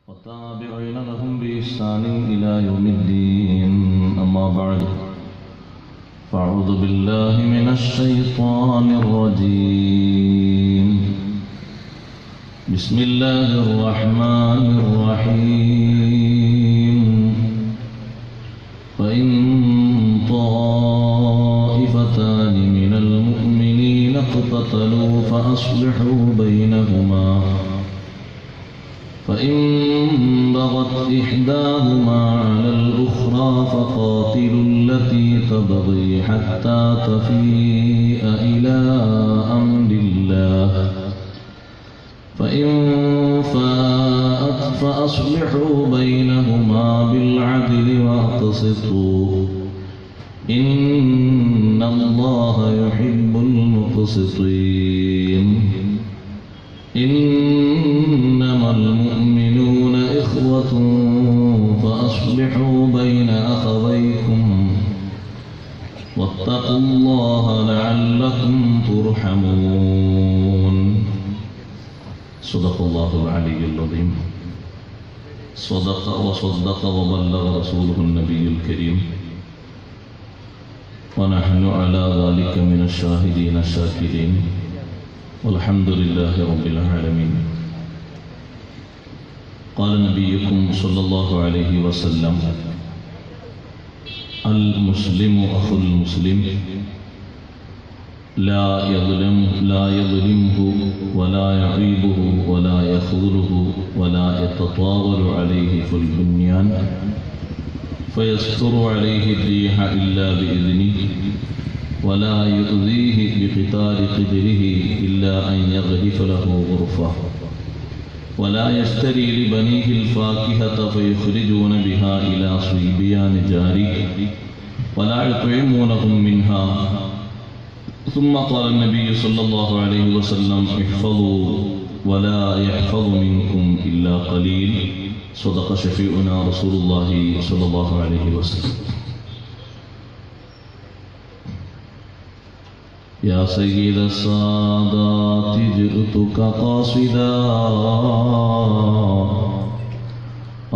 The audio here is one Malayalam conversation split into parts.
والتابعين لهم بإحسان إلى يوم الدين. أما بعد، فأعوذ بالله من الشيطان الرجيم. بسم الله الرحمن الرحيم. فإن طائفتان من المؤمنين اقتتلوا فأصلحوا بينهما، فإن بغت إحداهما على الأخرى فقاتلوا التي تبغي حتى تفيء إلى أمر الله، فإن فاءت فأصلحوا بينهما بالعدل وأقسطوا، إن الله يحب المقسطين. إنما المؤمنون إخوة فأصلحوا بين أخويكم واتقوا الله لعلكم ترحمون. صدق الله العلي العظيم. صدق وصدق وبلغ رسوله النبي الكريم، ونحن على ذلك من الشاهدين الشاكرين، والحمد لله رب العالمين. قال نبيكم صلى الله عليه وسلم: المسلم أخو المسلم، لا يظلمه ولا يعيبه ولا يخذله ولا يتطاول عليه في البنيان فيستر عليه الريح إلا بإذنه، ولا يؤذيه بقتال قدره إلا أن يغرف له غرفة، ولا يشتري لبنيه الفاكهة فيخرجون بها إلى صبيان جاره ولا يطعمونهم منها. ثم قال النبي صلى الله عليه وسلم: احفظوا ولا يحفظ منكم إلا قليل. صدق شفيعنا رسول الله صلى الله عليه وسلم. يا سيد السادات جئتك قاصدا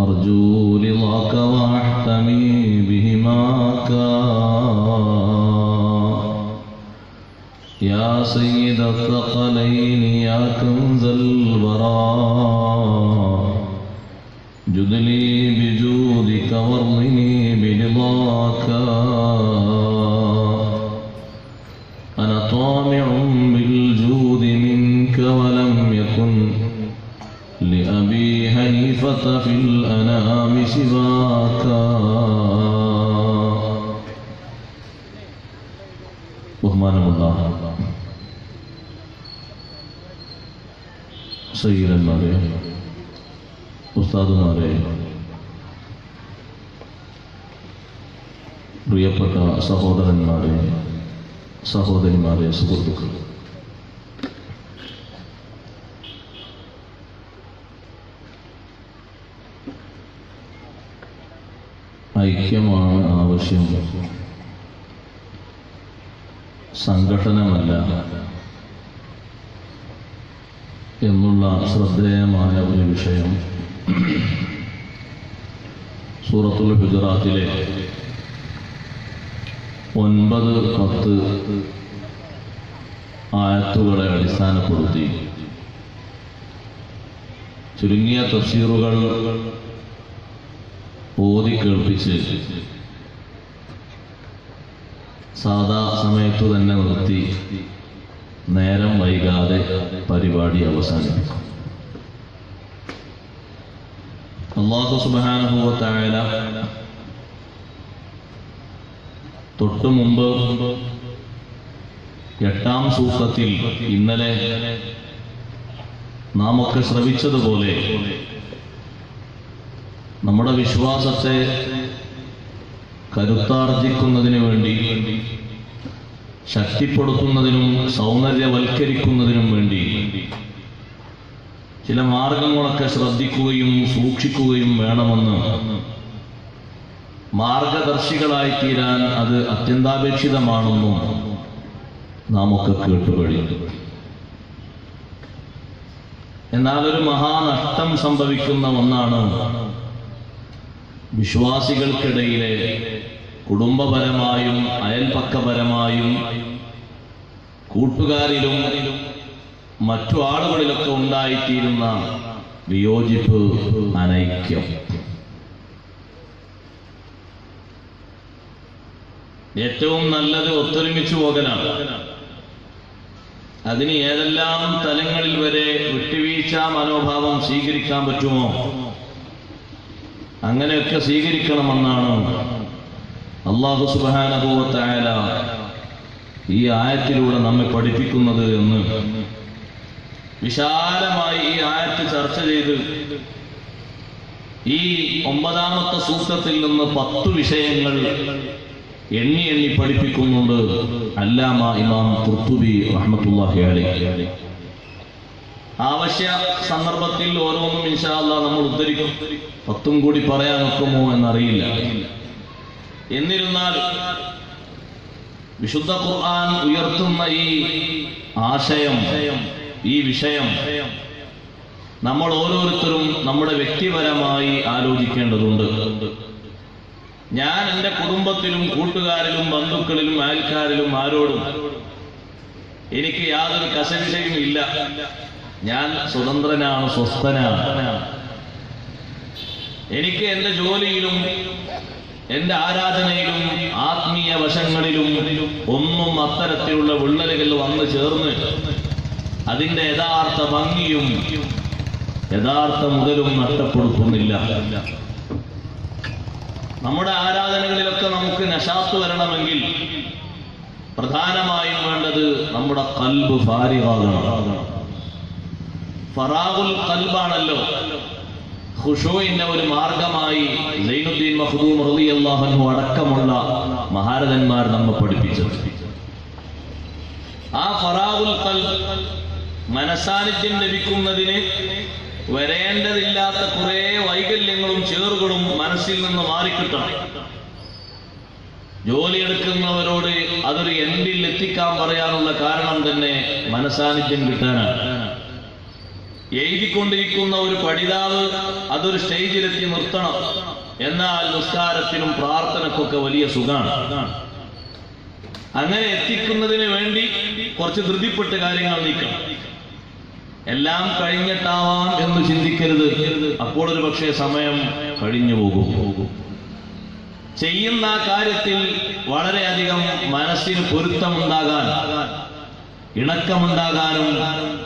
أرجو رضاك وأحتمي بهماك، يا سيد الثقلين يا كنز البراء، جد لي بجودك وارضني برضاك، أنا طامع بالجود منك ولم يكن لأبي حنيفة في الأنام سواك. ബഹുമാനമുള്ള സയ്യിദന്മാരെ, ഉസ്താദുമാരെ, പ്രിയപ്പെട്ട സഹോദരന്മാരെ, സഹോദരിമാരെ, സുഹൃത്തുക്കൾ, ഐക്യമാണ് ആവശ്യം, സംഘടനമല്ല എന്നുള്ള ശ്രദ്ധേയമായ ഒരു വിഷയം സൂറത്തുൽ ഹുജറാത്തിലെ 9-10 ആയത്തുകളെ അടിസ്ഥാനപ്പെടുത്തി ചുരുങ്ങിയ തഫ്സീറുകൾ ഓതി കേൾപ്പിച്ച് സാധാ സമയത്തു തന്നെ നിർത്തി നേരം വൈകാതെ പരിപാടി അവസാനിപ്പിക്കും. അല്ലാഹു സുബ്ഹാനഹു വ തആല തൊട്ടു മുമ്പ് 8-ാം സൂക്തത്തിൽ ഇന്നലെ നാം ഒക്കെ ശ്രവിച്ചതുപോലെ നമ്മുടെ വിശ്വാസത്തെ കരുത്താർജിക്കുന്നതിന് വേണ്ടി, ശക്തിപ്പെടുത്തുന്നതിനും സൗന്ദര്യവൽക്കരിക്കുന്നതിനും വേണ്ടി ചില മാർഗങ്ങളൊക്കെ ശ്രദ്ധിക്കുകയും സൂക്ഷിക്കുകയും വേണമെന്ന്, മാർഗദർശികളായി തീരാൻ അത് അത്യന്താപേക്ഷിതമാണെന്നും നാം ഒക്കെ കേട്ടുകഴിഞ്ഞു. എന്നാൽ ഒരു മഹാനഷ്ടം സംഭവിക്കുന്ന ഒന്നാണ് വിശ്വാസികൾക്കിടയിലെ കുടുംബപരമായും അയൽപക്കപരമായും കൂട്ടുകാരിലും മറ്റു ആളുകളിലൊക്കെ ഉണ്ടായിത്തീരുന്ന വിയോജിപ്പ്, അനൈക്യം. ഏറ്റവും നല്ലത് ഒത്തൊരുമിച്ചു പോകലാണ്. അതിന് ഏതെല്ലാം തലങ്ങളിൽ വരെ വിട്ടുവീഴ്ച മനോഭാവം സ്വീകരിക്കാൻ പറ്റുമോ അങ്ങനെയൊക്കെ സ്വീകരിക്കണമെന്നാണ് അല്ലാഹു സുബ്ഹാനഹു വ തആല ഈ ആയത്തിലൂടെ നമ്മെ പഠിപ്പിക്കുന്നത് എന്ന് വിശാലമായി ഈ ആയത്ത് ചർച്ച ചെയ്ത് ഈ 9ാമത്തെ സൂക്തത്തിൽ നിന്ന് 10 വിഷയങ്ങൾ എണ്ണി പഠിപ്പിക്കുന്നുണ്ട് അല്ലാമ ഇമാം ഖുർത്തുബി റഹ്മത്തുള്ളാഹി അലൈഹി. ആവശ്യ സന്ദർഭത്തിൽ ഓരോന്നും ഇൻഷാ അല്ലാഹ് നമ്മൾ ഉദ്ധരിക്കും. 10 കൂടി പറയാൻ ഒക്കുമോ എന്നറിയില്ല. എന്നിരുന്നാൽ വിശുദ്ധ ഖുർആൻ ഉയർത്തുന്ന ഈ ആശയം, ഈ വിഷയം നമ്മൾ ഓരോരുത്തരും നമ്മുടെ വ്യക്തിപരമായി ആലോചിക്കേണ്ടതുണ്ട്. ഞാൻ എൻ്റെ കുടുംബത്തിലും കൂട്ടുകാരിലും ബന്ധുക്കളിലും അയൽക്കാരിലും ആരോടും എനിക്ക് യാതൊരു കശവിശയും ഇല്ല. ഞാൻ സ്വതന്ത്രനാണ്, സ്വസ്ഥനാണ്. എനിക്ക് എൻ്റെ ജോലിയിലും എൻ്റെ ആരാധനയിലും ആത്മീയ വശങ്ങളിലും ഒന്നും അത്തരത്തിലുള്ള വിള്ളലുകൾ വന്നു ചേർന്ന് അതിൻ്റെ യഥാർത്ഥ ഭംഗിയും യഥാർത്ഥ മുതലും നഷ്ടപ്പെടുത്തുന്നില്ല. നമ്മുടെ ആരാധനകളിലൊക്കെ നമുക്ക് നശാത്ത് വരണമെങ്കിൽ പ്രധാനമായും വേണ്ടത് നമ്മുടെ ഖൽബ് ഫാരിഗാകണം. ഫറാഗുൽ ഖൽബാണല്ലോ ഖുശൂഇന്റെ ഒരു മാർഗമായി സൈനുദ്ദീൻ മഖ്ദൂം റളിയല്ലാഹു അൻഹു അടക്കമുള്ള മഹാരഥന്മാർ നമ്മെ പഠിപ്പിച്ചത്. ആ ഫറാഗുൽ ഖൽബ്, മനസാന്നിധ്യം ലഭിക്കുന്നതിന് വരേണ്ടതില്ലാത്ത കുറെ വൈകല്യങ്ങളും ചേറുകളും മനസ്സിൽ നിന്ന് മാറിക്കിട്ടണം. ജോലിയെടുക്കുന്നവരോട് അതൊരു എൻഡിൽ എത്തിക്കാൻ പറയാനുള്ള കാരണം തന്നെ മനസാന്നിധ്യം കിട്ടാനാണ്. എഴുതിക്കൊണ്ടിരിക്കുന്ന ഒരു പഠിതാവ് അതൊരു സ്റ്റേജിലെത്തി നിർത്തണം. എന്നാൽ നിസ്കാരത്തിനും പ്രാർത്ഥനക്കൊക്കെ വലിയ സുഖാണ്. അങ്ങനെ എത്തിക്കുന്നതിന് വേണ്ടി കുറച്ച് ധൃതിപ്പെട്ട് കാര്യങ്ങൾ നീക്കണം. എല്ലാം കഴിഞ്ഞിട്ടാവാം എന്ന് ചിന്തിക്കരുത്. അപ്പോൾ ഒരു പക്ഷേ സമയം കഴിഞ്ഞു പോകും. ചെയ്യുന്ന കാര്യത്തിൽ വളരെയധികം മനസ്സിന് പൊരുത്തമുണ്ടാകാൻ, ഇണക്കമുണ്ടാകാനും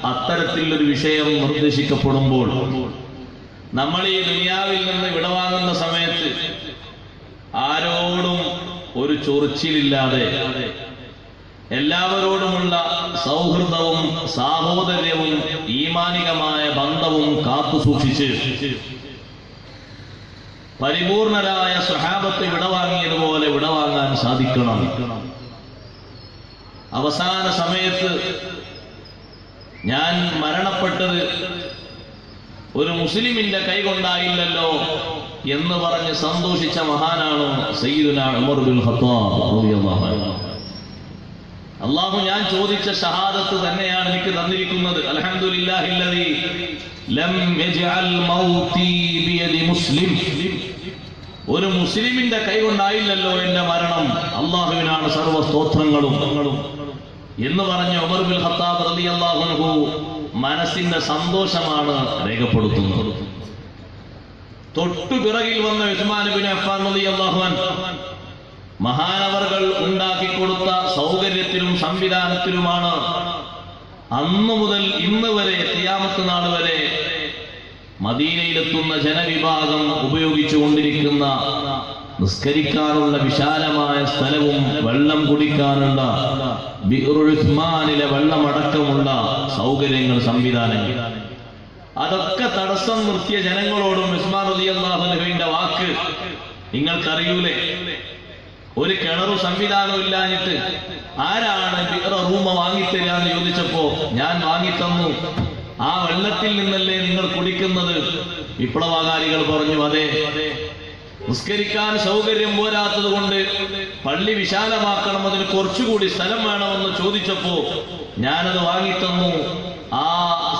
അത്തരത്തിലൊരു വിഷയം നിർദ്ദേശിക്കപ്പെടുമ്പോൾ നമ്മൾ ഈ ദുനിയാവിൽ നിന്ന് വിടവാങ്ങുന്ന സമയത്ത് ആരോടും ഒരു ചൊറിച്ചിലില്ലാതെ എല്ലാവരോടുമുള്ള സൗഹൃദവും സാഹോദര്യവും ഈമാനികമായ ബന്ധവും കാത്തുസൂക്ഷിച്ച് പരിപൂർണരായ സ്വഹാബത്ത് വിടവാങ്ങിയതുപോലെ വിടവാങ്ങാൻ സാധിക്കണം. അവസാന സമയത്ത് ഞാൻ മരണപ്പെട്ടത് ഒരു മുസ്ലിമിന്റെ കൈകൊണ്ടായില്ലല്ലോ എന്ന് പറഞ്ഞ് സന്തോഷിച്ച മഹാനാണ് സയ്യിദുനാ ഉമർ ബിൻ ഖത്താബ് റളിയല്ലാഹു അൻഹു. അല്ലാഹു ഞാൻ ചോദിച്ച ഷഹാദത്ത് തന്നെയാണ് എനിക്ക് തന്നിരിക്കുന്നത്. അൽഹംദുലില്ലാഹില്ലദീ ലം യജ്അൽ മൗതി ബിയദി മുസ്ലിം. ഒരു മുസ്ലിമിന്റെ കൈകൊണ്ടായില്ലല്ലോ എന്റെ മരണം, അല്ലാഹുവിനാണ് സർവ്വ സ്തോത്രങ്ങളും എന്ന് പറഞ്ഞ ഉമർ ബിൻ ഖത്താബ് റളിയല്ലാഹു അൻഹു മനസ്സിന്റെ സന്തോഷമാണ് രേഖപ്പെടുത്തുന്നത്. തൊട്ടു പിറകിൽ വന്ന ഉസ്മാൻ ബിൻ അഫ്ഫാൻ റളിയല്ലാഹു അൻഹു മഹാനവർകൾ ഉണ്ടാക്കിക്കൊടുത്ത സൗകര്യത്തിലും സംവിധാനത്തിലുമാണ് അന്നു മുതൽ ഇന്ന് വരെ ഖിയാമത്ത് നാൾ വരെ മദീനയിലെത്തുന്ന ജനവിഭാഗം ഉപയോഗിച്ചുകൊണ്ടിരിക്കുന്ന നിസ്കരിക്കാനുള്ള വിശാലമായ സ്ഥലവും വെള്ളം കുടിക്കാനുള്ള ബിഅ്റുൽ ഉസ്മാനിലെ വെള്ളമടക്കമുള്ള സൗകര്യങ്ങൾ, സംവിധാനങ്ങൾ, അതൊക്കെ തടസ്സം നിർത്തിയ ജനങ്ങളോടും ഉസ്മാൻ റളിയല്ലാഹു അൻഹുവിന്റെ വാക്ക് നിങ്ങൾക്കറിയൂലേ? ഒരു കിണറു സംവിധാനം ഇല്ലാഞ്ഞിട്ട് ആരാണ് ബിഅ്റ റൂമ വാങ്ങിത്തരാന്ന് ചോദിച്ചപ്പോ ഞാൻ വാങ്ങിത്തന്നു. ആ വെള്ളത്തിൽ നിന്നല്ലേ നിങ്ങൾ കുടിക്കുന്നത്? വിപ്ലവകാരികൾ പറഞ്ഞു, അതെ. നിസ്കരിക്കാൻ സൗകര്യം പോരാത്തത് കൊണ്ട് പള്ളി വിശാലമാക്കണം, അതിന് കുറച്ചുകൂടി സ്ഥലം വേണമെന്ന് ചോദിച്ചപ്പോ ഞാനത് വാങ്ങിത്തന്നു. ആ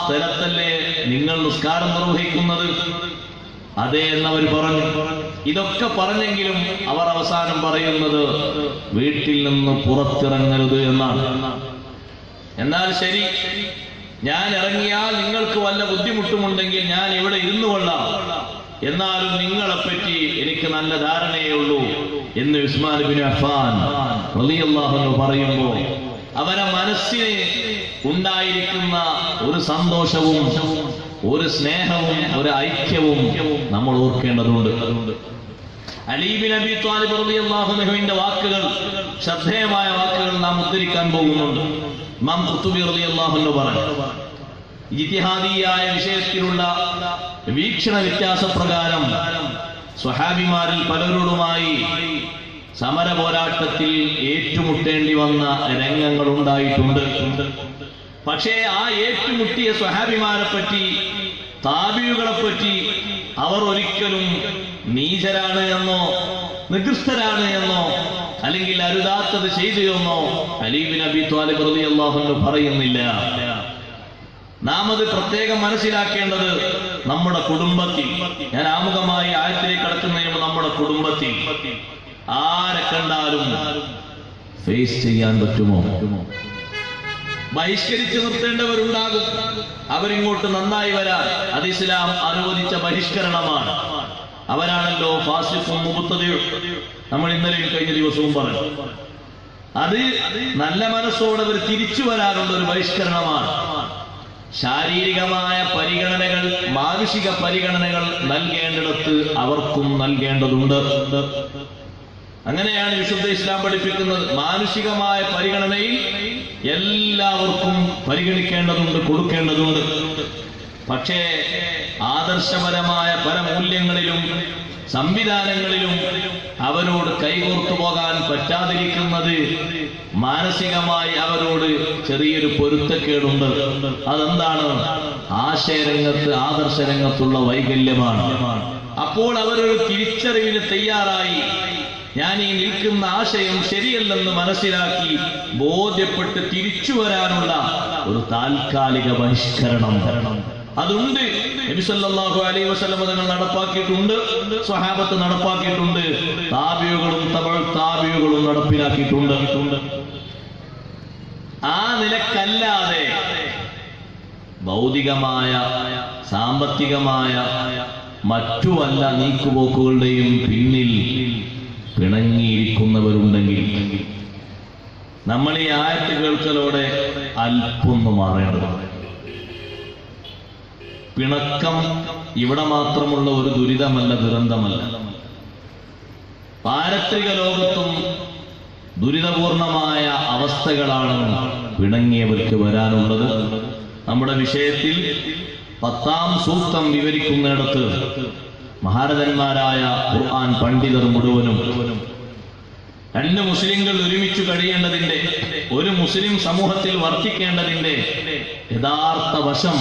സ്ഥലത്തല്ലേ നിങ്ങൾ നിസ്കാരം നിർവഹിക്കുന്നത്? അതെ എന്നവർ പറഞ്ഞു. ഇതൊക്കെ പറഞ്ഞെങ്കിലും അവർ അവസാനം പറയുന്നത് വീട്ടിൽ നിന്ന് പുറത്തിറങ്ങരുത് എന്നാണ്. എന്നാൽ ശരി, ഞാൻ ഇറങ്ങിയാൽ നിങ്ങൾക്ക് വല്ല ബുദ്ധിമുട്ടുമുണ്ടെങ്കിൽ ഞാൻ ഇവിടെ ഇരുന്നു കൊള്ളാം, എന്നാലും നിങ്ങളെപ്പറ്റി എനിക്ക് നല്ല ധാരണയേ ഉള്ളൂ എന്ന് ഉസ്മാൻ ഇബ്നു അഫ്ഫാൻ റളിയല്ലാഹു അൻഹു പറയുമ്പോൾ അവരെ മനസ്സിന് ഉണ്ടായിരിക്കുന്ന ഒരു സന്തോഷവും ഒരു സ്നേഹവും ഒരു ഐക്യവും നമ്മൾ ഓർക്കേണ്ടതുണ്ട്. അലി ഇബ്നു അബീ ത്വാലിബ് റളിയല്ലാഹു അൻഹുവിന്റെ വാക്കുകൾ, ശ്രദ്ധേയമായ വാക്കുകൾ നാം ഉദ്ധരിക്കാൻ പോകുന്നുണ്ട്. ഇമാം ഖുതുബി റളിയല്ലാഹു അൻഹു പറഞ്ഞു, ഇജ്തിഹാദിയായ വിഷയത്തിലുള്ള വീക്ഷണ വ്യത്യാസപ്രകാരം സ്വഹാബിമാരിൽ പലരോടുമായി സമര പോരാട്ടത്തിൽ ഏറ്റുമുട്ടേണ്ടി വന്ന രംഗങ്ങൾ ഉണ്ടായിട്ടുണ്ട്. പക്ഷേ ആ ഏറ്റുമുട്ടിയ സ്വഹാബിമാരെ പറ്റി, താബിയുകളെ പറ്റി അവർ ഒരിക്കലും നീചരാണ് എന്നോ നികൃഷ്ടരാണ് എന്നോ അല്ലെങ്കിൽ അരുതാത്തത് ചെയ്തു എന്നോ അലി ഇബ്നു അബീ ത്വാലിബ് റളിയല്ലാഹു അൻഹു പറയുന്നില്ല. നാം അത് പ്രത്യേകം മനസ്സിലാക്കേണ്ടത് നമ്മുടെ കുടുംബത്തിൽ, ഞാൻ ആമുഖമായി ആയത്തിലേക്ക് കടക്കുന്നതിന് നമ്മുടെ കുടുംബത്തിൽ ആരെ കണ്ടാലും ഫേസ് ചെയ്യാൻ പറ്റുമോ? ബഹിഷ്കരിച്ചു നിർത്തേണ്ടവരുണ്ടാകും. അവരിങ്ങോട്ട് നന്നായി വരാൻ അത് ഇസ്ലാം അനുവദിച്ച ബഹിഷ്കരണമാണ്. അവരാണല്ലോ ഫാസിഖും മുബ്തദിഉം. നമ്മൾ ഇന്നലെയും കഴിഞ്ഞ ദിവസവും പറഞ്ഞു. അത് നല്ല മനസ്സോടെ അവർ തിരിച്ചു വരാനുള്ള ഒരു ബഹിഷ്കരണമാണ്. ശാരീരികമായ പരിഗണനകൾ, മാനുഷിക പരിഗണനകൾ നൽകേണ്ടിടത്ത് അവർക്കും നൽകേണ്ടതുണ്ട്. അങ്ങനെയാണ് വിശുദ്ധ ഇസ്ലാം പഠിപ്പിക്കുന്നത്. മാനുഷികമായ പരിഗണനയിൽ എല്ലാവർക്കും പരിഗണിക്കേണ്ടതുണ്ട്, കൊടുക്കേണ്ടതുണ്ട്. പക്ഷേ ആദർശപരമായ പല മൂല്യങ്ങളിലും സംവിധാനങ്ങളിലും അവരോട് കൈകോർത്തു പോകാൻ പറ്റാതിരിക്കുന്നത് മാനസികമായി അവരോട് ചെറിയൊരു പൊരുത്തക്കേടുണ്ട്. അതെന്താണ്? ആശയരംഗത്ത്, ആദർശരംഗത്തുള്ള വൈകല്യമാണ്. അപ്പോൾ അവരൊരു തിരിച്ചറിവിന് തയ്യാറായി ഞാൻ ഈ നിൽക്കുന്ന ആശയം ശരിയല്ലെന്ന് മനസ്സിലാക്കി ബോധ്യപ്പെട്ട് തിരിച്ചു വരാനുള്ള ഒരു താൽക്കാലിക ബഹിഷ്കരണം അതുണ്ട്. നബി സല്ലല്ലാഹു അലൈഹി വസല്ലം തങ്ങൾ നടപ്പാക്കിയിട്ടുണ്ട്, സ്വഹാബത്ത് നടപ്പാക്കിയിട്ടുണ്ട്, താബിയുകളും താബിയുകളും നടപ്പിലാക്കിയിട്ടുണ്ട്. ആ നിലക്കല്ലാതെ ഭൗതികമായ, സാമ്പത്തികമായ മറ്റു വല്ല നീക്കുപോക്കുകളുടെയും പിന്നിൽ പിണങ്ങിയിരിക്കുന്നവരുണ്ടെങ്കിൽ നമ്മൾ ഈ ആയത്ത് കേൾക്കലോടെ അല്പം മാറേണ്ടതാണ്. പിണക്കം ഇവിടെ മാത്രമുള്ള ഒരു ദുരിതമല്ല, ദുരന്തമല്ല. പാരത്രിക ലോകത്തും ദുരിതപൂർണമായ അവസ്ഥകളാണ് പിണങ്ങിയവർക്ക് വരാനുള്ളത്. നമ്മുടെ വിഷയത്തിൽ 10-ാം സൂക്തം വിവരിക്കുന്നിടത്ത് മഹാരഥന്മാരായ ഖുർആൻ പണ്ഡിതർ മുഴുവനും രണ്ട് മുസ്ലിങ്ങൾ ഒരുമിച്ച് കഴിയേണ്ടതിന്റെ, ഒരു മുസ്ലിം സമൂഹത്തിൽ വർത്തിക്കേണ്ടതിന്റെ യഥാർത്ഥ വശം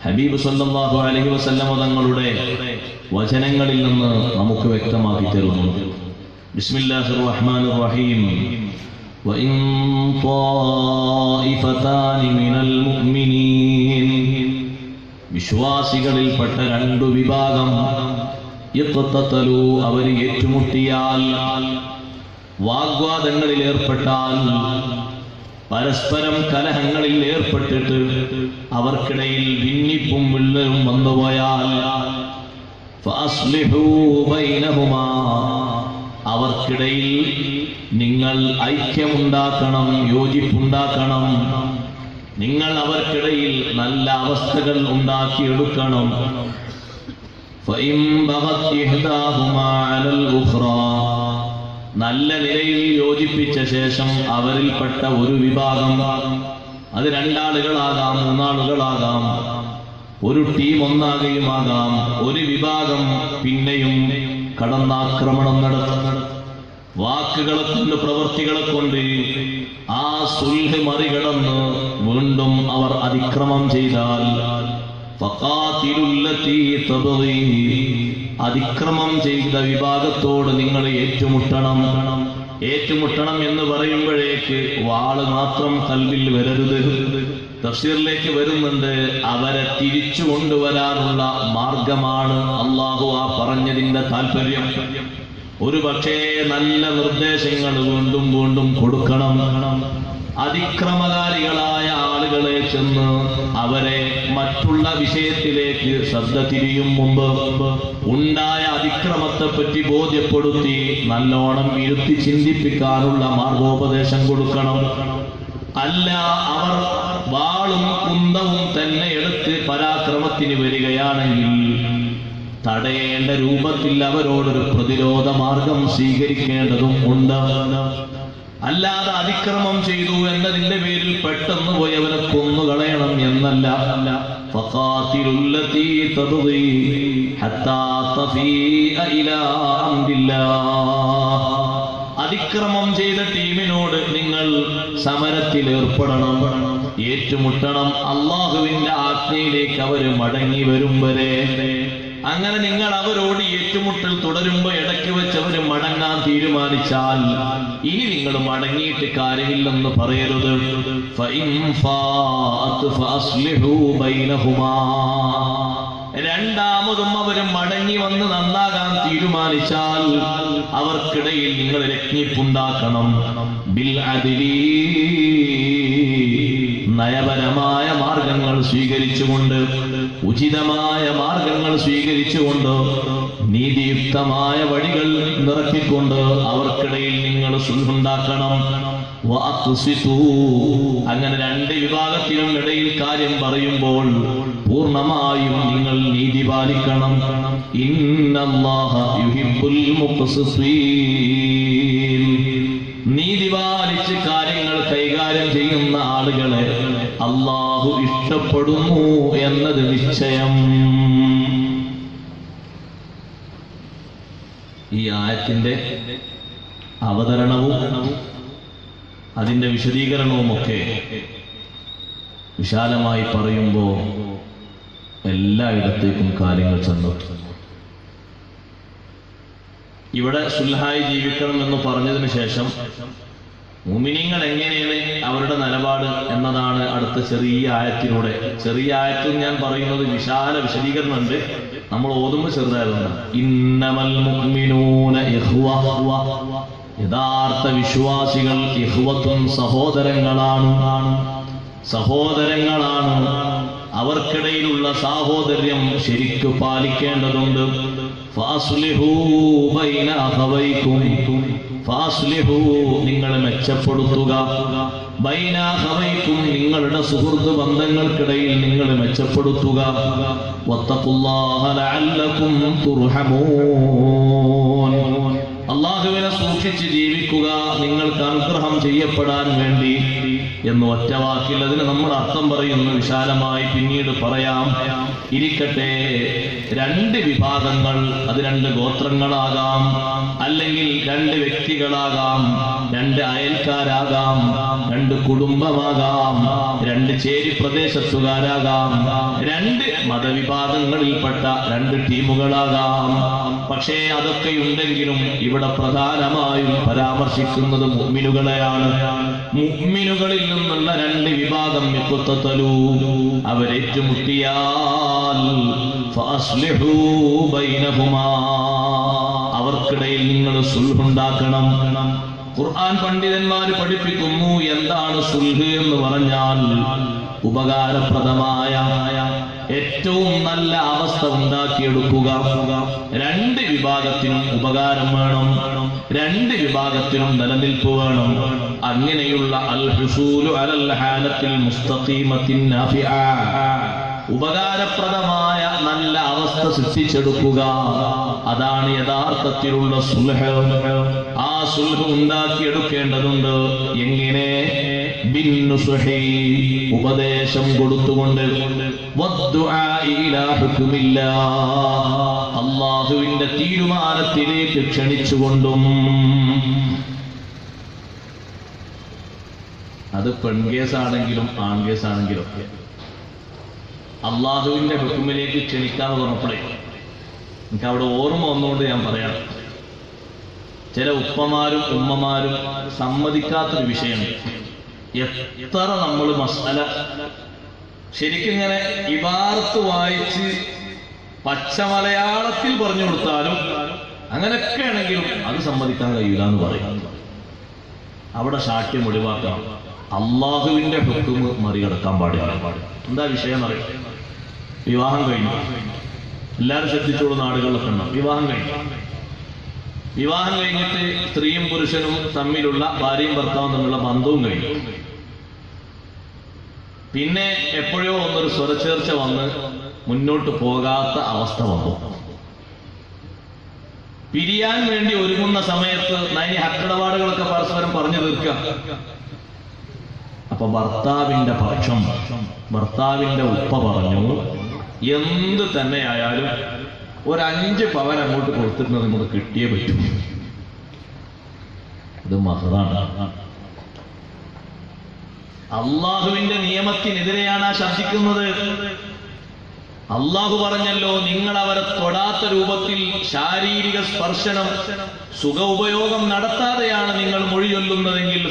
ഹബീബ് സല്ലല്ലാഹു അലൈഹി വസല്ലം തങ്ങളുടെ വചനങ്ങളിൽ നിന്ന് നമുക്ക് വ്യക്തമാക്കി തരുന്നു. ബിസ്മില്ലാഹിർ റഹ്മാനിർ റഹീം. വഇൻ ത്വായിഫതാനി മിനൽ മുഅ്മിനീൻ, വിശ്വാസികളിൽപ്പെട്ട രണ്ടു വിഭാഗം, ഇഖ്തതലു, അവർ ഏറ്റുമുട്ടിയാൽ, വാഗ്വാദങ്ങളിൽ ഏർപ്പെട്ടാൽ, പരസ്പരം കലഹങ്ങളിൽ ഏർപ്പെട്ടിട്ട് അവർക്കിടയിൽ ഭിന്നിപ്പും വിള്ളലും വന്നുപോയാൽ, ഫഅസ്ലിഹൂ ബൈനഹുമാ, അവർക്കിടയിൽ നിങ്ങൾ ഐക്യമുണ്ടാക്കണം, യോജിപ്പുണ്ടാക്കണം. നിങ്ങൾ അവർക്കിടയിൽ നല്ല അവസ്ഥകൾ ഉണ്ടാക്കിയെടുക്കണം. ഫഇൻ ബഗത് ഇഹ്ദാഹുമാ അലൽ ഉഖ്റാ, നല്ല നിലയിൽ യോജിപ്പിച്ച ശേഷം അവരിൽപ്പെട്ട ഒരു വിഭാഗം, അത് രണ്ടാളുകളാകാം, മൂന്നാളുകളാകാം, ഒരു ടീം ഒന്നാകുകയുമാകാം, ഒരു വിഭാഗം പിന്നെയും കടന്നാക്രമണം നടത്തുന്നു. വാക്കുകളെ കൊണ്ട്, പ്രവൃത്തികളെ കൊണ്ട് ആ സുൽഹ് മറികടന്ന് വീണ്ടും അവർ അതിക്രമം ചെയ്താൽ, ഫഖാതിലുല്ലതീ തബ്ഗി, അതിക്രമം ചെയ്ത വിഭാഗത്തോട് നിങ്ങൾ ഏറ്റുമുട്ടണം. ഏറ്റുമുട്ടണം എന്ന് പറയുമ്പോഴേക്ക് വാള് മാത്രം കൽവിൽ വരരുത്. തഫ്സീറിലേക്ക് വരുന്നുണ്ട്. അവരെ തിരിച്ചു കൊണ്ടുവരാനുള്ള മാർഗമാണ് അള്ളാഹു ആ പറഞ്ഞതിന്റെ താല്പര്യം. ഒരു പക്ഷേ നല്ല നിർദ്ദേശങ്ങൾ വീണ്ടും വീണ്ടും കൊടുക്കണം. അതിക്രമകാരികളായ ആളുകളെ ചെന്ന് അവരെ മറ്റുള്ള വിഷയത്തിലേക്ക് ശ്രദ്ധ തിരിയും മുമ്പ് ഉണ്ടായ അതിക്രമത്തെപ്പറ്റി ബോധ്യപ്പെടുത്തി നല്ലോണം ഇരുത്തി ചിന്തിപ്പിക്കാനുള്ള മാർഗോപദേശം കൊടുക്കണം. അല്ല, അവർ വാളും കുന്തവും തന്നെ എടുത്ത് പരാക്രമത്തിന് വരികയാണെങ്കിൽ തടയേണ്ട രൂപത്തിൽ അവരോടൊരു പ്രതിരോധ മാർഗം സ്വീകരിക്കേണ്ടതും ഉണ്ട്. അല്ലാതെ അതിക്രമം ചെയ്തു എന്നതിന്റെ പേരിൽ പെട്ടെന്ന് പോയി അവരെ കൊന്നുകളയണം എന്നല്ല. ഫഖാതിലുല്ലതീ തബ്ഗി ഹത്താ തഫീഅ ഇലാ അംരില്ലാഹ്. അതിക്രമം ചെയ്ത ടീമിനോട് നിങ്ങൾ സമരത്തിൽ ഏർപ്പെടണം, ഏറ്റുമുട്ടണം. അള്ളാഹുവിന്റെ ആജ്ഞയിലേക്ക് അവർ മടങ്ങി വരും വരെ. അങ്ങനെ നിങ്ങൾ അവരോട് ഏറ്റുമുട്ടൽ തുടരുമ്പോ ഇടയ്ക്ക് വെച്ച് അവർ മടങ്ങാൻ തീരുമാനിച്ചാൽ ഇനി നിങ്ങൾ മടങ്ങിയിട്ട് കാര്യമില്ലെന്ന് പറയരുത്. രണ്ടാമതും അവർ മടങ്ങി വന്ന് നന്നാകാൻ തീരുമാനിച്ചാൽ അവർക്കിടയിൽ നിങ്ങൾ രജ്ഞിപ്പുണ്ടാക്കണം. ബിൽ അദ്ലി, നയപരമായ മാർഗങ്ങൾ സ്വീകരിച്ചുകൊണ്ട്, ഉചിതമായ മാർഗങ്ങൾ സ്വീകരിച്ചുകൊണ്ട്, നീതിയുക്തമായ വഴികൾ നിറക്കിക്കൊണ്ട് അവർക്കിടയിൽ നിങ്ങൾ സുൽഹുണ്ടാക്കണം. അങ്ങനെ രണ്ട് വിഭാഗത്തിനും ഇടയിൽ കാര്യം പറയുമ്പോൾ പൂർണ്ണമായും നിങ്ങൾ നീതി പാലിക്കണം. ഇന്നല്ലാഹ യുഹിബ്ബുൽ മുഖ്സിതീൻ. നീതി പാലിച്ച് കാര്യങ്ങൾ കൈകാര്യം ചെയ്യുന്ന ആളുകളെ അല്ലാഹു ഇഷ്ടപ്പെടുന്നു എന്നത് നിശ്ചയം. ഈ ആയത്തിന്റെ അവതരണവും അതിന്റെ വിശദീകരണവുമൊക്കെ വിശാലമായി പറയുമ്പോൾ എല്ലായിടത്തേക്കും കാര്യങ്ങൾ ചെന്നെത്തും. ഇവിടെ സുൽഹായി ജീവിക്കണം എന്ന് പറഞ്ഞതിന് ശേഷം മുഅ്മിനീങ്ങൾ എങ്ങനെയാണ് അവരുടെ നിലപാട് എന്നതാണ് അടുത്ത ചെറിയ ആയത്തിലൂടെ. ചെറിയ ആയത്തിൽ ഞാൻ പറയുന്നത് വിശാല വിശദീകരണമുണ്ട്, നമ്മൾ ഓതുമ്പോൾ ചെറുതായതുകൊണ്ട്. ഇന്നമൽ മുഅ്മിനൂന ഇഖ്വ, യഥാർത്ഥ വിശ്വാസികൾ ഇഖ്വത്തുൻ, സഹോദരങ്ങളാണ്. അവർക്കിടയിലുള്ള സാഹോദര്യം ശരിക്കു പാലിക്കേണ്ടതുണ്ട്. ഫാസ്ലിഹൂ ബൈന അഖവൈക്കും, ഫാസ്ലിഹൂ നിങ്ങൾ മെച്ചപ്പെടുത്തുക, ബൈന അഖവൈക്കും നിങ്ങളുടെ സുഹൃത്ത് ബന്ധങ്ങൾക്കിടയിൽ നിങ്ങൾ മെച്ചപ്പെടുത്തുക. വത്തഖുല്ലാഹ ലഅല്ലകും തുർഹമൂൻ, അല്ലാഹുവിനെ സൂക്ഷിച്ച് ജീവിക്കുക, നിങ്ങൾക്ക് അനുഗ്രഹം ചെയ്യപ്പെടാൻ വേണ്ടി എന്ന് ഒറ്റ വാക്കിൽ അതിന് നമ്മൾ അർത്ഥം പറയുന്നു. വിശാലമായി പിന്നീട് പറയാം. ഇരിക്കട്ടെ, രണ്ട് വിഭാഗങ്ങൾ, അത് രണ്ട് ഗോത്രങ്ങളാകാം, അല്ലെങ്കിൽ രണ്ട് വ്യക്തികളാകാം, രണ്ട് അയൽക്കാരാകാം, രണ്ട് കുടുംബമാകാം, രണ്ട് ചേരി പ്രദേശത്തുകാരാകാം, രണ്ട് മതവിഭാഗങ്ങളിൽപ്പെട്ട രണ്ട് ടീമുകളാകാം. പക്ഷേ അതൊക്കെയുണ്ടെങ്കിലും ഇവിടെ പ്രധാനമായും പരാമർശിക്കുന്നത് മുഅ്മിനുകളെയാണ്. മുഅ്മിനുകളിൽ നിന്നുള്ള രണ്ട് വിഭാഗം ഇഖ്തതലൂ, അവരേറ്റുമുട്ടിയാൽ ഫഅസ്ലിഹൂ ബൈനഹുമാ, അവർക്കിടയിൽ നിങ്ങൾ സുൽഹുണ്ടാക്കണം. ഖുർആൻ പണ്ഡിതന്മാർ പഠിപ്പിക്കുന്നു എന്താണ് സുൽഹ് എന്ന് പറഞ്ഞാൽ ഉപകാരപ്രദമായ ഏറ്റവും നല്ല അവസ്ഥ ഉണ്ടാക്കിയെടുക്കുക. രണ്ട് വിഭാഗത്തിനും ഉപകാരം വേണം, രണ്ട് വിഭാഗത്തിനും നിലനിൽപ്പ് വേണം. അങ്ങനെയുള്ള അൽ ഹുസൂലു അലൽ ഹാലത്തിൽ മുസ്തഖീമത്തിൻ നാഫിഅ, ഉപകാരപ്രദമായ നല്ല അവസ്ഥ സൃഷ്ടിച്ചെടുക്കുക, അതാണ് യഥാർത്ഥത്തിലുള്ള സുൽഹ്. ആ സുൽഹ് ഉണ്ടാക്കിയെടുക്കേണ്ടതുണ്ട്. എങ്ങനെ? ബിന്നുസുഹി, ഉപദേശം കൊടുത്തുകൊണ്ട്, വദ്ദുആഇ ഇലാ ഹുക്മില്ലാഹ്, അല്ലാഹുവിന്റെ തീരുമാനത്തിലേക്ക് ക്ഷണിച്ചുകൊണ്ടും. അത് പെൺകേസാണെങ്കിലും ആൺകേസാണെങ്കിലും ഒക്കെ അള്ളാഹുവിന്റെ ഹുക്മിലേക്ക് ക്ഷണിക്കാന്ന് പറഞ്ഞപ്പോഴേ എനിക്ക് അവിടെ ഓർമ്മ വന്നുകൊണ്ട് ഞാൻ പറയാം. ചില ഉപ്പമാരും ഉമ്മമാരും സമ്മതിക്കാത്തൊരു വിഷയമുണ്ട്. എത്ര നമ്മൾ മസാല ശരിക്കും ഇങ്ങനെ ഇബാറത്ത് വായിച്ച് പച്ച മലയാളത്തിൽ പറഞ്ഞു കൊടുത്താലും അങ്ങനെയൊക്കെ ആണെങ്കിലും അത് സമ്മതിക്കാൻ കഴിയില്ല എന്ന് പറയും. അവിടെ ശാഠ്യം ഒഴിവാക്കണം. അള്ളാഹുവിന്റെ ഹുക്മ് മറികടക്കാൻ പാടില്ല. എന്താ വിഷയം അറിയാം? വിവാഹം കഴിഞ്ഞു, എല്ലാവരും ശ്രദ്ധിച്ചോളൂ, നാടുകളിലൊക്കെ ഉണ്ടാവും. വിവാഹം കഴിഞ്ഞിട്ട് സ്ത്രീയും പുരുഷനും തമ്മിലുള്ള, ഭാര്യയും ഭർത്താവും തമ്മിലുള്ള ബന്ധവും കഴിഞ്ഞു. പിന്നെ എപ്പോഴോ ഒന്നൊരു സ്വരച്ചേർച്ച വന്ന് മുന്നോട്ട് പോകാത്ത അവസ്ഥ വന്നു. പിരിയാൻ വേണ്ടി ഒരുങ്ങുന്ന സമയത്ത് നൈ ഹക്കിടപാടുകളൊക്കെ പരസ്പരം പറഞ്ഞു തീർക്കുക. അപ്പൊ ഭർത്താവിന്റെ പക്ഷം, ഭർത്താവിന്റെ ഉപ്പ പറഞ്ഞു, എന്ത് തന്നെയായാലും ഒരു 5 പവൻ അങ്ങോട്ട് കൊടുത്തിട്ട് നമുക്ക് കിട്ടിയേ പറ്റൂ. ഇത് മഹറാണ്. അള്ളാഹുവിന്റെ നിയമത്തിനെതിരെയാണ് ആ ശബ്ദിക്കുന്നത്. അള്ളാഹു പറഞ്ഞല്ലോ, നിങ്ങൾ അവരെ തൊടാത്ത രൂപത്തിൽ ശാരീരിക സ്പർശനം, സുഖ ഉപയോഗം നടത്താതെയാണ് നിങ്ങൾ മൊഴിയൊല്ലുന്നതെങ്കിൽ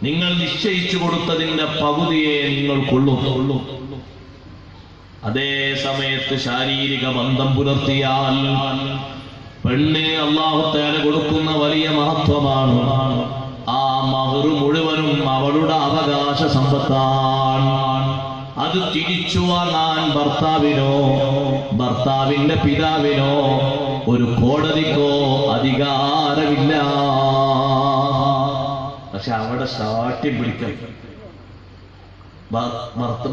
നിങ്ങൾ നിശ്ചയിച്ചു കൊടുത്തതിന്റെ പകുതിയെ നിങ്ങൾ കൊള്ളും. അതേ സമയത്ത് ശാരീരിക ബന്ധം പുലർത്തിയാൽ പെണ്ണിന് അല്ലാഹു തആല കൊടുക്കുന്ന വലിയ മഹത്വമാണ്. ആ മഹർ മുഴുവനും അവളുടെ അവകാശ സമ്പത്താണ്. അത് തിരിച്ചു വാങ്ങാൻ ഭർത്താവിനോ ഭർത്താവിന്റെ പിതാവിനോ ഒരു കോടതിക്കോ അധികാരമില്ല. പക്ഷെ അവിടെ ശാഠ്യം പിടിക്കാം.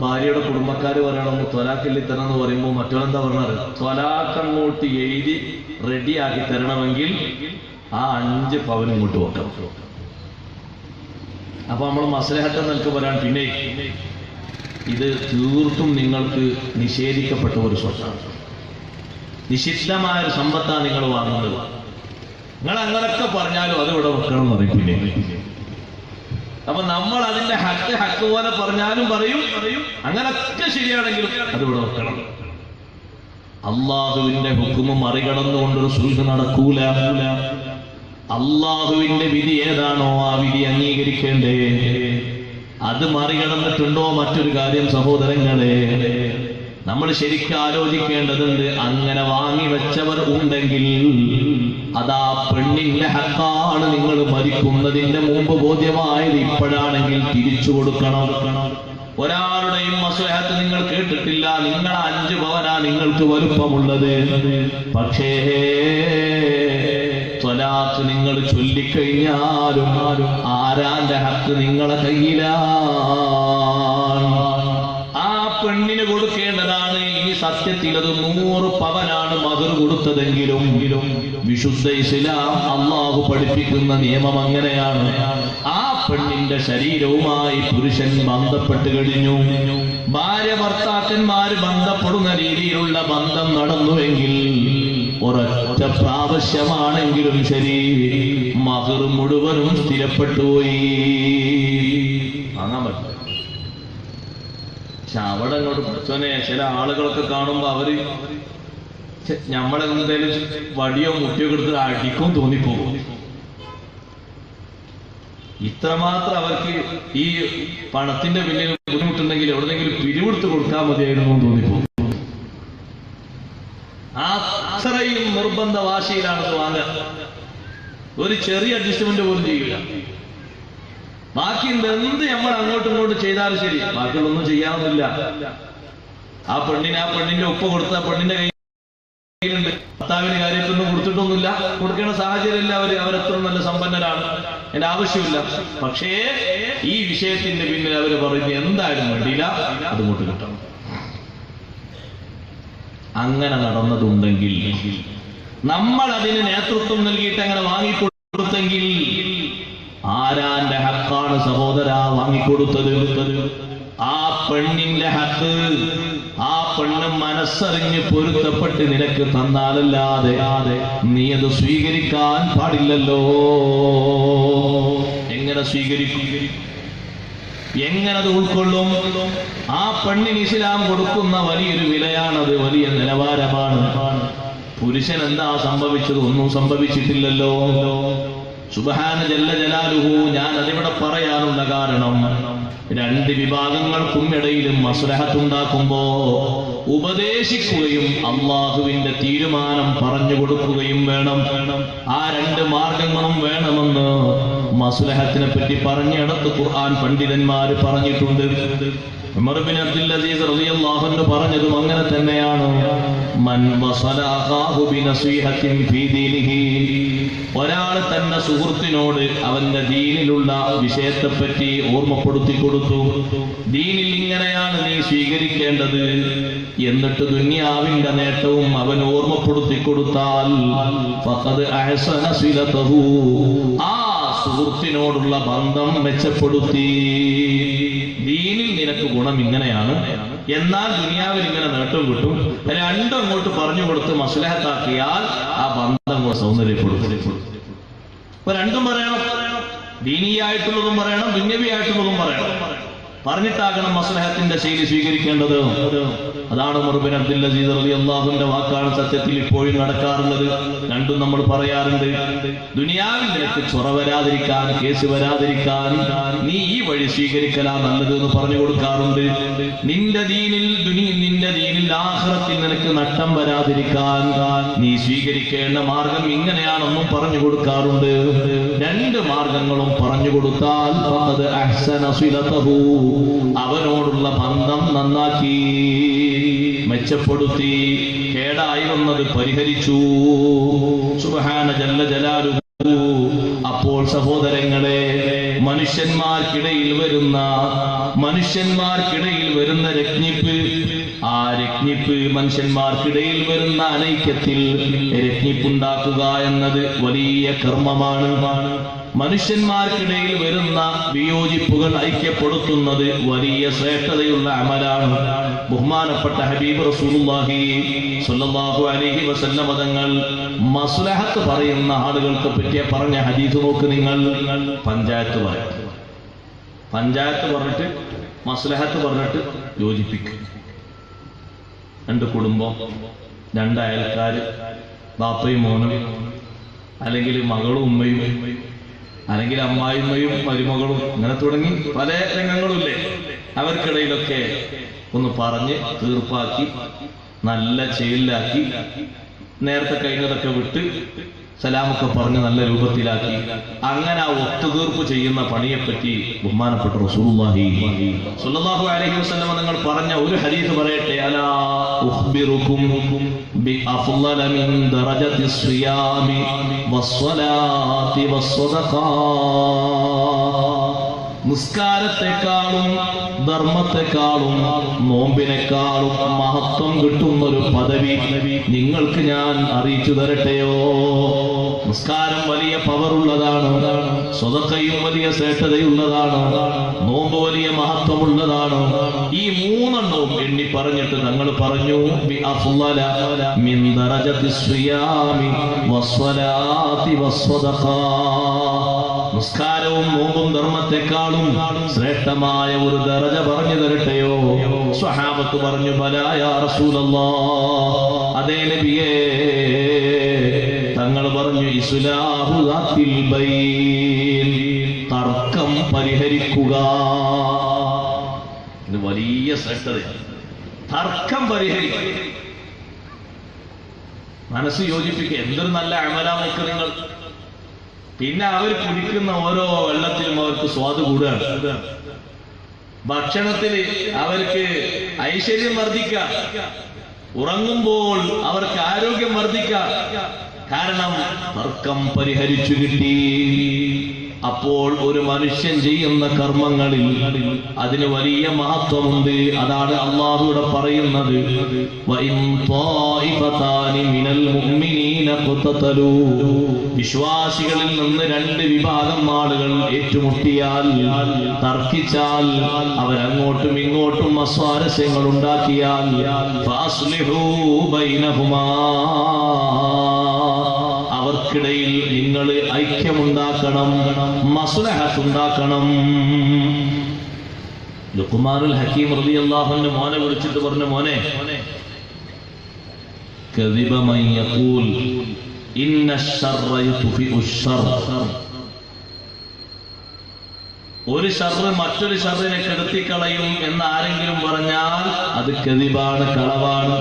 ഭാര്യയുടെ കുടുംബക്കാര് പറയണമെന്ന് ത്വലാഖില്ലി തരണം എന്ന് പറയുമ്പോൾ മറ്റോരെന്താ പറഞ്ഞത്? ത്വലാഖങ്ങോട്ട് എഴുതി റെഡിയാക്കി തരണമെങ്കിൽ ആ 5 പവൻ ഇങ്ങോട്ട് വെക്കണം. അപ്പൊ നമ്മൾ മസ്ലഹത്ത് നിനക്ക് പറയാൻ, പിന്നെ ഇത് തീർത്തും നിങ്ങൾക്ക് നിഷേധിക്കപ്പെട്ട ഒരു സ്വത്താണ്, നിഷിദ്ധമായ ഒരു സമ്പത്താണ് നിങ്ങൾ വാങ്ങുന്നത്. നിങ്ങൾ അങ്ങനൊക്കെ പറഞ്ഞാലും അത് ഇവിടെ വെക്കണം എന്ന് പറയും. പിന്നെ അപ്പൊ നമ്മൾ അതിന്റെ ഹക്ക് പോലെ പറഞ്ഞാലും പറയും, അങ്ങനൊക്കെ ശരിയാണെങ്കിലും അത് ഇവിടെ വെക്കണം. അള്ളാഹുവിന്റെ ഹുക്മ് മറികടന്നുകൊണ്ടൊരു സുൽഹ് നടക്കൂല. അള്ളാഹുവിന്റെ വിധി ഏതാണോ ആ വിധി അംഗീകരിക്കേണ്ടേ. അത് മറികടന്നിട്ടുണ്ടോ മറ്റൊരു കാര്യം സഹോദരങ്ങളെ, നമ്മൾ ശരിക്കും ആലോചിക്കേണ്ടതുണ്ട്. അങ്ങനെ വാങ്ങിവെച്ചവർ ഉണ്ടെങ്കിൽ അതാ പെണ്ണിന്റെ ഹക്കാണ്. നിങ്ങൾ മരിക്കുന്നതിന്റെ മുമ്പ് ബോധ്യമായത് ഇപ്പോഴാണെങ്കിൽ തിരിച്ചു കൊടുക്കണം. ഒരാളുടെയും മസ്ലഹത്ത് നിങ്ങൾ കേട്ടിട്ടില്ല. നിങ്ങൾ 5 പവനാ നിങ്ങൾക്ക് വലുപ്പമുള്ളത്, പക്ഷേ ത്വലാഖ് നിങ്ങൾ ചൊല്ലിക്കഴിഞ്ഞാലും ആരാന്റെ ഹക്ക് നിങ്ങളെ കയ്യിലാണ്. ആ പെണ്ണിന് കൊടുക്കേണ്ടതാണ്. ഇനി സത്യത്തിൽ അത് 100 പവനാണ് മഹർ കൊടുത്തതെങ്കിലും വിശുദ്ധ ഇസ്ലാം അള്ളാഹു പഠിപ്പിക്കുന്ന നിയമം അങ്ങനെയാണ്. ആ പെണ്ണിന്റെ ശരീരവുമായി പുരുഷൻ ബന്ധപ്പെട്ട് കഴിഞ്ഞു. ഭാര്യ ഭർത്താക്കന്മാര് ബന്ധപ്പെടുന്ന രീതിയിലുള്ള ബന്ധം നടന്നുവെങ്കിൽ ഒരൊറ്റ പ്രാവശ്യമാണെങ്കിലും ശരി, മഹർ മുഴുവനും സ്ഥിരപ്പെട്ടുപോയി. വാങ്ങാൻ പറ്റില്ല. പക്ഷെ അവിടെ അങ്ങോട്ട് പഠിച്ചോനെ ചില ആളുകളൊക്കെ കാണുമ്പോ അവര് നമ്മളെന്തായാലും വടിയോ മുട്ടിയോ കൊടുത്ത് അടിക്കും തോന്നിപ്പോകും. ഇത്രമാത്രം അവർക്ക് ഈ പണത്തിന്റെ പിന്നിൽ ബുദ്ധിമുട്ടുണ്ടെങ്കിൽ എവിടെന്നെങ്കിലും പിരിവെടുത്ത് കൊടുക്കാൻ മതിയായിരുന്നു എന്ന് തോന്നിപ്പോകും. അത്രയും നിർബന്ധ വാശിയിലാണത് വാങ്ങുക. ഒരു ചെറിയ അഡ്ജസ്റ്റ്മെന്റ് പോലും ചെയ്യില്ല. ബാക്കി എന്ത് നമ്മൾ അങ്ങോട്ടും ഇങ്ങോട്ടും ചെയ്താലും ശരി, ബാക്കിയുള്ളൊന്നും ചെയ്യാനൊന്നുമില്ല. ആ പെണ്ണിന്റെ ഉപ്പ കൊടുത്ത പെണ്ണിന്റെ കയ്യിലുണ്ട്. ഭർത്താവിന് കാര്യത്തൊന്നും കൊടുത്തിട്ടൊന്നുമില്ല, കൊടുക്കേണ്ട സാഹചര്യമില്ല. അവരത്ര നല്ല സമ്പന്നരാണ്, എന്റെ ആവശ്യമില്ല. പക്ഷേ ഈ വിഷയത്തിന്റെ പിന്നിൽ അവര് പറയുന്നത് എന്തായാലും വേണ്ടിയില്ല, അതുകൊണ്ട് കിട്ടണം. അങ്ങനെ നടന്നതുണ്ടെങ്കിൽ, നമ്മൾ അതിന് നേതൃത്വം നൽകിയിട്ട് അങ്ങനെ വാങ്ങിക്കൊടുത്തെങ്കിൽ ആരാന്റെ ഹക്കാണ് സഹോദര വാങ്ങിക്കൊടുത്തത്? ആ പെണ്ണിന്റെ ഹക്ക്. ആ പെണ്ണ് മനസ്സറിഞ്ഞ് പൊരുത്തപ്പെട്ട് നിനക്ക് തന്നാലല്ലാതെ നീ അത് സ്വീകരിക്കാൻ പാടില്ലല്ലോ. എങ്ങനെ സ്വീകരിക്കും? എങ്ങനത് ഉൾക്കൊള്ളും? ആ പെണ്ണിന് ഇസ്ലാം കൊടുക്കുന്ന വലിയൊരു വിലയാണത്, വലിയ നിലവാരമാണ്. പുരുഷൻ എന്താ സംഭവിച്ചത്? ഒന്നും സംഭവിച്ചിട്ടില്ലല്ലോ. സുബ്ഹാന ജല്ല ജലാലുഹു. ഞാൻ അതിവിടെ പറയാനുള്ള കാരണം, രണ്ട് വിഭാഗങ്ങൾക്കും ഇടയിലും മസ്ലഹത്തുണ്ടാക്കുമ്പോ ഉപദേശിക്കുകയും അള്ളാഹുവിന്റെ തീരുമാനം പറഞ്ഞു കൊടുക്കുകയും വേണം. ആ രണ്ട് മാർഗങ്ങളും വേണമെന്ന് മസ്ലഹത്തിനെ പറ്റി പറഞ്ഞിടത്ത് ഖുർആൻ പണ്ഡിതന്മാര് പറഞ്ഞിട്ടുണ്ട്. ഉമർ ബിൻ അബ്ദുൽ അസീസ് റളിയല്ലാഹു അൻഹു പറഞ്ഞതും അങ്ങനെ തന്നെയാണ്. മൻ വസല അഖാഹു ബിനസീഹത്തിൻ ഫീ ദീനിഹി, ഒരാൾ തന്റെ സുഹൃത്തിനോട് അവന്റെ ദീനിലുള്ള വിഷയത്തെപ്പറ്റി ഓർമ്മപ്പെടുത്തി കൊടുത്തു. ദീനിൽ ഇങ്ങനെയാണ് നീ സ്വീകരിക്കേണ്ടത് എന്നിട്ട് ദുനിയാവിന്റെ നേട്ടവും അവൻ ഓർമ്മപ്പെടുത്തി കൊടുത്താൽ ഫഖദ് അഹ്സന സിലതഹു, ആ സുഹൃത്തിനോടുള്ള ബന്ധം മെച്ചപ്പെടുത്തി. ദീനിൽ നിനക്ക് ഗുണം ഇങ്ങനെയാണ്, എന്നാൽ ദുനിയാവിൽ ഇങ്ങനെ നേട്ടം കിട്ടും. രണ്ടും അങ്ങോട്ട് പറഞ്ഞു കൊടുത്ത് മസ്ലഹത്താക്കിയാൽ ആ ബന്ധം സൗന്ദര്യപ്പെടും. അപ്പൊ രണ്ടും പറയണം, ദീനിയായിട്ടുള്ളതും പറയണം, ദുന്യവിയായിട്ടുള്ളതും പറയണം. പറഞ്ഞിട്ടാകണം മസ്ലഹത്തിന്റെ ശൈലി സ്വീകരിക്കേണ്ടത്. അതാണ് ഉമർ ബിൻ അബ്ദുൽ അസീസ് റളിയല്ലാഹുവിന്റെ വാക്കാണ് സത്യത്തിൽ ഇപ്പോഴും നടക്കാറുള്ളത്. രണ്ടും നമ്മൾ പറയാറുണ്ട്. ദുനിയാവിൽ നിനക്ക് ചൊറ വരാതിരിക്കാൻ, കേസ് വരാതിരിക്കാൻ നീ ഈ വഴി സ്വീകരിക്കലാ നല്ലത് എന്ന് പറഞ്ഞു കൊടുക്കാറുണ്ട്. നിന്റെ ദീനിൽ ആഖിറത്തിൽ നിനക്ക് നഷ്ടം വരാതിരിക്കാൻ നീ സ്വീകരിക്കേണ്ട മാർഗം ഇങ്ങനെയാണെന്നും പറഞ്ഞു കൊടുക്കാറുണ്ട്. രണ്ട് മാർഗങ്ങളും പറഞ്ഞു കൊടുത്താൽ ഫഖദ് അഹ്സന സിലതഹു, അവനോടുള്ള ബന്ധം നന്നാക്കി, മെച്ചപ്പെടുത്തി, കേടായി വന്നത് പരിഹരിച്ചു. സുബ്ഹാന ജല്ല ജലാലുഹു. അപ്പോൾ സഹോദരങ്ങളെ, മനുഷ്യന്മാർക്കിടയിൽ വരുന്ന രജ്ഞിപ്പ്, ആ രജ്ഞിപ്പ് മനുഷ്യന്മാർക്കിടയിൽ വരുന്ന അനൈക്യത്തിൽ രജ്ഞിപ്പുണ്ടാക്കുക എന്നത് വലിയ കർമ്മമാണ്. മനുഷ്യന്മാർക്കിടയിൽ വരുന്ന വിയോജിപ്പുകൾ ഐക്യപ്പെടുത്തുന്നത് വലിയ ശ്രേഷ്ഠതയുള്ള അമലാണ്. ബഹുമാനപ്പെട്ട ഹബീബ് റസൂലുള്ളാഹി സ്വല്ലല്ലാഹു അലൈഹി വസല്ലം തങ്ങൾ മസ്ലഹത്ത് പറയുന്ന ആളുകൾക്ക് പറ്റി പറഞ്ഞ ഹദീസ് നോക്ക് നിങ്ങൾ. പഞ്ചായത്ത് പറഞ്ഞിട്ട് മസ്ലഹത്ത് പറഞ്ഞിട്ട് യോജിപ്പിക്കും. രണ്ട് കുടുംബം, രണ്ട് അയൽക്കാര്, ബാപ്പയും മോനും, അല്ലെങ്കിൽ മകളും ഉമ്മയും, അല്ലെങ്കിൽ അമ്മായിമ്മയും മരുമകളും, ഇങ്ങനെ തുടങ്ങി പല രംഗങ്ങളുമില്ലേ. അവർക്കിടയിലൊക്കെ ഒന്ന് പറഞ്ഞ് തീർപ്പാക്കി, നല്ല ചെയ്യലാക്കി, നേരത്തെ കഴിഞ്ഞതൊക്കെ വിട്ട് സലാമൊക്കെ പറഞ്ഞ് നല്ല രൂപത്തിലാക്കി, അങ്ങനെ ആ ഒത്തുതീർപ്പ് ചെയ്യുന്ന പണിയെപ്പറ്റി ബഹുമാനപ്പെട്ട റസൂലുള്ളാഹി സ്വല്ലല്ലാഹു അലൈഹി വസല്ലം നിങ്ങൾ പറഞ്ഞ ഒരു ഹദീസ് പറയട്ടെ. അലാ ഉഖ്ബിറുകും ബി അഫ്ളല മിൻ ദറജത്തി സിയാമി വസ്സലാത്തി വസ്സദഖാ, നിസ്കാരത്തെക്കാളും ധർമ്മത്തെക്കാളും നോമ്പിനെക്കാളും മഹത്വം കിട്ടുന്ന ഒരു പദവി നിങ്ങൾക്ക് ഞാൻ അറിയിച്ചു തരട്ടെയോ? നിസ്കാരം വലിയ പവറുള്ളതാണ്, സ്വതക്കയും വലിയ ശ്രേഷ്ഠതയുള്ളതാണ്, നോമ്പ് വലിയ മഹത്വമുള്ളതാണ്. ഈ മൂന്നെണ്ണവും എണ്ണി പറഞ്ഞിട്ട് ഞങ്ങൾ പറഞ്ഞു ബി അഫ്ളല മിൻ ദറജത്തി സിയാമി വസ്സലാത്തി വസ്സദഖാ, നിസ്കാരവും നോമ്പും ധർമ്മത്തെക്കാളും ശ്രേഷ്ഠമായ ഒരു ദറജ പറഞ്ഞു തരട്ടെയോ? സ്വഹാബത്ത് പറഞ്ഞു ബലാ യാ റസൂലല്ലാഹ്, അതേ നബിയേ. തങ്ങൾ പറഞ്ഞു ഇസ്ലാഹു ദാത്തിൽ ബൈൻ, തർക്കം പരിഹരിക്കുക. ഇത് വലിയ ശ്രേഷ്ഠതയാണ്. തർക്കം പരിഹരിക്കുക, മനസ്സ് യോജിപ്പിക്കുക. എന്തൊരു നല്ല അമലാ നോക്ക് നിങ്ങൾ. പിന്നെ അവർ കുടിക്കുന്ന ഓരോ വെള്ളത്തിലും അവർക്ക് സ്വാദ് കൂടുകയാണ്. ഭക്ഷണത്തിൽ അവർക്ക് ഐശ്വര്യം വർദ്ധിക്കാം, ഉറങ്ങുമ്പോൾ അവർക്ക് ആരോഗ്യം വർദ്ധിക്കാം. കാരണം തർക്കം പരിഹരിച്ചു കിട്ടി. അപ്പോൾ ഒരു മനുഷ്യൻ ചെയ്യുന്ന കർമ്മങ്ങളിൽ അതിന് വലിയ മഹത്വമുണ്ട്. അതാണ് അള്ളാഹുവിടെ പറയുന്നത്, വിശ്വാസികളിൽ നിന്ന് രണ്ട് വിഭാഗം ആളുകൾ ഏറ്റുമുട്ടിയാൽ, തർക്കിച്ചാൽ, അവരങ്ങോട്ടും ഇങ്ങോട്ടും അസ്വാരസ്യങ്ങൾ ഉണ്ടാക്കിയാൽ ഫാസ്ലിഹൂ ബൈനഹുമാ, അവർക്കിടയിൽ നിങ്ങൾ ഐക്യമുണ്ടാക്കണം, മസ്ലഹത്തുണ്ടാക്കണം. ലുഖ്മാനുൽ ഹക്കീം റളിയല്ലാഹു അൻഹു മോനെ വിളിച്ചിട്ട് പറഞ്ഞു, മോനെ, കദിബ മൻ യഖൂൽ ഇന്ന അശ്ശർറ യുത്ഫിഉ അശ്ശർ, ഒരു ഷർറ് മറ്റൊരു ഷർറിനെ കെടുത്തിക്കളയും എന്ന് ആരെങ്കിലും പറഞ്ഞാൽ അത് കദിബാണ്, കളവാണ്.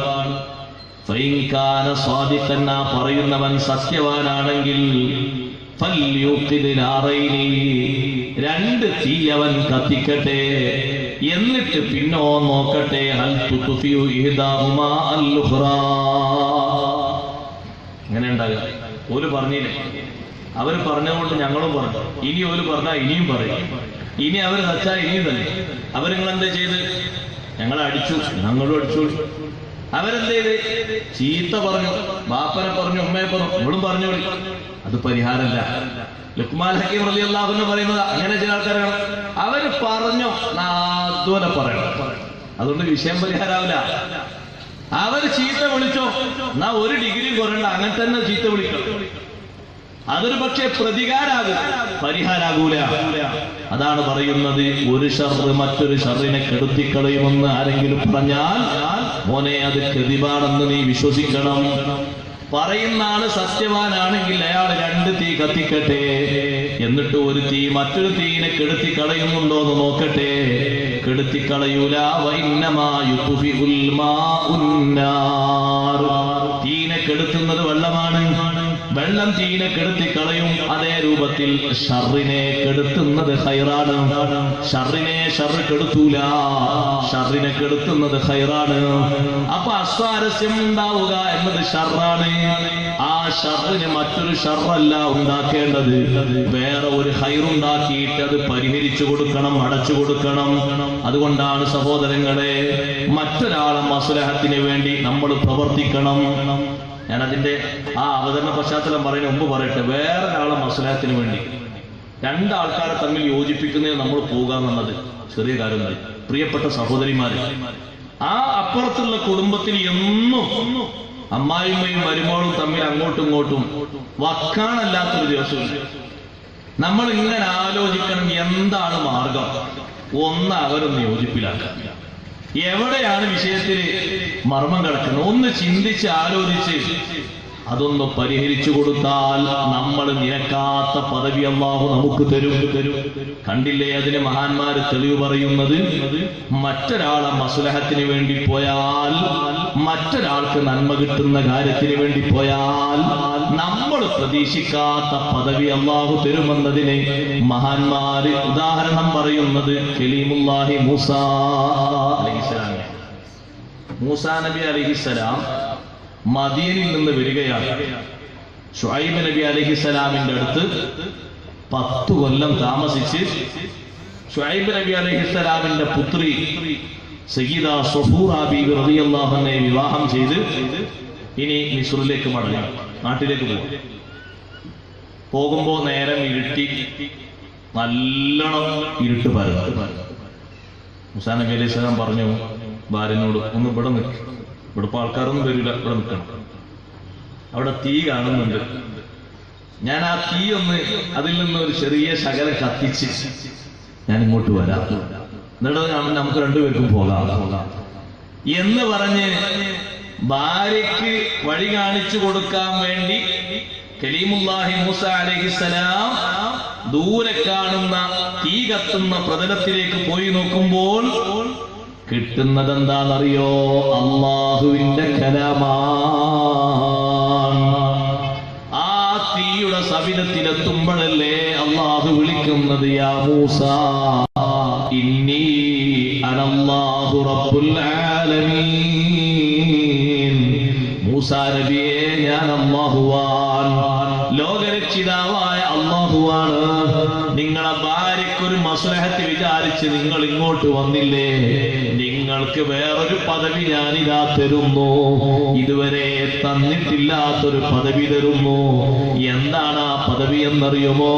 ഫൈൻ കാന സാദിഖൻ, പറയുന്നവൻ സത്യവാനാണെങ്കിൽ ഫൽയുഖിദ് നാറൈനി, 2 തീ അവൻ കത്തിക്കട്ടെ. എന്നിട്ട് പിന്നോ നോക്കട്ടെ ഹൽ തുത്ഫിഉ ഇഹ്ദാഹുമാ അൽ-ഉഖ്റാ. അങ്ങനെ ഉണ്ടാകുക. ഓല് പറഞ്ഞില്ലേ, അവർ പറഞ്ഞുകൊണ്ട് ഞങ്ങളും പറഞ്ഞു. ഇനി ഓല് പറഞ്ഞാൽ ഇനിയും പറയും. ഇനി അവർ തച്ചാൽ ഇനിയും തന്നെ. അവരിങ്ങൾ എന്താ ചെയ്ത്? ഞങ്ങളെ അടിച്ചു, ഞങ്ങളും അടിച്ചു. അവരെന്ത് ചെയ്ത്? ചീത്ത പറഞ്ഞു, ബാപ്പനെ പറഞ്ഞു, ഉമ്മയെ പറഞ്ഞു, നമ്മളും പറഞ്ഞു. അത് പരിഹാരമല്ല. ലുക്മാൻ ഹക്കീം റളിയല്ലാഹു അൻഹു പറയുന്നത് അങ്ങനെ ചില ആൾക്കാരാണ്. അവര് പറഞ്ഞു അതുപോലെ പറയണം, അതുകൊണ്ട് വിഷയം പരിഹാരാവില്ല. അവര് ചീത്ത വിളിച്ചോ, എന്നാ 1 ഡിഗ്രി കുറയണ്ട, അങ്ങനെ തന്നെ ചീത്ത വിളിക്കണം. അതൊരു പക്ഷേ പ്രതികാരാകും, പരിഹാരാകൂല. അതാണ് പറയുന്നത്, ഒരു ഷർറ് മറ്റൊരു ഷർറിനെ കെടുത്തിക്കളയുമെന്ന് ആരെങ്കിലും പറഞ്ഞാൽ മോനെ അത് കദിബാണെന്ന് നീ വിശ്വസിക്കണം. പറയുന്ന ആള് സത്യവാനാണെങ്കിൽ അയാൾ 2 തീ കത്തിക്കട്ടെ. എന്നിട്ട് ഒരു തീ മറ്റൊരു തീനെ കെടുത്തിക്കളയുന്നുണ്ടോ എന്ന് നോക്കട്ടെ. കെടുത്തിക്കളയൂല. തീനെ കെടുത്തുന്നത് വെള്ളമാണ്, വെള്ളം തീനെ കെടുത്തിക്കളയും. അതേ രൂപത്തിൽ ഷർറിനെ കെടുത്തുന്നത് ഖൈറാണ്. ഷർറിനെ ഷർറ് കെടുത്തൂല, ഷർറിനെ കെടുത്തുന്നത് ഖൈറാണ്. അപ്പൊ അസ്വാരസ്യം ഉണ്ടാവുക എന്നത് ഷർറാണ്. ആ ഷർറിന് മറ്റൊരു ഷർറല്ല ഉണ്ടാക്കേണ്ടത്, വേറെ ഒരു ഖൈറുണ്ടാക്കിയിട്ട് അത് പരിഹരിച്ചു കൊടുക്കണം, അടച്ചു കൊടുക്കണം. അതുകൊണ്ടാണ് സഹോദരങ്ങളെ, മറ്റൊരാളെ മസ്ലഹത്തിന് വേണ്ടി നമ്മൾ പ്രവർത്തിക്കണം. ഞാനതിന്റെ ആ അവതരണ പശ്ചാത്തലം പറയുന്ന മുമ്പ് പറയട്ടെ. വേറെ ഒരാളെ മസ്ലഹത്തിന് വേണ്ടി 2 ആൾക്കാരെ തമ്മിൽ യോജിപ്പിക്കുന്നതിന് നമ്മൾ പോകുക എന്നുള്ളത് ചെറിയ കാര്യമല്ല. പ്രിയപ്പെട്ട സഹോദരിമാരെ, ആ അപ്പുറത്തുള്ള കുടുംബത്തിൽ എന്നും അമ്മായിമ്മയും മരുമോളും തമ്മിൽ അങ്ങോട്ടും ഇങ്ങോട്ടും വക്കാണല്ലാത്തൊരു ദിവസമില്ല. നമ്മൾ ഇങ്ങനെ ആലോചിക്കണം, എന്താണ് മാർഗം? ഒന്ന് അവരൊന്ന് യോജിപ്പിലാക്കാം. എവിടെയാണ് വിഷയത്തിൽ മർമ്മം കിടക്കുന്നത്? ഒന്ന് ചിന്തിച്ച് ആലോചിച്ച് അതൊന്ന് പരിഹരിച്ചു കൊടുത്താൽ നമ്മൾ നിരക്കാത്ത പദവി അല്ലാഹു നമുക്ക് തരും. കണ്ടില്ലേ അതിന് മഹാന്മാര് തെളിവ് പറയുന്നത്? മറ്റൊരാളെ മസ്ലഹത്തിന് വേണ്ടി പോയാൽ, മറ്റൊരാൾക്ക് നന്മ കിട്ടുന്ന കാര്യത്തിന് വേണ്ടി പോയാൽ നമ്മൾ പ്രതീക്ഷിക്കാത്ത പദവി അല്ലാഹു തരുമെന്നതിന് മഹാന്മാര് ഉദാഹരണം പറയുന്നത് കലീമുല്ലാഹി മൂസാ അലൈഹിസ്സലാം. മൂസാ നബി അലൈഹിസ്സലാം മദീനയിൽ നിന്ന് വരികയാണ്. ശുഐബ് നബി അലൈഹിസ്സലാമിന്റെ അടുത്ത് 10 കൊല്ലം താമസിച്ച് ശുഐബ് നബി അലൈഹിസ്സലാമിന്റെ പുത്രി സയ്യിദ സഫൂറ ബീവി റളിയല്ലാഹു അൻഹയെ വിവാഹം ചെയ്ത് ഇനി മിസ്റിലേക്ക് മടങ്ങി നാട്ടിലേക്ക് പോകുമ്പോ നേരം ഇരുട്ടി, നല്ലോണം ഇരുട്ട് പരന്നു. മൂസാ നബി അലൈഹിസ്സലാം പറഞ്ഞു ഭാര്യനോട്, ഒന്ന് ഇവിടെ നിൽക്കും, ഇവിടെ ഇപ്പൊ ആൾക്കാരൊന്നും വരില്ല, ഇവിടെ നിൽക്കണം. അവിടെ തീ കാണുന്നുണ്ട്, ഞാൻ ആ തീ ഒന്ന് അതിൽ നിന്ന് ഒരു ചെറിയ ശകലം കത്തിച്ച് ഞാൻ ഇങ്ങോട്ട് വരാം, എന്നിട്ട് നമുക്ക് 2 പേർക്കും പോകാം എന്ന് പറഞ്ഞ് ഭാര്യയ്ക്ക് വഴി കാണിച്ചു കൊടുക്കാൻ വേണ്ടി കലീമുല്ലാഹി മൂസ അലൈഹിസ്സലാം ദൂരെ കാണുന്ന തീ കത്തുന്ന പ്രതലത്തിലേക്ക് പോയി നോക്കുമ്പോൾ കിട്ടുന്നത് എന്താണെന്നറിയോ? അല്ലാഹുവിന്റെ കലാമാണ്. ആ തീയുടെ സവിധത്തിലെത്തുമ്പോഴല്ലേ അല്ലാഹു വിളിക്കുന്നത്, യാ മൂസ ഇന്നി അനല്ലാഹു റബ്ബുൽ ആലമീൻ. മൂസാ നബിയെ, ഞാൻ അല്ലാഹുവാൻ, ലോകരക്ഷിതാവായ അല്ലാഹുവാണ്. നിങ്ങളെ ഭാര്യയ്ക്കൊരു മസ്ലഹത്ത് വിചാരിച്ച് നിങ്ങൾ ഇങ്ങോട്ട് വന്നില്ലേ, നിങ്ങൾക്ക് വേറൊരു പദവി ഞാനിതാ തരുന്നു, ഇതുവരെ തന്നിട്ടില്ലാത്തൊരു പദവി തരുന്നു. എന്താണ് ആ പദവി എന്നറിയുമോ?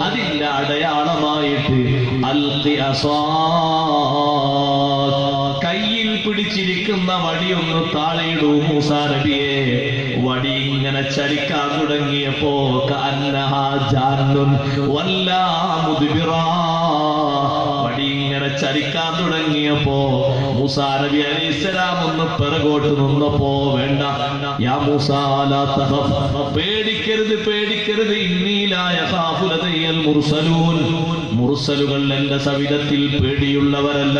അതിന്റെ അടയാളമായിട്ട് കയ്യിൽ പിടിച്ചിരിക്കുന്ന വടിയൊന്ന് താഴെയിടൂ മൂസാ നബിയെ. വടി ഇങ്ങനെ ചലിക്കാൻ തുടങ്ങിയപ്പോ വടി ഇങ്ങനെ ചലിക്കാൻ തുടങ്ങിയപ്പോ മൂസാ നബി അലൈഹിസ്സലാം ഒന്ന് പിറകോട്ട് നിന്നപ്പോ, വേണ്ട, യാ മൂസാ ലാ തഖഫ്, പേടിക്കരുത്, ഇന്നീ ലാ യഖാഫു ലദയ്യൽ മുർസലൂൻ, മുർസലുകൾ എന്റെ സവിധത്തിൽ പേടിയുള്ളവരല്ല.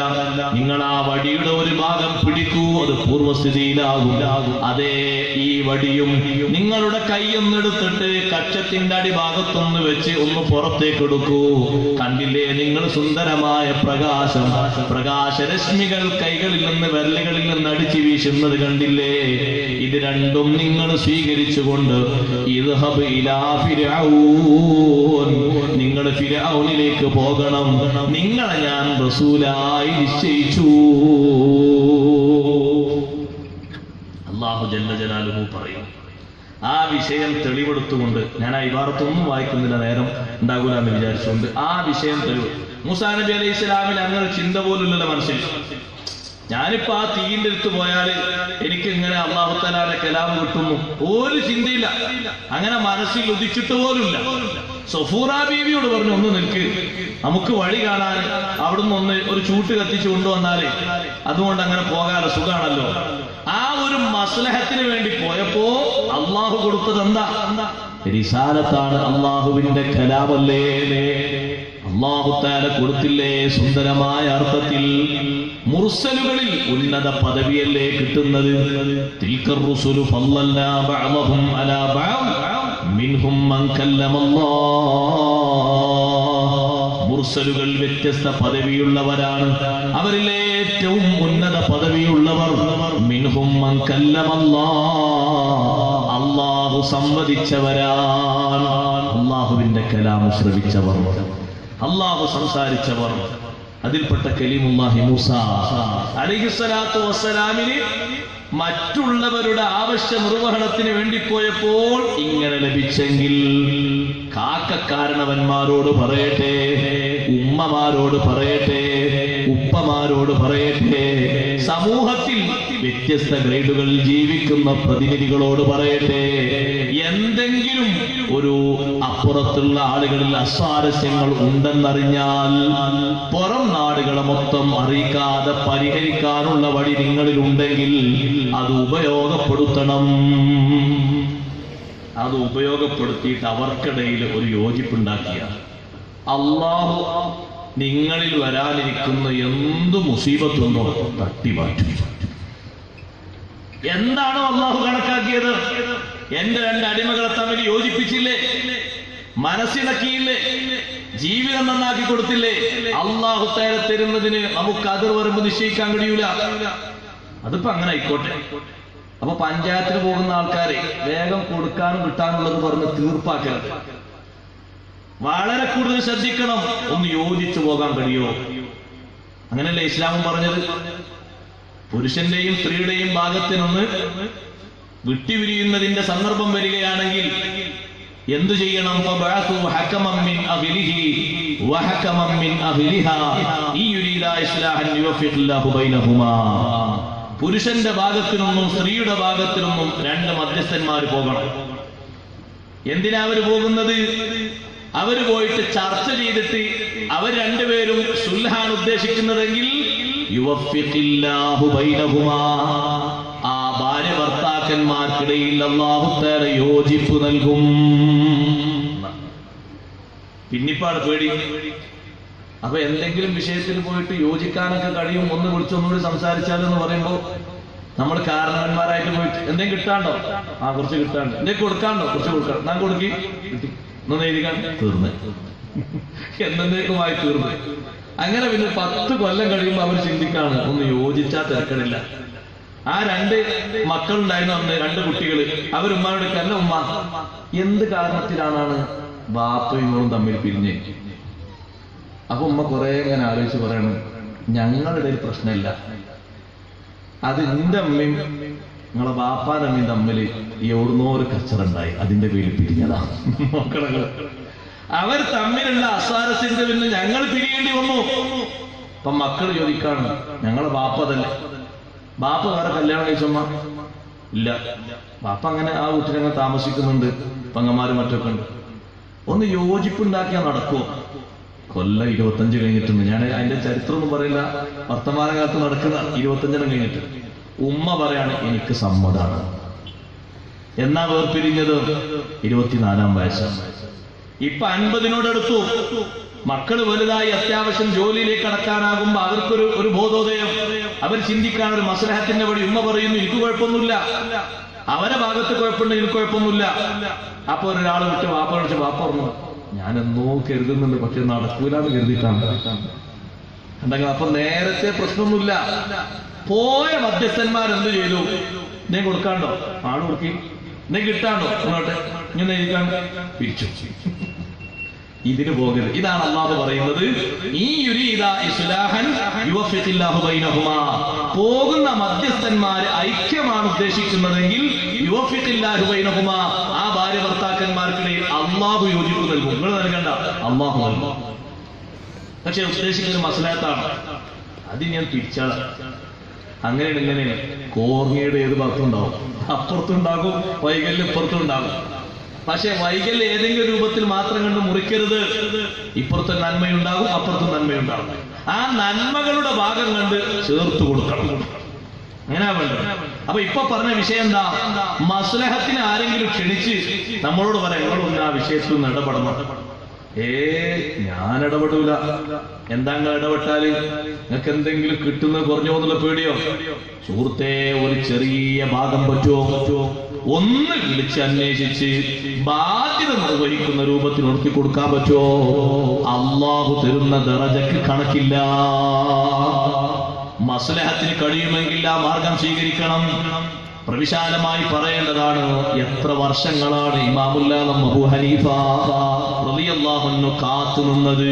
നിങ്ങൾ ആ വടിയുടെ ഒരു ഭാഗം പിടിക്കൂ, അത് പൂർവ്വസ്ഥിതിയിലാകും. അതേ, ഈ വടിയും നിങ്ങളുടെ കൈയൊന്നെടുത്തിട്ട് കക്ഷത്തിന്റെ അടിഭാഗത്തൊന്ന് വെച്ച് ഒന്ന് പുറത്തേക്ക് എടുക്കൂ. കണ്ടില്ലേ നിങ്ങൾ സുന്ദരമായ പ്രകാശരശ്മികൾ കൈകളിൽ നിന്ന് വിരലുകളിൽ നിന്ന് അടിച്ചു വീശുന്നത് കണ്ടില്ലേ? ഇത് രണ്ടും നിങ്ങൾ സ്വീകരിച്ചുകൊണ്ട് ഇദ്ഹബ് ഇലാ ഫിർഔൻ, നിങ്ങൾ ഫിർഔനിലേക്ക് പോകണം, നിങ്ങളെ ഞാൻ റസൂലായി നിശ്ചയിച്ചു. അല്ലാഹു ജല്ല ജലാലുഹു പറയും. ആ വിഷയം തെളിവെടുത്തുകൊണ്ട്, ഞാൻ ആ ഇബാറത്തൊന്നും വായിക്കുന്നില്ല, നേരം ഉണ്ടാകൂല എന്ന് വിചാരിച്ചുകൊണ്ട് ആ വിഷയം തെളിവ്. മൂസാ നബി അലൈഹി സ്വലാമിൽ അങ്ങനെ ചിന്ത പോലുള്ളല്ലോ മനസ്സിൽ. ഞാനിപ്പോ ആ തീയിന്റെ അടുത്ത് പോയാൽ എനിക്ക് ഇങ്ങനെ അല്ലാഹു തആലയുടെ കലാം കിട്ടുന്നു, ഒരു ചിന്തയില്ല, അങ്ങനെ മനസ്സിൽ ഉദിച്ചിട്ട് പോലുമില്ല. സഫൂറ ബീവിയോട് പറഞ്ഞു, ഒന്ന് നിൽക്ക്, നമുക്ക് വഴി കാണാൻ അവിടുന്ന് ഒന്ന് ഒരു ചൂട്ട് കത്തിച്ചു കൊണ്ടുവന്നാലേ അതുകൊണ്ട് അങ്ങനെ പോകാതെ സുഖാണല്ലോ. ആ ഒരു മസ്ലഹത്തിന് വേണ്ടി പോയപ്പോ അള്ളാഹു കൊടുത്തത് എന്താ? റിസാലത്താണ്, അള്ളാഹുവിന്റെ കലാമല്ലേ. അല്ലാഹു തആല കൊടുത്തില്ലേ സുന്ദരമായ അർത്ഥത്തിൽ. മുർസലുകളിൽ ഉന്നത പദവിയല്ലേ കിട്ടുന്നത്. തിൽക്കർ റുസുലു ഫളൽനാ ബഅദഹും അലാ ബഅദ് മിൻഹും മൻ കല്ലമല്ലാഹ്. മുർസലുകൾ വ്യത്യസ്ത പദവിയുള്ളവരാണ്. അവരിൽ ഏറ്റവും ഉന്നത പദവിയുള്ളവർ മിൻഹും മൻ കല്ലമല്ലാഹ്, അല്ലാഹു സംവദിച്ചവരാണ്. അല്ലാഹുവിന്റെ കലാം ശ്രവിച്ചവർ, അല്ലാഹു സംസാരിച്ചവർ. അതിൽപ്പെട്ട കലീമുല്ലാഹി മൂസ അലൈഹിസ്സലാത്തു വസ്സലാമിന് മറ്റുള്ളവരുടെ ആവശ്യ നിർവഹണത്തിന് വേണ്ടി പോയപ്പോൾ ഇങ്ങനെ ലഭിച്ചെങ്കിൽ കാക്കക്കാരണവന്മാരോട് പറയട്ടെ, ഉമ്മമാരോട് പറയട്ടെ, ഉപ്പമാരോട് പറയട്ടെ, സമൂഹത്തിൽ വ്യത്യസ്ത ഗ്രേഡുകളിൽ ജീവിക്കുന്ന പ്രതിനിധികളോട് പറയട്ടെ, എന്തെങ്കിലും ഒരു അപ്പുറത്തുള്ള ആളുകളിൽ അസ്വാരസ്യങ്ങൾ ഉണ്ടെന്നറിഞ്ഞാൽ പുറം നാടുകളെ മൊത്തം അറിയിക്കാതെ പരിഹരിക്കാനുള്ള വഴി നിങ്ങളിൽ ഉണ്ടെങ്കിൽ അത് ഉപയോഗപ്പെടുത്തണം. അത് ഉപയോഗപ്പെടുത്തിയിട്ട് അവർക്കിടയിൽ ഒരു യോജിപ്പുണ്ടാക്കിയ അല്ലാഹു നിങ്ങളിൽ വരാനിരിക്കുന്ന എന്തു മുസീബത്തുണ്ടോ തട്ടിമാറ്റും. എന്താണോ അല്ലാഹു കണക്കാക്കിയത്? എന്റെ രണ്ട് അടിമകളെ തമ്മിൽ യോജിപ്പിച്ചില്ലേ, മനസ്സിണക്കിയില്ലേ, ജീവിതം നന്നാക്കി കൊടുത്തില്ലേ? അല്ലാഹു തആല തരുന്നതിന് നമുക്ക് അതിർവരമ്പ് നിശ്ചയിക്കാൻ കഴിയൂല. അതിപ്പോ അങ്ങനെ ആയിക്കോട്ടെ. അപ്പൊ പഞ്ചായത്തിന് പോകുന്ന ആൾക്കാരെ വേഗം കൊടുക്കാനും കിട്ടാനുള്ളത് പറഞ്ഞ് തീർപ്പാക്കരുത്. വളരെ കൂടുതൽ ശ്രദ്ധിക്കണം. ഒന്ന് യോജിച്ചു പോകാൻ കഴിയോ? അങ്ങനല്ലേ ഇസ്ലാമും പറഞ്ഞത്. പുരുഷന്റെയും സ്ത്രീയുടെയും ഭാഗത്തിനൊന്ന് വിട്ടുപിരിയുന്നതിന്റെ സന്ദർഭം വരികയാണെങ്കിൽ എന്തു ചെയ്യണം? പുരുഷന്റെ ഭാഗത്തിനൊന്നും സ്ത്രീയുടെ ഭാഗത്തിനൊന്നും രണ്ട് മധ്യസ്ഥന്മാർ പോകണം. എന്തിനാ അവര് പോകുന്നത്? അവര് പോയിട്ട് ചർച്ച ചെയ്തിട്ട് അവർ രണ്ടുപേരും സുൽഹാൻ ഉദ്ദേശിക്കുന്നതെങ്കിൽ ആ ഭാര്യ ഭർത്താക്കന്മാർക്കിടയിൽ അല്ലാഹു തആല യോജിപ്പ് നൽകും. പിന്നിപ്പാട് പേടി. അപ്പൊ എന്തെങ്കിലും വിഷയത്തിൽ പോയിട്ട് യോജിക്കാനൊക്കെ കഴിയും, ഒന്ന് വിളിച്ചൊന്നുകൂടി സംസാരിച്ചാലെന്ന് പറയുമ്പോൾ നമ്മൾ കാരണവന്മാരായിട്ട് പോയിട്ട് എന്തെങ്കിലും കിട്ടാണ്ടോ? ആ കുറച്ച് കിട്ടാണ്ട്. എന്തെങ്കിലും കൊടുക്കാണ്ടോ? കുറച്ച് കൊടുക്കാം. ഞാൻ കൊടുക്കി കിട്ടി ഒന്ന് എഴുതിക്കാൻ തീർന്ന് എന്നേക്കുമായി തീർന്ന്. അങ്ങനെ പിന്നെ 10 കൊല്ലം കഴിയുമ്പോൾ അവർ ചിന്തിക്കാണ് ഒന്ന് യോജിച്ചാൽ തിരക്കണില്ല. ആ രണ്ട് മക്കളുണ്ടായിരുന്നു അന്ന്, 2 കുട്ടികൾ. അവരുമ്മാനോട് അല്ല ഉമ്മ, എന്ത് കാരണത്തിലാണ് ബാപ്പയും മോളും തമ്മിൽ പിരിഞ്ഞ്? അപ്പൊ ഉമ്മ കുറെ ഇങ്ങനെ ആലോചിച്ച് പറയണം, ഞങ്ങളുടെ ഇടയിൽ പ്രശ്നമില്ല, അത് നിന്റെ അമ്മയും നിങ്ങളെ ബാപ്പാന്റെ അമ്മയും തമ്മിൽ എവിടുന്നോ ഒരു കച്ചറുണ്ടായി, അതിന്റെ പേരിൽ പിരിഞ്ഞതാ. മക്കളെ അവർ തമ്മിലുള്ള അസ്വാരസ്യത്തിന്റെ പിന്നെ ഞങ്ങൾ പിരിയേണ്ടി വന്നു. അപ്പൊ മക്കൾ ചോദിക്കാണ്, ഞങ്ങളെ ബാപ്പ തന്നെ, ബാപ്പ വേറെ കല്യാണം കഴിച്ചമ്മ ഇല്ല, ബാപ്പ അങ്ങനെ ആ വീട്ടിലങ്ങനെ താമസിക്കുന്നുണ്ട്, പെങ്ങന്മാരും മറ്റൊക്കെ ഉണ്ട്. ഒന്ന് യോജിപ്പുണ്ടാക്കിയാൽ നടക്കുമോ? കൊല്ലം 25 കഴിഞ്ഞിട്ടുണ്ട്. ഞാൻ അതിന്റെ ചരിത്രമൊന്നും പറയില്ല, വർത്തമാനകാലത്ത് നടക്കുന്ന 25 കഴിഞ്ഞിട്ട്. ഉമ്മ പറയാണ് എനിക്ക് സമ്മതാണ്. എന്നാ വേർപിരിഞ്ഞത് 24-ാം വയസ്സാണ്. ഇപ്പൊ 50-നോടടുത്തു. മക്കള് വലുതായി അത്യാവശ്യം ജോലിയിലേക്ക് കടക്കാനാകുമ്പോ അവർക്കൊരു ബോധോദയം, അവർ ചിന്തിക്കാൻ ഒരു മസ്ലഹത്തിന്റെ വഴി. ഉമ്മ പറയുന്നു എനിക്ക് കുഴപ്പമൊന്നുമില്ല, അവരെ ഭാഗത്ത് കുഴപ്പമുണ്ട്, എനിക്ക് കുഴപ്പമൊന്നുമില്ല. അപ്പൊ ഒരാൾ വിട്ട് വാപ്പ വിളിച്ച് വാപ്പ പറഞ്ഞു ഞാനെന്നോ കരുതുന്നുണ്ട്, പക്ഷെ നടക്കൂലെന്ന് കരുതിയിട്ടാണ് ഉണ്ടെങ്കിൽ. അപ്പൊ നേരത്തെ പ്രശ്നമൊന്നുമില്ല. പോയ മധ്യസ്ഥന്മാരെന്ത് ചെയ്തു? നീ കൊടുക്കാണ്ടോ? ആള് കൊടുക്കി. നീ കിട്ടാണ്ടോ? അങ്ങോട്ട് ഇങ്ങനെ ഇരിക്കാൻ പിരിച്ചു. ഇതിന് പോകരുത്. ഇതാണ് അല്ലാഹു പറയുന്നത്, ഈ യുരീദാ ഇസ്ലാഹൻ യുവഫിഖില്ലാഹു ബൈനഹുമാ. പോകുന്ന മധ്യസ്ഥന്മാര് ഐക്യമാണ് ഉദ്ദേശിക്കുന്നതെങ്കിൽ യുവഫിഖില്ലാഹു ബൈനഹുമാ, ആ ഭാര്യ ഭർത്താക്കന്മാർക്കിടയിൽ അല്ലാഹു യോജിപ്പ് നൽകും. നിങ്ങൾ നൽകണ്ട, അല്ലാഹു നൽകും. പക്ഷെ ഉദ്ദേശിക്കുന്ന മസ്ലഹത്താണ്. അത് ഞാൻ തിരിച്ചാണ്. അങ്ങനെയാണ് ഇങ്ങനെയാണ്. കോർണിയുടെ ഏത് ഭാഗത്തുണ്ടാവും? അപ്പുറത്തുണ്ടാകും, വൈകല്യം ഇപ്പുറത്തും ഉണ്ടാകും. പക്ഷെ വൈകല്യം ഏതെങ്കിലും രൂപത്തിൽ മാത്രം കണ്ട് മുറിക്കരുത്. ഇപ്പുറത്തെ നന്മയുണ്ടാകും, അപ്പുറത്തും നന്മയുണ്ടാകും. ആ നന്മകളുടെ ഭാഗം കണ്ട് ചേർത്ത് കൊടുക്കണം. അങ്ങനെ വേണ്ടത്. അപ്പൊ ഇപ്പൊ പറഞ്ഞ വിഷയം എന്താ? മസ്ലഹത്തിന് ആരെങ്കിലും ക്ഷണിച്ച് നമ്മളോട് പറയാം നിങ്ങളൊന്നും ആ വിഷയത്തിൽ നിന്ന് ഇടപെടണം. ഞാൻ ഇടപെടൂല. എന്താ നിങ്ങൾ ഇടപെട്ടാല് നിങ്ങൾക്ക് എന്തെങ്കിലും കിട്ടുന്നത് കുറഞ്ഞോ എന്നുള്ള പേടിയോ? സുഹൃത്തെ, ഒരു ചെറിയ ഭാഗം പറ്റുമോ? ഒന്ന് വിളിച്ച് അന്വേഷിച്ച് ബാധ്യത നിർവഹിക്കുന്ന രൂപത്തിൽ ഉണർത്തി കൊടുക്കാൻ പറ്റുമോ? അള്ളാഹു തരുന്ന ദറജക്ക് കണക്കില്ല. മസ്ലഹത്തിന് കഴിയുമെങ്കിൽ ആ മാർഗം സ്വീകരിക്കണം. പ്രവിശാലമായി പറയേണ്ടതാണ്. എത്ര വർഷങ്ങളാണ് ഇമാമുല്ലാദം അബൂ ഹനീഫ റളിയല്ലാഹു അൻഹു കാത്തു നിന്നത്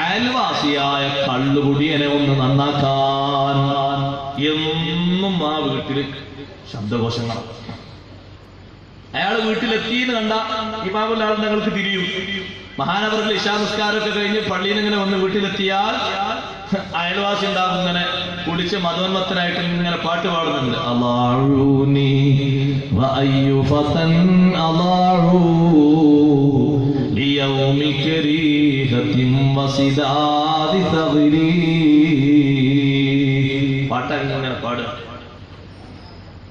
അയൽവാസിയായ കള്ളുകുടിയനെ ഒന്ന് നന്നാക്കാൻ. എന്നും ആ വീട്ടിൽ ശബ്ദകോശങ്ങൾ. അയാള് വീട്ടിലെത്തിയെന്ന് കണ്ട ഇമാമുല്ലാദം ഞങ്ങൾക്ക് തിരിയും. മഹാനവറുകൾ ഇശാ നിസ്കാരമൊക്കെ കഴിഞ്ഞ് പള്ളിയിൽ നിന്ന് ഇങ്ങനെ വന്ന് വീട്ടിലെത്തിയാൽ അയൽവാസി ഉണ്ടാകും ഇങ്ങനെ കുടിച്ച് മതോന്മത്തനായിട്ട് ഇങ്ങനെ പാട്ട് പാടുന്നുണ്ട്. അല്ലാഹുനി വഅയ്യു ഫതൻ അല്ലാഹു ലിയൗമി കരീഹതിൻ വസിദാദി തഗ്രി. പാട്ട് ഇങ്ങനെ പാടുക.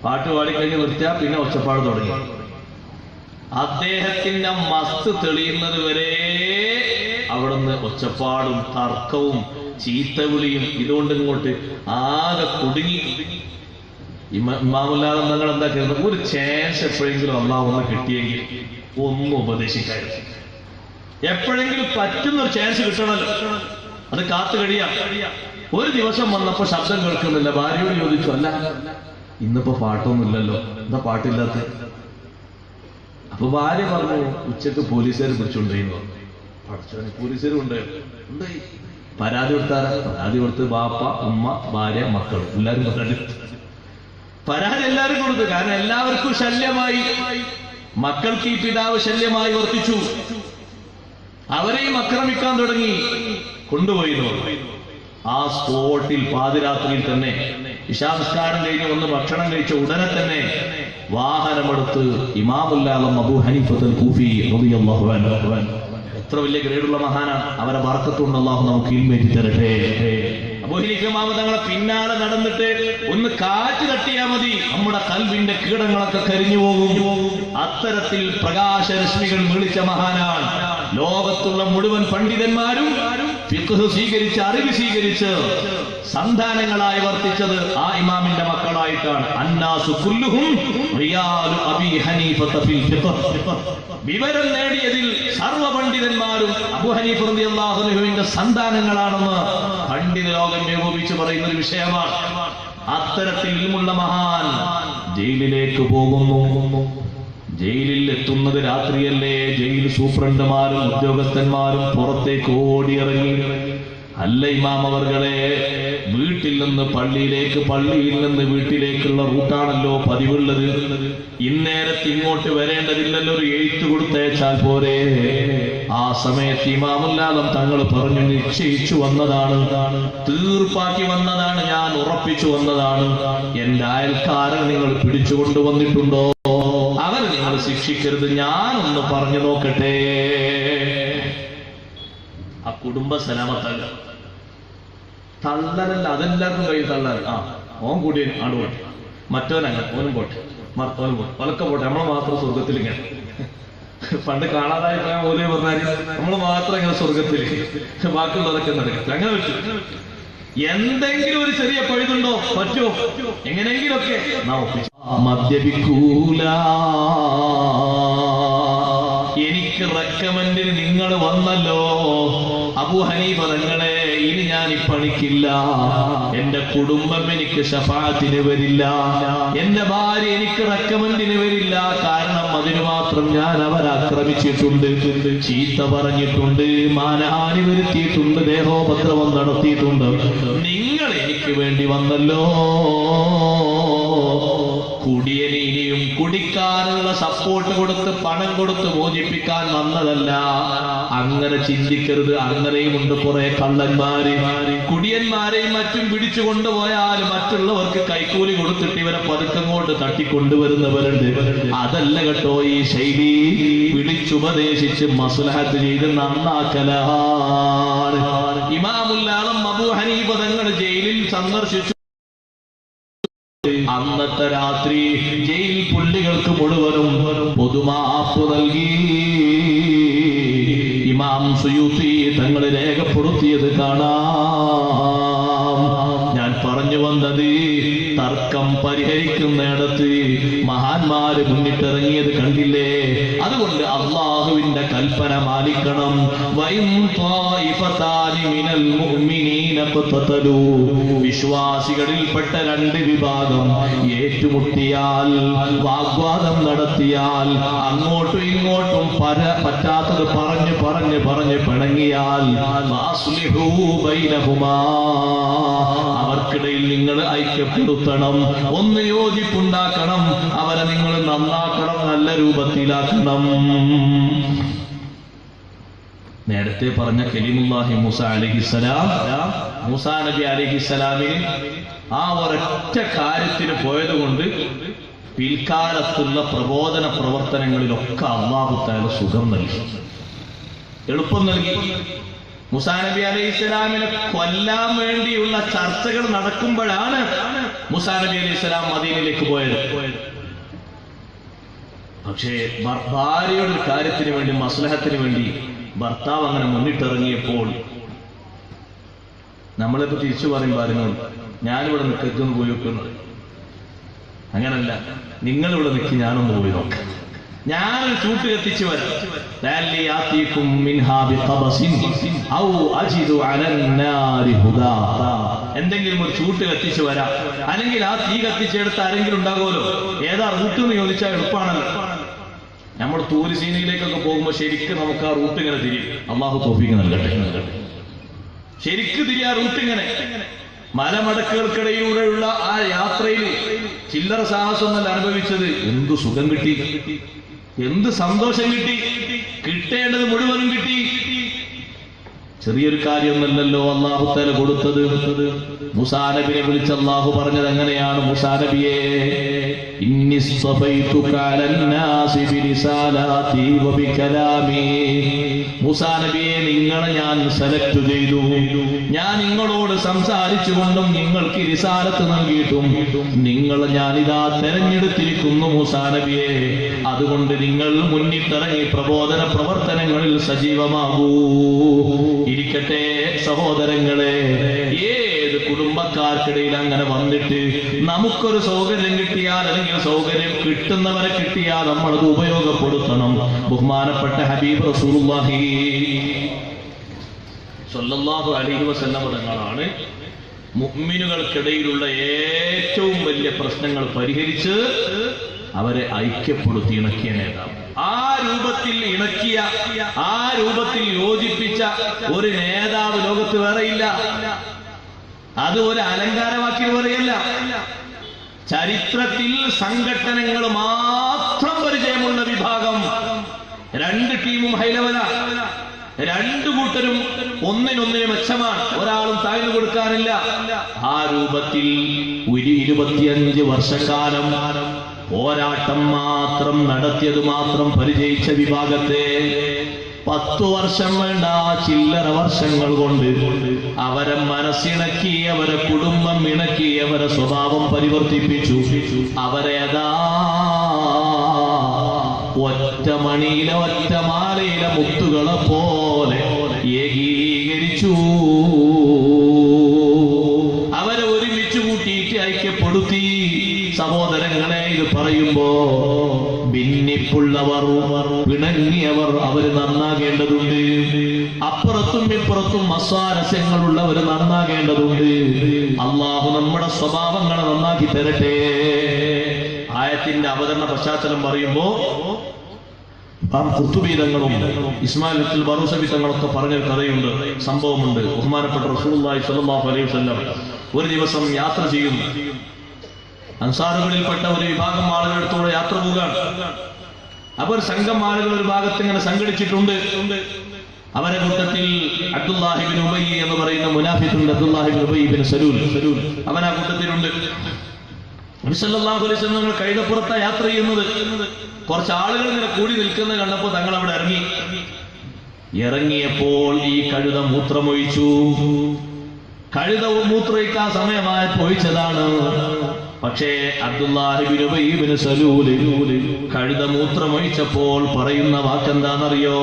പാട്ട് പാടിക്കഴിഞ്ഞ് നിർത്തിയാൽ പിന്നെ ഒച്ചപ്പാട് തുടങ്ങി. അദ്ദേഹത്തിന്റെ മസ്ത് തെളിയുന്നത് വരെ അവിടുന്ന് ഒച്ചപ്പാടും തർക്കവും ചീത്തവിളിയും ഇതുകൊണ്ട് ഇങ്ങോട്ട് ആകെ കുടുങ്ങി. ഇമാമുല്ലാദം തങ്ങൾ എന്താ കരുതുന്നത്? ഒരു ചാൻസ് എപ്പോഴെങ്കിലും അല്ലാഹു ഒന്ന് കിട്ടിയെങ്കിൽ ഒന്നും ഉപദേശിക്കായിരുന്നു. എപ്പോഴെങ്കിലും പറ്റുന്നൊരു ചാൻസ് കിട്ടണമല്ലോ, അത് കാത്തു കഴിയാം. ഒരു ദിവസം വന്നപ്പോ ശബ്ദം കേൾക്കുന്നില്ല. ഭാര്യയോട് ചോദിച്ചു, അല്ല ഇന്നിപ്പോ പാട്ടൊന്നുമില്ലല്ലോ, എന്താ പാട്ടില്ലാത്ത? അപ്പൊ ഭാര്യ പറഞ്ഞു, ഉച്ചക്ക് പോലീസുകാർ പിടിച്ചുകൊണ്ടിരുന്നു. പഠിച്ചവനെ പോലീസുകാരും ഉണ്ടായി. പരാതി കൊടുത്താരാ? പരാതി കൊടുത്ത് ബാപ്പ, ഉമ്മ, ഭാര്യ, മക്കൾ എല്ലാരും പരാതി എല്ലാവരും കൊടുത്തു. കാരണം എല്ലാവർക്കും ശല്യമായി. മക്കൾക്ക് ഈ പിതാവ് ശല്യമായി വർത്തിച്ചു. അവരെയും ആക്രമിക്കാൻ തുടങ്ങി. കൊണ്ടുപോയി. ആ സ്പോട്ടിൽ പാതിരാത്രിയിൽ തന്നെ ഇശാ നിസ്കാരം കഴിഞ്ഞ് വന്ന് ഭക്ഷണം കഴിച്ച ഉടനെ തന്നെ വാഹനമെടുത്ത് ഇമാമുല്ലാദം അബൂ ഹനീഫത്തുൽ കൂഫി റളിയല്ലാഹു അൻഹു, എത്ര വലിയ ഗ്രേഡുള്ള മഹാനാണ്. അവരെ ബർക്കത്തുകൊണ്ട് അല്ലാഹു നമുക്ക് ഇൽമേറ്റി തരട്ടെ. അബൂ ഹനീഫ ഇമാം തങ്ങളെ പിന്നാലെ നടന്നിട്ട് ഒന്ന് കാറ്റ് തട്ടിയാൽ മതി, നമ്മുടെ കൽബിന്റെ കീടങ്ങളൊക്കെ കരിഞ്ഞു പോകും. അത്തരത്തിൽ പ്രകാശരശ്മികൾ വിളിച്ച മഹാനാണ്. ലോകത്തുള്ള മുഴുവൻ പണ്ഡിതന്മാരും ഫിഖ്ഹ് സ്വീകരിച്ച്, അറിവ് സ്വീകരിച്ച് സന്താനങ്ങളായി വർത്തിച്ചത് ആ ഇമാമിന്റെ മക്കളായിട്ടാണ്. അന്നാസു കുല്ലുഹും റിയാലു അബീ ഹനീഫത ഫിൽ ഫിഖ്ഹ്. വിവരം നേടിയതിൽ സർവ്വ പണ്ഡിതന്മാരും അബൂ ഹനീഫ റളിയല്ലാഹു അൻഹുവിന്റെ സന്താനങ്ങളാണെന്ന് പണ്ഡിത ലോകം ഏകോപിച്ച് പറയുന്ന ഒരു വിഷയമാണ്. അത്തരത്തിൽ ഇൽമുള്ള മഹാൻ ജയിലിലേക്ക് പോകുന്നു. ജയിലിൽ എത്തുന്നത് രാത്രിയല്ലേ. ജയിൽ സൂപ്രണ്ടുമാരും ഉദ്യോഗസ്ഥന്മാരും പുറത്തേക്ക് ഓടിയിറങ്ങി. അല്ല ഇമാം അവർകളെ, വീട്ടിൽ നിന്ന് പള്ളിയിലേക്ക്, പള്ളിയിൽ നിന്ന് വീട്ടിലേക്കുള്ള റൂട്ടാണല്ലോ പതിവുള്ളത്. ഇന്നേരത്ത് ഇങ്ങോട്ട് വരേണ്ടതില്ലല്ലോ, ഒരു എഴുത്ത് കൊടുത്തയച്ചാൽ പോരെ. ആ സമയത്ത് ഇമാമുല്ലാദം തങ്ങൾ പറഞ്ഞു, നിശ്ചയിച്ചു വന്നതാണ്, തീർപ്പാക്കി വന്നതാണ്, ഞാൻ ഉറപ്പിച്ചു വന്നതാണ്. എന്റെ അയൽക്കാരൻ നിങ്ങൾ പിടിച്ചുകൊണ്ടു വന്നിട്ടുണ്ടോ? അവരെ നിങ്ങൾ ശിക്ഷിക്കരുത്, ഞാനൊന്ന് പറഞ്ഞു നോക്കട്ടെ. ആ കുടുംബ സലാമത്തല്ല. തള്ളലല്ല, അതെല്ലാവർക്കും കഴിയും തള്ളൽ. ഓൻ കൂടി ആട് പോട്ടെ, മറ്റവനല്ല ഓനും പോട്ടെ, ഓനും പോട്ടെ, ഒലക്കെ പോട്ടെ, നമ്മൾ മാത്രം സ്വർഗത്തിൽ ഇങ്ങനെ. പണ്ട് കാണാതായി പോയാൽ ഓലെ പറഞ്ഞാൽ നമ്മൾ മാത്രം ഇങ്ങനെ സ്വർഗത്തിൽ, ബാക്കിയുള്ളതൊക്കെ നടക്കത്തില്ല. അങ്ങനെ പറ്റും. എന്തെങ്കിലും ഒരു ചെറിയ പഴുതുണ്ടോ, പറ്റുമോ, എങ്ങനെയെങ്കിലൊക്കെ നാം ഒപ്പിച്ചു. മദ്യപിക്കൂല, എനിക്ക് റെക്കമെൻഡിന് നിങ്ങൾ വന്നല്ലോ അബൂ ഹനീഫ തങ്ങളെ, ഇനി ഞാൻ ഈ പണിക്കില്ല. എന്റെ കുടുംബം എനിക്ക് ശഫാഅത്തിന് വരില്ല, എന്റെ ഭാര്യ എനിക്ക് റെക്കമെൻഡിന് വരില്ല. കാരണം അതിനു മാത്രം ഞാൻ അവരെ ആക്രമിച്ചിട്ടുണ്ട്, ചീത്ത പറഞ്ഞിട്ടുണ്ട്, മാനഹാനി വരുത്തിയിട്ടുണ്ട്, ദേഹോപദ്രവം നടത്തിയിട്ടുണ്ട്. നിങ്ങൾ എനിക്ക് വേണ്ടി വന്നല്ലോ. കുടിയന് ഇനിയും കുടിക്കാനുള്ള സപ്പോർട്ട് കൊടുത്ത് പണം കൊടുത്ത് മോചിപ്പിക്കാൻ വന്നതല്ല. അങ്ങനെ ചിന്തിക്കരുത്. അങ്ങനെയും ഉണ്ട് കുറെ കള്ളന്മാര്. കുടിയന്മാരെയും മറ്റും പിടിച്ചു കൊണ്ടുപോയാൽ മറ്റുള്ളവർക്ക് കൈക്കൂലി കൊടുത്തിട്ട് ഇവരെ പതുക്കങ്ങോട്ട് തട്ടിക്കൊണ്ടുവരുന്നവരുണ്ട്. അതല്ല കേട്ടോ ഈ ശൈലി. വിളിച്ചുപദേശിച്ച് മസ്ലഹത്ത് ചെയ്ത് നന്നാക്കലാണ്. ഇമാമുൽ ആലം അബൂ ഹനീഫ തങ്ങൾ ജയിലിൽ സന്ദർശിച്ചു. അന്നത്തെ രാത്രി ജയിൽ പുള്ളികൾക്ക് മുഴുവനും പൊതുമാപ്പ് നൽകി. ഇമാം സുയൂത്തി തങ്ങൾ രേഖപ്പെടുത്തിയത് കാണാം. ഞാൻ പറഞ്ഞു വന്നത്, തർക്കം പരിഹരിക്കുന്നിടത്ത് മഹാന്മാര് മുന്നിട്ടിറങ്ങിയത് കണ്ടില്ലേ? അതുകൊണ്ട് അള്ളാഹുവിന്റെ കൽപ്പന പാലിക്കണം. വിശ്വാസികളിൽപ്പെട്ട രണ്ട് വിഭാഗം ഏറ്റുമുട്ടിയാൽ, വാഗ്വാദം നടത്തിയാൽ, അങ്ങോട്ടും ഇങ്ങോട്ടും പറ്റാത്തത് പറഞ്ഞ് പറഞ്ഞ് പറഞ്ഞ് പിണങ്ങിയാൽ, അവർക്കിടയിൽ നിങ്ങൾ ഐക്യപ്പെടുത്തണം, ഒന്ന് യോജിപ്പുണ്ടാക്കണം, അവരെ നിങ്ങൾ നന്നാക്കണം, നല്ല രൂപത്തിലാക്കണം. നേരത്തെ പറഞ്ഞ കലീമുല്ലാഹി മൂസ അലൈഹിസ്സലാം, മൂസാ നബി അലൈഹിസ്സലാമിന് ആ ഒരൊറ്റ കാര്യത്തിന് പോയതുകൊണ്ട് പിൽക്കാലത്തുള്ള പ്രബോധന പ്രവർത്തനങ്ങളിലൊക്കെ അല്ലാഹു തആല സുഖം നൽകി, എളുപ്പം നൽകി. മൂസാ നബി അലൈഹിസ്സലാമിനെ കൊല്ലാൻ വേണ്ടിയുള്ള ചർച്ചകൾ നടക്കുമ്പോഴാണ് മൂസാ നബി അലൈഹിസ്സലാം മദീനയിലേക്ക് പോയത്. പക്ഷേ ഭാര്യയുടെ കാര്യത്തിന് വേണ്ടി, മസ്ലഹത്തിന് വേണ്ടി ഭർത്താവ് അങ്ങനെ മുന്നിട്ടിറങ്ങിയപ്പോൾ നമ്മളിപ്പോ തിരിച്ചു പറയുമ്പോൾ ഞാനിവിടെ നിൽക്കുന്നു പോയി വെക്കുന്നത്. അങ്ങനല്ല, നിങ്ങളിവിടെ നിൽക്കി, ഞാനൊന്ന് പോയി നോക്കാം, ഞാനൊരു ചൂട്ട് കത്തിച്ചു വരാം. എന്തെങ്കിലും ഒരു ചൂട്ട് കത്തിച്ചു വരാം, അല്ലെങ്കിൽ ആ തീ കത്തിച്ചെടുത്ത് ആരെങ്കിലും ഉണ്ടാകുമല്ലോ. ഏതാ റൂട്ട് എന്ന് ചോദിച്ചാൽ എളുപ്പമാണല്ലോ. നമ്മൾ തൂരിസീനയിലേക്കൊക്കെ പോകുമ്പോൾ ശരിക്കും നമുക്ക് ആ റൂട്ട് ഇങ്ങനെ തിരിയും. അള്ളാഹു തൗഫീഖ് നൽകട്ടെ. ശരിക്ക് തിരിയാ റൂട്ട് ഇങ്ങനെ. മലമടക്കുകൾക്കിടയിലൂടെയുള്ള ആ യാത്രയിൽ ചില്ലറ സാഹസമൊന്നല്ല അനുഭവിച്ചത്. എന്തു സുഖം കിട്ടി, എന്ത് സന്തോഷം കിട്ടി, കിട്ടേണ്ടത് മുഴുവനും കിട്ടി. ചെറിയൊരു കാര്യമൊന്നല്ലല്ലോ അല്ലാഹു തആല കൊടുത്തത്. മൂസാ നബിയെ വിളിച്ച് അല്ലാഹു പറഞ്ഞത് എങ്ങനെയാണ്? മൂസാ നബിയെ, ഇന്നി സ്തഫൈതുക അലന്നാസി ബിരിസാലാതി വബികലാമി. മൂസാ നബിയെ, നിങ്ങളെ ഞാൻ സെലക്ട് ചെയ്തു. ഞാൻ നിങ്ങളോട് സംസാരിച്ചുകൊണ്ടും നിങ്ങൾക്ക് റിസാലത്ത് നൽകിയിട്ടും നിങ്ങളെ ഞാനിതാ തെരഞ്ഞെടുത്തിരിക്കുന്നു മൂസാ നബിയെ. അതുകൊണ്ട് നിങ്ങൾ മുന്നിട്ടിറങ്ങി പ്രബോധന പ്രവർത്തനങ്ങളിൽ സജീവമാകൂ. ഇരിക്കട്ടെ സഹോദരങ്ങളെ, ഏത് കുടുംബക്കാർക്കിടയിൽ അങ്ങനെ വന്നിട്ട് നമുക്കൊരു സൗകര്യം കിട്ടിയാൽ, അല്ലെങ്കിൽ സൗകര്യം കിട്ടുന്നവരെ കിട്ടിയാൽ നമ്മളത് ഉപയോഗപ്പെടുത്തണം. ബഹുമാനപ്പെട്ട ഹബീബ് റസൂലുള്ളാഹി സ്വല്ലല്ലാഹു അലൈഹി വസല്ലം തങ്ങളാണ് മുഅ്മിനുകൾക്കിടയിലുള്ള ഏറ്റവും വലിയ പ്രശ്നങ്ങൾ പരിഹരിച്ച് അവരെ ഐക്യപ്പെടുത്തി ഇണക്കിയ നേതാവ്. ആ രൂപത്തിൽ ഇണക്കിയ, ആ രൂപത്തിൽ യോജിപ്പിച്ച ഒരു നേതാവ് ലോകത്ത് വേറെയില്ല. അത് ഒരു അലങ്കാരമാക്കി പറയല്ല. ചരിത്രത്തിൽ സംഘടനകൾ മാത്രം പരിചയമുള്ള വിഭാഗം, രണ്ട് ടീമും ഹൈലവല, രണ്ടു കൂട്ടരും ഒന്നിനൊന്നിന് മെച്ചമാണ്, ഒരാളും താഴ്ന്നു കൊടുക്കാനില്ല. ആ രൂപത്തിൽ 25 വർഷക്കാലം പോരാട്ടം മാത്രം നടത്തിയത് മാത്രം പരിചയിച്ച വിഭാഗത്തെ 10 വർഷം വേണ്ട, ചില്ലറ വർഷങ്ങൾ കൊണ്ട് അവരെ മനസ്സിണക്കി, അവരെ കുടുംബം ഇണക്കി, അവരെ സ്വഭാവം പരിവർത്തിപ്പിച്ചു. അവരേതാ ഒറ്റ മണിയിലെ ഒറ്റ മാലയിലെ മുത്തുകളെ പോലെ ഏകീകരിച്ചു. അവരെ ഒരുമിച്ച് കൂട്ടിയിട്ട് ഐക്യപ്പെടുത്തി. സഹോദരങ്ങളെ, ഇത് പറയുമ്പോ ഭിന്നിപ്പുള്ളവർ, പിണങ്ങിയവർ അവര് നന്നാകേണ്ടതുണ്ട്. അപ്പുറത്തും ഇപ്പുറത്തും അസ്വാരസ്യങ്ങളുള്ളവർ നന്നാകേണ്ടതുണ്ട്. അള്ളാഹു നമ്മുടെ സ്വഭാവങ്ങളെ നന്നാക്കി തരട്ടെ. ആയത്തിന്റെ അവതരണ പശ്ചാത്തലം പറയുമ്പോ ഖുർത്തുബീതങ്ങളും ഇസ്മായിൽ ബറൂസബി തങ്ങളൊക്കെ പറഞ്ഞൊരു കഥയുണ്ട്, സംഭവമുണ്ട്. ബഹുമാനപ്പെട്ട റസൂലുള്ളാഹി സ്വല്ലല്ലാഹു അലൈഹി വസല്ലം ഒരു ദിവസം യാത്ര ചെയ്യുന്നു. അൻസാറുകളിൽപ്പെട്ട ഒരു വിഭാഗം ആളുകളടുത്തോടെ യാത്ര പോവുകയാണ്. അപ്പൊ ഒരു സംഘം ആളുകൾ ഒരു ഭാഗത്ത് ഇങ്ങനെ സംഘടിച്ചിട്ടുണ്ട്. അവരെ കൂട്ടത്തിൽ അബ്ദുല്ലാഹി ഇബ്നു ഉബയ്യ് എന്ന് പറയുന്ന മുനാഫിഖുണ്ട്. അബ്ദുല്ലാഹി ഇബ്നു ഉബയ്യ് ഇബ്നു സലൂൽ, അവൻ ആ കൂട്ടത്തിലുണ്ട്. നബി സല്ലല്ലാഹു അലൈഹി വസല്ലം കഴുതപ്പുറത്താ യാത്ര ചെയ്യുന്നത്. കുറച്ച് ആളുകൾ ഇങ്ങനെ കൂടി നിൽക്കുന്നത് കണ്ടപ്പോൾ തങ്ങൾ അവിടെ ഇറങ്ങിയപ്പോൾ ഈ കഴുത മൂത്രമൊഴിച്ചു. കഴുത മൂത്രമൊഴിക്കാൻ സമയമായപ്പോൾ ഒഴിച്ചതാണ്. പക്ഷേ അബ്ദുല്ലാഹി ഇബ്നു ഉബയ്യ് ഇബ്നു സലൂൽ കഴുത മൂത്രമൊഴിച്ചപ്പോൾ പറയുന്ന വാക്കെന്താണെന്നറിയോ?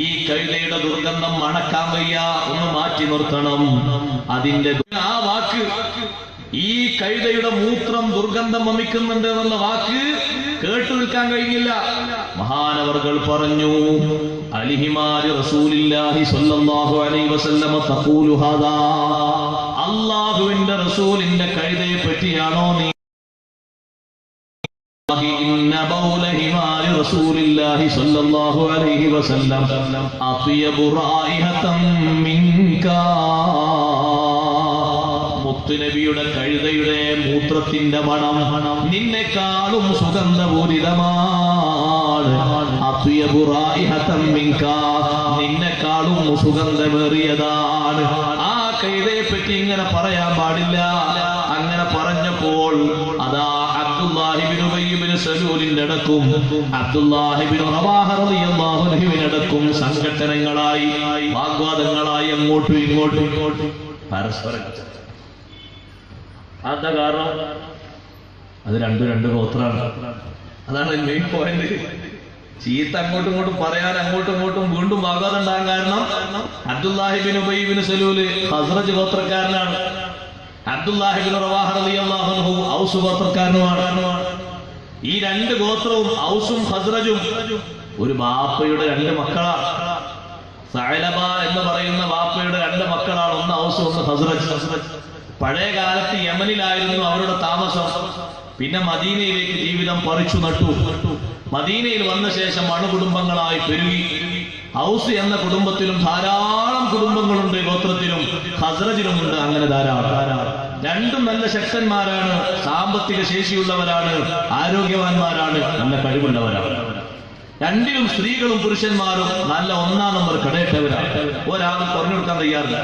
ഈ കഴുതയുടെ ദുർഗന്ധം മണക്കാൻ വയ്യ, ഒന്ന് മാറ്റി നിർത്തണം. അതിന്റെ ആ വാക്ക്, ഈ കഴുതയുടെ മൂത്രം ദുർഗന്ധം വമിക്കുന്നുണ്ട് എന്നുള്ള വാക്ക് കേട്ടു നിൽക്കാൻ കഴിഞ്ഞില്ല. മഹാനവർകൾ പറഞ്ഞു, അലിഹിമാരി റസൂലില്ലാഹി സ്വല്ലല്ലാഹു അലൈഹി വസല്ലമ തഖൂലു ഹാദാ, അല്ലാഹുവിന്റെ റസൂലിന്റെ കഴുതയെ പറ്റിയാണോ നീ? ഇന്ന ബൗല ഹിമാരി റസൂലില്ലാഹി സ്വല്ലല്ലാഹു അലൈഹി വസല്ലം അത്യബു റായിഹതൻ മിൻകാ, മുത്തുനബിയുടെ കഴുതയുടെ മൂത്രത്തിന്റെ മണം നിന്നെക്കാളും സുഗന്ധപൂരിതമാണ്. അത്യബു റായിഹതൻ മിൻകാ, നിന്നെക്കാളും സുഗന്ധമേറിയതാണ്. ആ കഴുതയെ പറ്റി ഇങ്ങനെ പറയാൻ പാടില്ല. അങ്ങനെ പറഞ്ഞപ്പോൾ അതാ അബ്ദുല്ലാഹി ഇബ്നു ഉബയ്യ് ഇബ്നു സലൂലിന്റെ അടക്കം അബ്ദുല്ലാഹി ഇബ്നു റവാഹ റളിയല്ലാഹു അൻഹുവിനടക്കം സംഘട്ടനങ്ങളായി, വാഗ്വാദങ്ങളായി, അങ്ങോട്ടും ഇങ്ങോട്ടും പരസ്പരം. അതാ കാരണം അത് രണ്ട് ഗോത്രാണ്. അതാണ് മെയിൻ പോയിന്റ്. ചീത്ത അങ്ങോട്ടും ഇങ്ങോട്ടും പറയാൻ, അങ്ങോട്ടും ഇങ്ങോട്ടും വീണ്ടും വാഗ്വാദം ഉണ്ടാകാൻ കാരണം അബ്ദുല്ലാഹി ഇബ്നു ഉബയ്യ് ഇബ്നു സലൂൽ ഖസ്റജ് ഗോത്രക്കാരനാണ്. അബ്ദുല്ലാഹി ഇബ്നു റവാഹ റളിയല്ലാഹു അൻഹു ഔസ് ഗോത്രക്കാരനുമാണ്. ഈ രണ്ട് ഗോത്രവും ഔസും ഖസ്റജും ഒരു ബാപ്പയുടെ രണ്ട് മക്കളാണ്. സഅലബ എന്ന് പറയുന്ന ബാപ്പയുടെ രണ്ട് മക്കളാണ്, ഒന്ന് ഔസ് ഒന്ന് ഖസ്റജ്. പഴയ കാലത്ത് യമനിലായിരുന്നു അവരുടെ താമസം. പിന്നെ മദീനയിലേക്ക് ജീവിതം പറിച്ചു നട്ടു. മദീനയിൽ വന്ന ശേഷം അണുകുടുംബങ്ങളായി പെരുകി. ഔസ് എന്ന കുടുംബത്തിലും ധാരാളം കുടുംബങ്ങളുണ്ട്, ഗോത്രത്തിലും ഖസ്റജിലുമുണ്ട്. അങ്ങനെ ധാരാളം. രണ്ടും നല്ല ശക്തന്മാരാണ്, സാമ്പത്തിക ശേഷിയുള്ളവരാണ്, ആരോഗ്യവാന്മാരാണ്, നല്ല കഴിവുള്ളവരാണ്. രണ്ടിലും സ്ത്രീകളും പുരുഷന്മാരും നല്ല 1-ാം നമ്പർ കടയറ്റവരാണ്. ഒരാൾ പറഞ്ഞു കൊടുക്കാൻ തയ്യാറില്ല.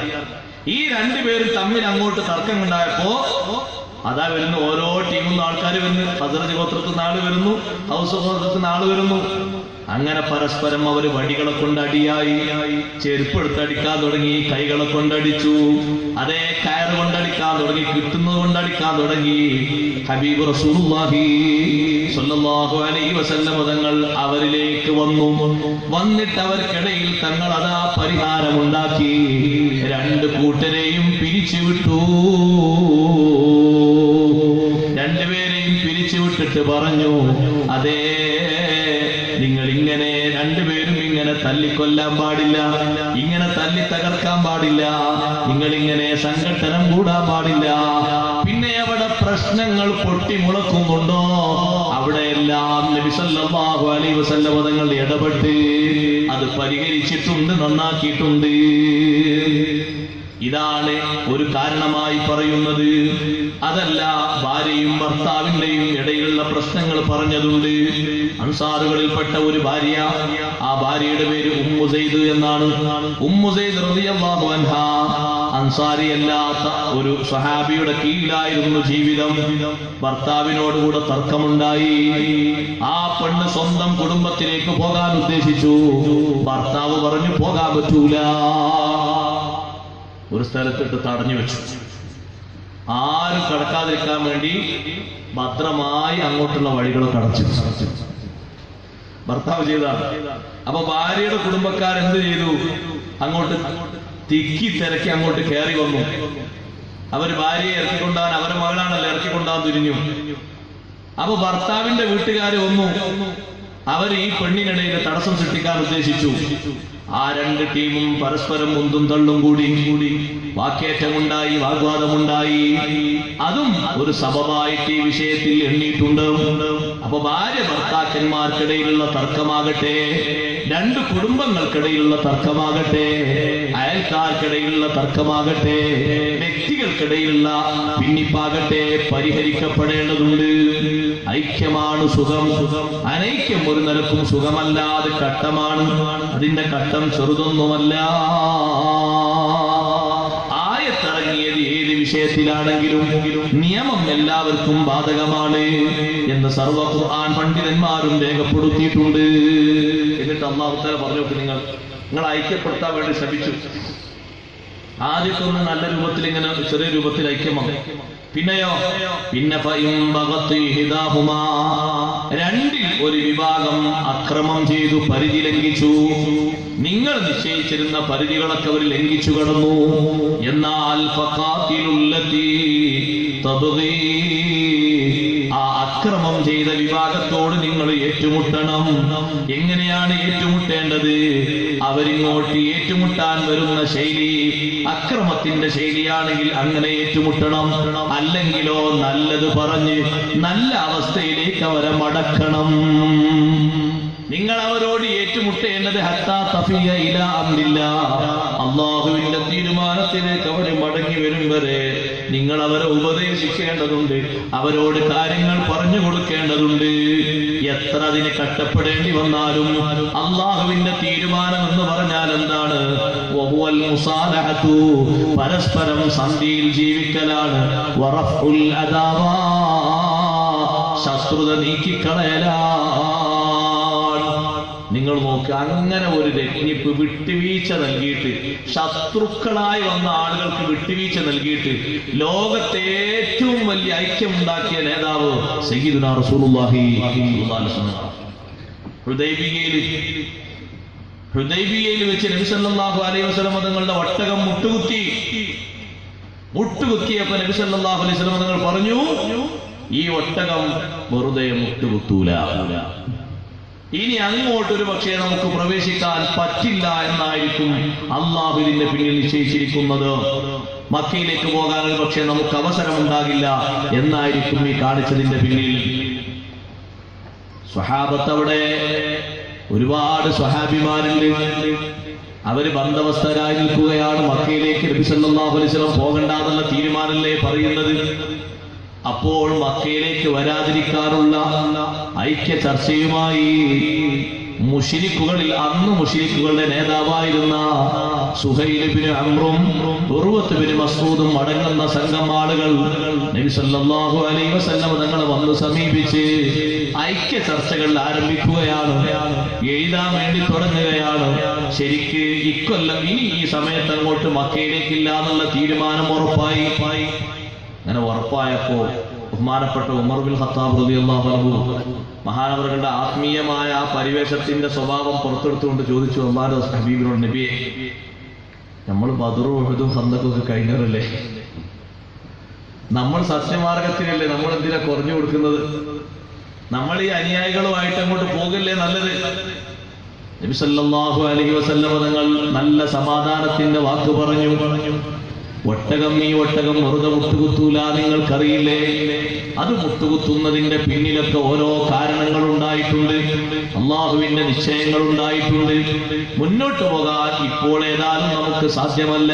ഈ രണ്ടുപേരും തമ്മിൽ അങ്ങോട്ട് തർക്കം ഉണ്ടായപ്പോ അതാ വരുന്നു, ഓരോ ടീമിൽ ആൾക്കാർ വരുന്നു. ഖസ്റജ് ഗോത്രത്തിൽ നിന്ന് ആള് വരുന്നു, ഔസ് ഗോത്രത്തിൽ നിന്ന് ആള് വരുന്നു. അങ്ങനെ പരസ്പരം അവര് വടികളെ കൊണ്ടടിയായി. ചെരുപ്പെടുത്ത് അടിക്കാൻ തുടങ്ങി, കൈകളെ കൊണ്ടടിച്ചു, അതേ കയറ് കൊണ്ടടിക്കാൻ തുടങ്ങി, കിട്ടുന്നത് കൊണ്ടടിക്കാൻ തുടങ്ങി. ഹബീബ് റസൂലുള്ളാഹി സ്വല്ലല്ലാഹു അലൈഹി വസല്ലം തങ്ങൾ അവരിലേക്ക് വന്നിട്ട് അവർക്കിടയിൽ തങ്ങൾ അതാ പരിഹാരമുണ്ടാക്കി. രണ്ട് കൂട്ടരെയും പിരിച്ചുവിട്ടു. രണ്ടുപേരെയും പിരിച്ചുവിട്ടിട്ട് പറഞ്ഞു, അതേ, നിങ്ങൾ ഇങ്ങനെ രണ്ടുപേരും ഇങ്ങനെ തല്ലിക്കൊല്ലാൻ പാടില്ല, ഇങ്ങനെ തല്ലി തകർക്കാൻ പാടില്ല, നിങ്ങൾ ഇങ്ങനെ സംഘട്ടനം കൂടാൻ പാടില്ല. പിന്നെ അവിടെ പ്രശ്നങ്ങൾ പൊട്ടിമുളക്കുന്നുണ്ടോ അവിടെയെല്ലാം നബി സല്ലല്ലാഹു അലൈഹി വസല്ലം തങ്ങൾ ഇടപെട്ട് അത് പരിഹരിച്ചിട്ടുണ്ട്, നന്നാക്കിയിട്ടുണ്ട്. ഇതാണ് ഒരു കാരണമായി പറയുന്നത്. അതല്ല, ഭാര്യയും ഭർത്താവിന്റെയും ഇടയിലുള്ള പ്രശ്നങ്ങൾ പറഞ്ഞതുണ്ട്. അൻസാറുകളിൽപ്പെട്ട ഒരു ഭാര്യ, ആ ഭാര്യയുടെ പേര് ഉമ്മു സൈദ് എന്നാണ്. ഉമ്മു സൈദ് റളിയല്ലാഹു അൻഹാ അൻസാരിയല്ലാത്ത ഒരു സ്വഹാബിയുടെ കീഴിലായിരുന്നു ജീവിതം. ഭർത്താവിനോടുകൂടെ തർക്കമുണ്ടായി. ആ പെണ്ണ് സ്വന്തം കുടുംബത്തിലേക്ക് പോകാൻ ഉദ്ദേശിച്ചു. ഭർത്താവ് പറഞ്ഞു പോകാൻ പറ്റൂല. ഒരു സ്ഥലത്തിട്ട് തടഞ്ഞു വെച്ചു. ആരും കടക്കാതിരിക്കാൻ വേണ്ടി ഭദ്രമായി അങ്ങോട്ടുള്ള വഴികളൊക്കെ അടച്ചു. ഭർത്താവ് ചെയ്താണ്. അപ്പൊ ഭാര്യയുടെ കുടുംബക്കാരെന്ത് ചെയ്തു? അങ്ങോട്ട് തിക്കി തിരക്കി അങ്ങോട്ട് കയറി വന്നു. അവര് ഭാര്യയെ ഇറക്കിക്കൊണ്ടാൻ, അവരുടെ മകളാണല്ലോ, ഇറക്കിക്കൊണ്ടാൻ തിരിഞ്ഞു. അപ്പൊ ഭർത്താവിന്റെ വീട്ടുകാര് വന്നു. അവർ ഈ പെണ്ണിനിടയിൽ തടസ്സം സൃഷ്ടിക്കാൻ ഉദ്ദേശിച്ചു. ആ രണ്ട് ടീമും പരസ്പരം മുന്തും തള്ളും കൂടി വാക്കേറ്റമുണ്ടായി, വാഗ്വാദമുണ്ടായി. അതും ഒരു സബബായിട്ട് ഈ വിഷയത്തിൽ എണ്ണിയിട്ടുണ്ട്. അപ്പൊ ഭാര്യ ഭർത്താക്കന്മാർക്കിടയിലുള്ള തർക്കമാകട്ടെ, രണ്ട് കുടുംബങ്ങൾക്കിടയിലുള്ള തർക്കമാകട്ടെ, അയൽക്കാർക്കിടയിലുള്ള തർക്കമാകട്ടെ, വ്യക്തികൾക്കിടയിലുള്ള ഭിന്നിപ്പാകട്ടെ, പരിഹരിക്കപ്പെടേണ്ടതുണ്ട്. ഐക്യമാണ് സുഖം. അനൈക്യം ഒരു നിലക്കും സുഖമല്ലാതെ കട്ടമാണ്. അതിന്റെ കട്ടം ചെറുതൊന്നുമല്ല. ആയത്തിറങ്ങിയത് ഏത് വിഷയത്തിലാണെങ്കിലും നിയമം എല്ലാവർക്കും ബാധകമാണ് എന്ന് സർവ്വ ഖുർആൻ പണ്ഡിതന്മാരും രേഖപ്പെടുത്തിയിട്ടുണ്ട്. എന്നിട്ട് അല്ലാഹു തആല പറഞ്ഞു, നിങ്ങൾ ഐക്യപ്പെടുത്താൻ വേണ്ടി ശ്രമിച്ചു. ആദ്യത്തെ ഒന്ന് നല്ല രൂപത്തിൽ, ഇങ്ങനെ ചെറിയ രൂപത്തിൽ ഐക്യമാണ്. പിന്നെയോ രണ്ടിൽ ഒരു വിഭാഗം അക്രമം ചെയ്തു, പരിധി ലംഘിച്ചു. നിങ്ങൾ നിശ്ചയിച്ചിരുന്ന പരിധികളൊക്കെ അവർ ലംഘിച്ചു കടന്നു. എന്നാൽ ആ അക്രമം ചെയ്ത വിഭാഗത്തോട് നിങ്ങൾ ഏറ്റുമുട്ടണം. എങ്ങനെയാണ് ഏറ്റുമുട്ടേണ്ടത്? അവരിങ്ങോട്ട് ഏറ്റുമുട്ടാൻ വരുന്ന ശൈലി അക്രമത്തിന്റെ ശൈലിയാണെങ്കിൽ അങ്ങനെ ഏറ്റുമുട്ടണം. അല്ലെങ്കിലോ നല്ലത് പറഞ്ഞ് നല്ല അവസ്ഥയിലേക്ക് അവരെ മടക്കണം. നിങ്ങൾ അവരോട് ഏറ്റുമുട്ടേണ്ടത് ഹത്താ തഫിയ ഇലാ അംരില്ലാഹ്, അല്ലാഹുവിന്റെ തീരുമാനത്തിലേക്ക് അവർ മടങ്ങി വരും വരെ നിങ്ങൾ അവരെ ഉപദേശിക്കേണ്ടതുണ്ട്. അവരോട് കാര്യങ്ങൾ പറഞ്ഞു കൊടുക്കേണ്ടതുണ്ട്. എത്ര അതിന് കഷ്ടപ്പെടേണ്ടി വന്നാലും അല്ലാഹുവിന്റെ തീരുമാനം എന്ന് പറഞ്ഞാൽ എന്താണ്? വഹുവൽ മുസാലഹതു, പരസ്പരം സന്ധിയിൽ ജീവിക്കലാണ്. വറഫുൽ അദാവാ, ശത്രുത നീക്കിക്കളയലാണ്. നിങ്ങൾ നോക്ക്, അങ്ങനെ ഒരു രജ്ഞിപ്പ് വിട്ടുവീഴ്ച നൽകിയിട്ട്, ശത്രുക്കളായി വന്ന ആളുകൾക്ക് വിട്ടുവീഴ്ച നൽകിയിട്ട് ലോകത്തെ ഏറ്റവും വലിയ ഐക്യമുണ്ടാക്കിയ നേതാവ് സയ്യിദുനാ റസൂലുള്ളാഹി സ്വല്ലല്ലാഹു അലൈഹി വസല്ലം. ഹുദൈബിയയിൽ വെച്ച് നബി സല്ലല്ലാഹു അലൈഹി വസല്ലം തങ്ങളുടെ ഒട്ടകം മുട്ടുകുത്തിയപ്പോൾ നബി സല്ലല്ലാഹു അലൈഹി വസല്ലം തങ്ങൾ പറഞ്ഞു, ഈ ഒട്ടകം വെറുതെ മുട്ടുകുത്തൂല. ഇനി അങ്ങോട്ടൊരു പക്ഷേ നമുക്ക് പ്രവേശിക്കാൻ പറ്റില്ല എന്നായിരിക്കും അള്ളാഹു ഇതിന്റെ പിന്നിൽ നിശ്ചയിച്ചിരിക്കുന്നത്. മക്കയിലേക്ക് പോകാൻ ഒരു പക്ഷേ നമുക്ക് അവസരമുണ്ടാകില്ല എന്നായിരിക്കും ഈ കാണിച്ചതിന്റെ പിന്നിൽ. സ്വഹാബത്ത്, അവിടെ ഒരുപാട് സ്വഹാബിമാരുണ്ട്. അവര് ബന്ധവസ്ഥരായി നിൽക്കുകയാണ്. മക്കയിലേക്ക് നബി സല്ലല്ലാഹു അലൈഹി വസല്ലം പോകണ്ടെന്നുള്ള തീരുമാനമല്ലേ പറയുന്നത്. അപ്പോൾ മക്കയിലേക്ക് വരാതിരിക്കാനുള്ള ഐക്യ ചർച്ചയുമായി മുശ്രിക്കുകളിൽ, അന്ന് മുശ്രിക്കുകളുടെ നേതാവായിരുന്ന സുഹൈൽ ഇബ്നു അംറും ഉർവത്ത് ഇബ്നു മസ്ഊദും അടങ്ങുന്ന സംഘം ആളുകൾ നബി സല്ലല്ലാഹു അലൈഹി വസല്ലം തങ്ങളെ വന്ന് സമീപിച്ച് ഐക്യ ചർച്ചകൾ ആരംഭിക്കുകയാണ്. എഴുതാൻ വേണ്ടി തുടങ്ങുകയാണ്. ശരിക്ക് ഇക്കൊല്ലം ഇനി ഈ സമയത്ത് അങ്ങോട്ട് മക്കയിലേക്കില്ല എന്നുള്ള തീരുമാനം ഉറപ്പായി. അങ്ങനെ ഉറപ്പായപ്പോ ബഹുമാനപ്പെട്ട ഉമർ ബിൻ ഖത്താബ് റളിയല്ലാഹു അൻഹു മഹാനവറുകളുടെ ആത്മീയമായ ആ പരിവേഷത്തിന്റെ സ്വഭാവം പുറത്തെടുത്തുകൊണ്ട് ചോദിച്ചു, അല്ലാഹുവിന്റെ ഹബീബിനോട്, നബിയെ, നമ്മൾ ബദറും ഉഹുദും ഖന്തഖൊക്കെ കഴിഞ്ഞവരല്ലേ, നമ്മൾ സത്യമാർഗത്തിലല്ലേ, നമ്മൾ എന്തിനാ കുറഞ്ഞു കൊടുക്കുന്നത്? നമ്മൾ ഈ അനുയായികളുമായിട്ട് അങ്ങോട്ട് പോകല്ലേ നല്ലത്. നബി സല്ലല്ലാഹു അലൈഹി വസല്ലം തങ്ങൾ നല്ല സമാധാനത്തിന്റെ വാക്ക് പറഞ്ഞു. ഈ ഒട്ടകം വെറുതെ മുട്ടുകുത്തൂല, നിങ്ങൾക്കറിയില്ലേ? അത് മുട്ടുകുത്തുന്നതിന്റെ പിന്നിലൊക്കെ ഓരോ കാരണങ്ങൾ ഉണ്ടായിട്ടുണ്ട്, അള്ളാഹുവിന്റെ നിശ്ചയങ്ങൾ ഉണ്ടായിട്ടുണ്ട്. മുന്നോട്ട് പോകാൻ ഇപ്പോൾ ഏതായാലും നമുക്ക് സാധ്യമല്ല.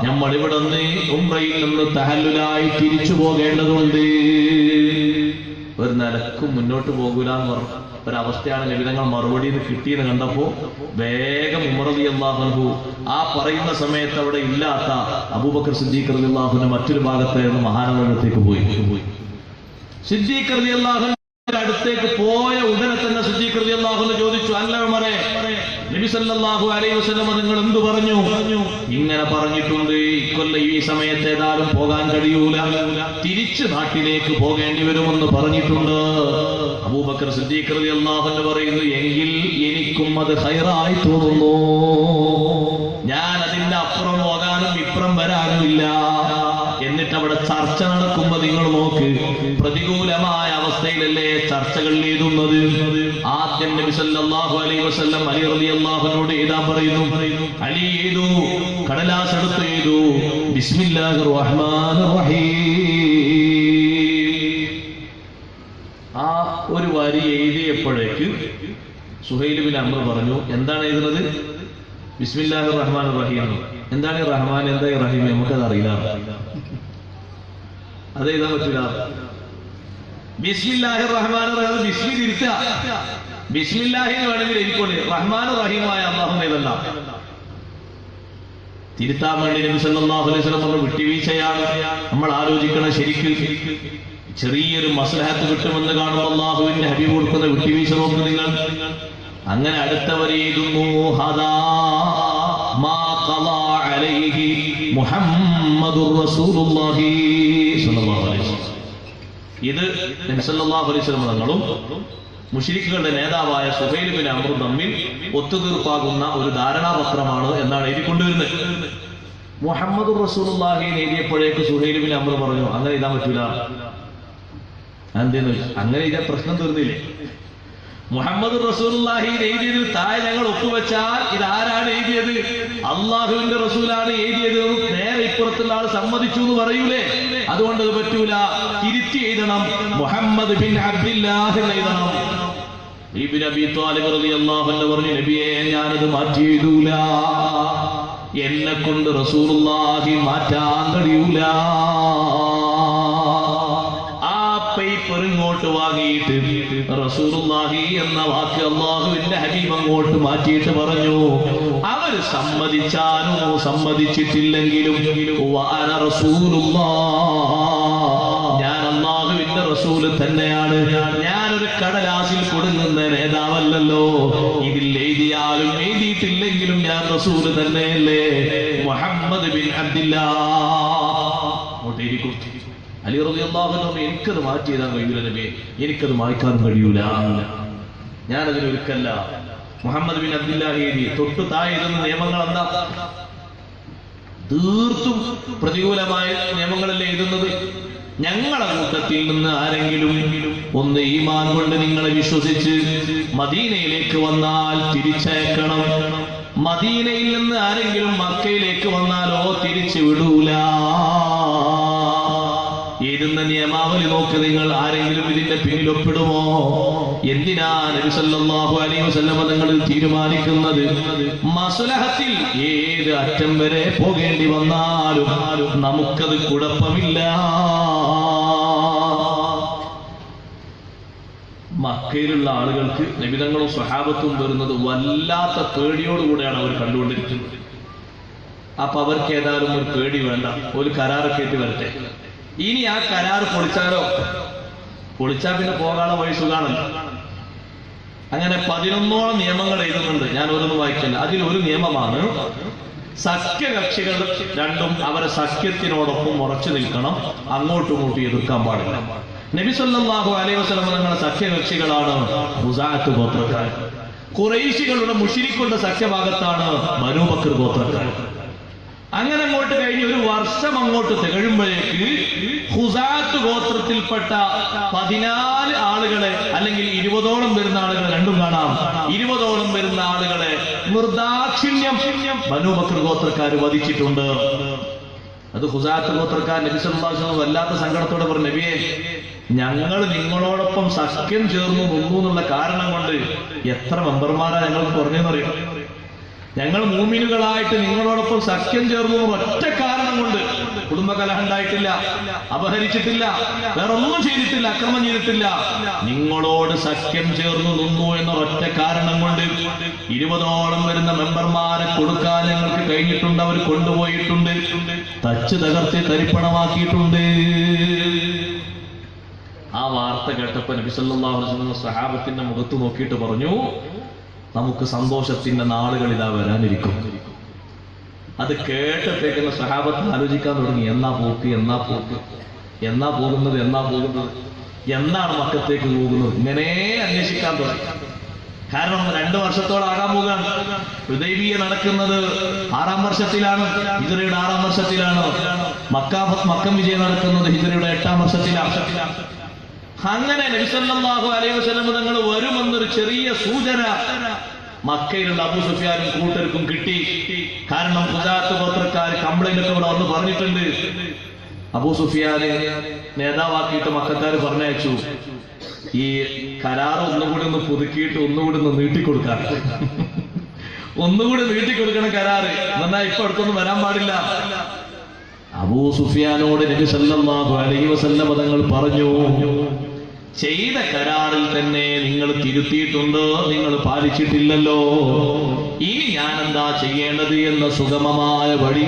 നമ്മൾ ഇവിടെ നിന്ന് ഉംറയിൽ നിന്ന് തഹല്ലുലായി തിരിച്ചു പോകേണ്ടതുണ്ട്. ഒരു നിലക്കും മുന്നോട്ട് പോകൂല എന്ന് പറഞ്ഞു. ഒരവസ്ഥയാണ് നബിതങ്ങൾ മറുപടിയിൽ കിട്ടിയെന്ന് കണ്ടപ്പോ വേഗം ഉമർ റളിയല്ലാഹു അൻഹു ആ പറയുന്ന സമയത്ത് അവിടെ ഇല്ലാത്ത അബൂബക്കർ സിദ്ദീഖ് റളിയല്ലാഹുവിന്റെ മറ്റൊരു ഭാഗത്തായിരുന്നു മഹാനവരത്തേക്ക് പോയി. സിദ്ദീഖ് റളിയല്ലാഹു അടുത്തേക്ക് പോയ ഉടനെ തന്നെ സിദ്ദീഖ് റളിയല്ലാഹു അൻഹു ചോദിച്ചു, അല്ല ഉമറേ, നബി സല്ലല്ലാഹു അലൈഹി വസല്ലം നിങ്ങൾ എന്തു പറഞ്ഞു? ഇങ്ങനെ പറഞ്ഞിട്ടുണ്ട്, ഇക്കൊല്ലം ഈ സമയത്ത് ഏതായാലും പോകാൻ കഴിയൂല, തിരിച്ച് നാട്ടിലേക്ക് പോകേണ്ടി വരുമെന്ന് പറഞ്ഞിട്ടുണ്ട്. അബൂബക്കർ സിദ്ദീഖ് റളിയല്ലാഹു അൻഹു പറയുന്നു, എങ്കിൽ എനിക്കും അത് ഖൈറായി തോന്നുന്നു, ഞാൻ അതിന്റെ അപ്പുറം പോകാനും ഇപ്പുറം വരാനുമില്ല. എന്നിട്ട് അവിടെ ചർച്ച നടക്കുമ്പോ നിങ്ങൾ നോക്ക്, പ്രതികൂലമായ അവസ്ഥയിലല്ലേ ചർച്ചകൾ എഴുതുന്നത്. ആദ്യം നബി സല്ലല്ലാഹു അലൈഹി വസല്ലം അലി റളിയല്ലാഹു അൻഹുവോട് എഴുതാൻ പറയുന്നു. അലി എഴുതൂ, കടലാസ് എടുത്ത് എഴുതൂ, ബിസ്മില്ലാഹിർ റഹ്മാനിർ റഹീം. ആ ഒരു വരി എഴുതിയപ്പോഴേക്ക് സുഹൈൽ ബിൻ അംർ പറഞ്ഞു, എന്താണ് എഴുതുന്നത്? ബിസ്മില്ലാഹിർ റഹ്മാനിർ റഹീം. എന്താണ് ഈ റഹ്മാൻ, എന്താ ഈ റഹീം? നമുക്കത് അറിയില്ല, അത് എഴുതാൻ പറ്റില്ല. ബിസ്മില്ലാഹിർ റഹ്മാനിർ റഹീം, ബിസ്മി തിരുത്തുക, ബിസ്മില്ലാഹി എന്ന് വേണമെങ്കിൽ എഴുതിക്കൊണ്ട് റഹ്മാൻ റഹീമായ അല്ലാഹു എഴുതണ്ട. തിരുത്താൻ വേണ്ടി നബി സല്ലല്ലാഹു അലൈഹി വസല്ലം പറഞ്ഞ വിട്ടുവീഴ്ചയാണ്. നമ്മൾ ആലോചിക്കണം, ശരിക്കും ചെറിയൊരു മസ്ലഹത്ത് കിട്ടുമെന്ന് കാണുമ്പോൾ അല്ലാഹുവിന്റെ ഹബീബ് കൊടുക്കുന്ന വിട്ടുവീഴ്ച നോക്ക് നിങ്ങൾ. അങ്ങനെ അടുത്തവർ എഴുതുന്നു, ഹദാ മാ ഖളാ അലൈഹി മുഹമ്മദുർ റസൂലുള്ളാഹി സ്വല്ലല്ലാഹു അലൈഹി വസല്ലം. ഇത് നബി സല്ലല്ലാഹു അലൈഹി വസല്ലം തങ്ങളും മുശ്രിക്കുകളുടെ നേതാവായ സുഹൈൽ ബിൻ അംർ തമ്മിൽ ഒത്തുതീർപ്പാകുന്ന ഒരു ധാരണാപത്രമാണ് എന്നാണ് എഴുതിക്കൊണ്ടുവരുന്നത്. മുഹമ്മദുർ റസൂലുള്ളാഹി എഴുതിയപ്പോഴേക്ക് സുഹൈൽ ബിൻ അംർ പറഞ്ഞു, അങ്ങനെ എഴുതാൻ പറ്റൂല. എന്തെന്ന് അങ്ങനെ ഇതാ പ്രശ്നം തീർന്നില്ലേ? മുഹമ്മദ് റസൂലുള്ളാഹി എഴുതിയതിൽ താഴെ ഞങ്ങൾ ഒപ്പുവെച്ചാൽ ഇതാരാണ് എഴുതിയത്? അള്ളാഹുവിന്റെ റസൂലാണ് എഴുതിയത്. നേരെ ഇപ്പുറത്തുള്ള ആൾ സമ്മതിച്ചു എന്ന് പറയൂലേ? അതുകൊണ്ട് അത് പറ്റൂല, തിരുത്തി എഴുതണം, മുഹമ്മദ് ബിൻ അബ്ദില്ലാഹ് എന്ന് എഴുതണം. ഇബ്നു അബീ ത്വാലിബ് റളിയല്ലാഹു അൻഹു പറഞ്ഞു, നബിയെ, ഞാനത് മാറ്റി എഴുതൂല, എന്നെ കൊണ്ട് റസൂലുള്ളാഹി മാറ്റാൻ കഴിയൂല. പേപ്പർ ഇങ്ങോട്ട് വാങ്ങിയിട്ട് റസൂലുള്ളാഹി എന്ന വാക്ക് അല്ലാഹുവിന്റെ ഹബീബ് അങ്ങോട്ട് മാറ്റിയിട്ട് പറഞ്ഞു, അവര് സമ്മതിച്ചാലോ സമ്മതിച്ചിട്ടില്ലെങ്കിലും വഅന റസൂലുള്ളാഹ്, ഞാൻ അല്ലാഹുവിന്റെ റസൂൽ തന്നെയാണ്. ഞാനൊരു കടലാസിൽ കൊടുങ്ങുന്ന നേതാവല്ലല്ലോ. ഇതിൽ എഴുതിയാലും എഴുതിയിട്ടില്ലെങ്കിലും ഞാൻ റസൂൽ തന്നെയല്ലേ, മുഹമ്മദ് ബിൻ അബ്ദില്ലാഹ്. അലി റളിയല്ലാഹു അൻഹു, എനിക്കത് മാറ്റി എഴുതാൻ കഴിയൂല നബിയെ, എനിക്കത് മായ്ക്കാനും കഴിയൂല, ഞാനതിനൊരുക്കല്ല. മുഹമ്മദ് ബിൻ അബ്ദില്ലാഹ് എഴുതി. തൊട്ടു താഴെ എഴുതുന്ന നിയമങ്ങൾ എന്താ? തീർത്തും പ്രതികൂലമായ നിയമങ്ങളല്ലേ എഴുതുന്നത്. ഞങ്ങളെ കൂട്ടത്തിൽ നിന്ന് ആരെങ്കിലും ഒന്ന് ഈമാൻ കൊണ്ട് നിങ്ങളെ വിശ്വസിച്ച് മദീനയിലേക്ക് വന്നാൽ തിരിച്ചയക്കണം. മദീനയിൽ നിന്ന് ആരെങ്കിലും മക്കയിലേക്ക് വന്നാലോ തിരിച്ചു വിടൂല. എഴുതുന്ന നിയമാവലി നോക്ക് നിങ്ങൾ. ആരെങ്കിലും ഇതിന്റെ പിന്നിൽ ഒപ്പിടുമോ? എന്തിനാ നബി സല്ലല്ലാഹു അലൈഹി വസല്ലം തങ്ങൾ തീരുമാനിക്കുന്നത്? മസ്ലഹത്തിൽ ഏത് അറ്റം വരെ പോകേണ്ടി വന്നാലും നമുക്കത് കുഴപ്പമില്ല. മക്കയിലുള്ള ആളുകൾക്ക് നബിതങ്ങളും സ്വഹാബത്തും വരുന്നത് വല്ലാത്ത പേടിയോടുകൂടെയാണ് അവർ കണ്ടുകൊണ്ടിരിക്കുന്നത്. അപ്പൊ അവർക്ക് ഏതായാലും ഒരു പേടി വേണ്ട, ഒരു കരാറൊക്കെ ആയിട്ട് വരട്ടെ. ഇനി ആ കരാർ പൊളിച്ചാലോ? പൊളിച്ചാൽ പിന്നെ പോകാനുള്ള വഴി സുഖാണല്ലോ. അങ്ങനെ 11ഓളം നിയമങ്ങൾ എഴുതുന്നുണ്ട്. ഞാൻ ഓരോന്നും വായിക്കില്ല. അതിലൊരു നിയമമാണ്, സഖ്യകക്ഷികൾ രണ്ടും അവരെ സഖ്യത്തിനോടൊപ്പം ഉറച്ചു നിൽക്കണം, അങ്ങോട്ടും ഇങ്ങോട്ടും എതിർക്കാൻ പാടില്ല. നബി സല്ലല്ലാഹു അലൈഹി വസല്ലം തങ്ങളുടെ സഖ്യകക്ഷികളാണ് ഖുസാഅത്ത് ഗോത്രക്കാർ. ഖുറൈശികളുടെ മുശ്രിക്കുകളുടെ സഖ്യഭാഗത്താണ് ബനൂ ബക്കർ ഗോത്രക്കാർ. അങ്ങനെ അങ്ങോട്ട് കഴിഞ്ഞ് ഒരു വർഷം അങ്ങോട്ട് തികഴുമ്പോഴേക്ക് ഖുസാഅത്ത് ഗോത്രത്തിൽപ്പെട്ട 14 ആളുകളെ, അല്ലെങ്കിൽ 20ഓളം വരുന്ന ആളുകളെ, രണ്ടും കാണാം, 20ഓളം വരുന്ന ആളുകളെ നിർദാക്ഷിണ്യം ബനൂ ബക്കർ ഗോത്രക്കാർ വധിച്ചിട്ടുണ്ട്. അത് ഖുസാഅത്ത് ഗോത്രക്കാർ നബി സല്ലല്ലാഹു അലൈഹി വസല്ലം വല്ലാത്ത സങ്കടത്തോടെ പറഞ്ഞു, നബിയെ, ഞങ്ങൾ നിങ്ങളോടൊപ്പം സഖ്യം ചേർന്നു നിന്നു എന്നുള്ള കാരണം കൊണ്ട് എത്ര മെമ്പർമാരാ ഞങ്ങൾക്ക് പറഞ്ഞെന്നറിയാം. ഞങ്ങൾ മൂമിനുകളായിട്ട് നിങ്ങളോടൊപ്പം സഖ്യം ചേർന്നു ഒറ്റ കാരണം കൊണ്ട് കുടുംബകലഹം ഉണ്ടായിട്ടില്ല, അപഹരിച്ചിട്ടില്ല, വേറൊന്നും ചെയ്തിട്ടില്ല, അക്രമം ചെയ്തിട്ടില്ല. നിങ്ങളോട് സഖ്യം ചേർന്നു നിന്നു എന്നൊരൊറ്റ കാരണം കൊണ്ട് 20ഓളം വരുന്ന മെമ്പർമാരെ കൊടുക്കാൻ ഞങ്ങൾക്ക് കഴിഞ്ഞിട്ടുണ്ട്. അവർ കൊണ്ടുപോയിട്ടുണ്ട്, തച്ച് തകർത്ത് തരിപ്പണമാക്കിയിട്ടുണ്ട്. ആ വാർത്ത കേട്ടപ്പോൾ നബി സല്ലല്ലാഹു അലൈഹി വസല്ലം സഹാബത്തിന്റെ മുഖത്ത് നോക്കിയിട്ട് പറഞ്ഞു, നമുക്ക് സന്തോഷത്തിന്റെ നാളുകൾ ഇതാ വരാനിരിക്കും. അത് കേട്ടത്തേക്കുന്ന സഹാബത്ത് ആലോചിക്കാൻ തുടങ്ങി, എന്നാ പോക്ക്, എന്നാ പോക്ക്, എന്നാ പോകുന്നത്, എന്നാ പോകുന്നത്, എന്നാണ് മക്കത്തേക്ക് പോകുന്നത്, ഇങ്ങനെ അന്വേഷിക്കാൻ തുടങ്ങി. കാരണം 2 വർഷത്തോളാകാൻ പോകാൻ. ഹുദൈബിയ നടക്കുന്നത് 6ാം വർഷത്തിലാണ്, ഹിജ്റയുടെ 6ാം വർഷത്തിലാണ്. മക്കം വിജയം നടക്കുന്നത് ഹിജ്റയുടെ 8ാം വർഷത്തിലാണ്. അങ്ങനെ നബി സല്ലല്ലാഹു അലൈഹി വസല്ലം തങ്ങൾ വരുമെന്നൊരു ചെറിയ സൂചന മക്കയിലുള്ള അബൂ സുഫിയാനും കൂട്ടർക്കും കിട്ടി. കാരണം ഖുദാത്ത് ഗോത്രക്കാർ കംപ്ലൈന്റ് ഒക്കെ ഇവിടെ വന്ന് പറഞ്ഞിട്ടുണ്ട്. അബൂ സുഫിയാനെ നേതാവാക്കിയിട്ട് മക്കക്കാർ പറഞ്ഞയച്ചു, ഈ കരാറ് ഒന്നുകൂടി ഒന്ന് പുതുക്കിയിട്ട് ഒന്നുകൂടി ഒന്ന് നീട്ടിക്കൊടുക്കാൻ, ഒന്നുകൂടി നീട്ടിക്കൊടുക്കണം കരാറ്, എന്നാ ഇപ്പൊ അടുത്തൊന്നും വരാൻ പാടില്ല. അബൂ സുഫിയാനോട് നബി സല്ലല്ലാഹു അലൈഹി വസല്ലം തങ്ങൾ പറഞ്ഞു, ചെയ്ത കരാറിൽ തന്നെ നിങ്ങൾ തിരുത്തിയിട്ടുണ്ട്, നിങ്ങൾ പാലിച്ചിട്ടില്ലല്ലോ. ഇനി ഞാൻ എന്താ ചെയ്യേണ്ടത് എന്ന സുഗമമായ വഴി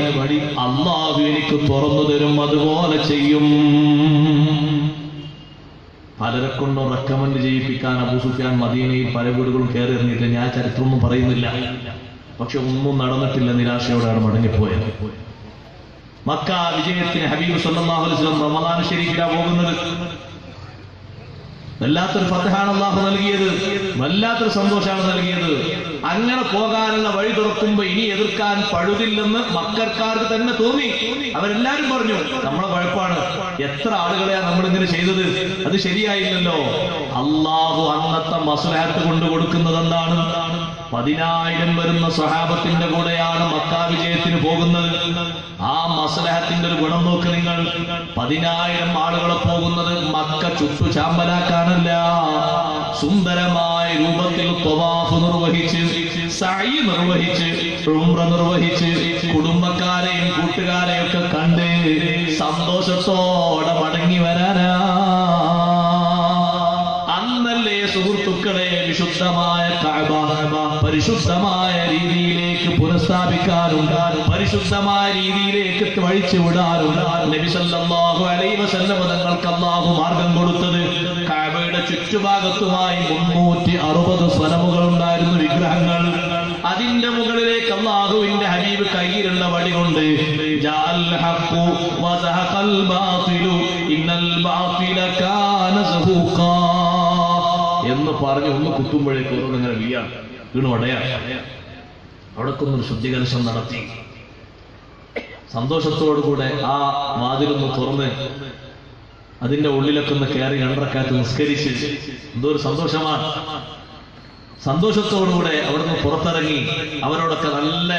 അല്ലാഹു എനിക്ക് തുറന്നു തരും, അതുപോലെ ചെയ്യും. പലരെ കൊണ്ടും റെക്കമെൻഡ് ചെയ്യിപ്പിക്കാൻ അബൂ സുഫിയാൻ മദീനയിൽ പല വീടുകളും കയറി ഇറങ്ങിയിട്ട് ഞാൻ ചരിത്രമൊന്നും പറയുന്നില്ല. പക്ഷെ ഒന്നും നടന്നിട്ടില്ല, നിരാശയോടെയാണ് മടങ്ങിപ്പോയത്. മക്ക വിജയത്തിന് ഹബീബ് സല്ലല്ലാഹു അലൈഹി വസല്ലം റമദാൻ ശരീഫിലാണ് പോകുന്നത്. വല്ലാത്തൊരു ഫതഹാണ് അല്ലാഹു നൽകിയത്, വല്ലാത്തൊരു സന്തോഷമാണ് നൽകിയത്. അങ്ങനെ പോകാനുള്ള വഴി തുറക്കുമ്പോ ഇനി എതിർക്കാൻ പഴുതില്ലെന്ന് മക്കർക്കാർക്ക് തന്നെ തോന്നി. അവരെല്ലാരും പറഞ്ഞു, നമ്മളെ കുഴപ്പമാണ്, എത്ര ആളുകളെയാണ് നമ്മളിങ്ങനെ ചെയ്തത്, അത് ശരിയായില്ലല്ലോ. അല്ലാഹു അന്നത്തെ മസ്ലഹത്ത് കൊണ്ട് കൊടുക്കുന്നത് എന്താണ്? 10,000 വരുന്ന സ്വഹാബത്തിന്റെ കൂടെയാണ് മക്ക വിജയത്തിന് പോകുന്നത്. ആ മസ്ലഹത്തിന്റെ ഒരു ഗുണം നോക്ക് നിങ്ങൾ. 10,000 ആളുകളെ പോകുന്നത് മക്ക ചുറ്റു ചാമ്പലാക്കാനല്ല, സുന്ദരമായ രൂപത്തിൽ ത്വവാഫ് നിർവഹിച്ച്, സഅയ് നിർവഹിച്ച്, ഉംറ നിർവഹിച്ച്, കുടുംബക്കാരെയും കൂട്ടുകാരെയും ഒക്കെ കണ്ട് സന്തോഷത്തോടെ മടങ്ങി വരാനാ. അന്നല്ലേ സുഹൃത്തുക്കളെ വിശുദ്ധമായ കഅബ പരിശുദ്ധമായ രീതിയിലേക്ക് പുനഃസ്ഥാപിക്കാനും പരിശുദ്ധമായ രീതിയിലേക്ക് വഴിച്ചു വിടാനും നബി സല്ലല്ലാഹു അലൈഹി വസല്ലം തങ്ങൾക്ക് അല്ലാഹു മാർഗം കൊടുത്തത്. കഅബയുടെ ചുറ്റുഭാഗത്തുമായി 360 സ്വനമുകൾ ഉണ്ടായിരുന്നു, വിഗ്രഹങ്ങൾ. അതിന്റെ മുകളിലേക്ക് അല്ലാഹുവിന്റെ ഹബീബ് കയ്യിലുള്ള വടി കൊണ്ട് ജഅൽ ഹഖു വസഹഖൽ ബാതിലു ഇന്നൽ ബാതില കാന സഹൂഖാ എന്ന് പറഞ്ഞ് ഒന്ന് കുത്തുമ്പോഴേക്ക് ഇങ്ങനെ വീണു അടയാ. അവിടെ കൊന്നൊരു ശുദ്ധികലശം നടത്തി. സന്തോഷത്തോടുകൂടെ ആ വാതിലൊന്ന് തുറന്ന് അതിന്റെ ഉള്ളിലൊക്കെ ഒന്ന് കയറി 2 റക്അത്ത് നിസ്കരിച്ച് എന്തോ ഒരു സന്തോഷമാണ്. സന്തോഷത്തോടുകൂടെ അവിടുന്ന് പുറത്തിറങ്ങി അവരോടൊക്കെ നല്ല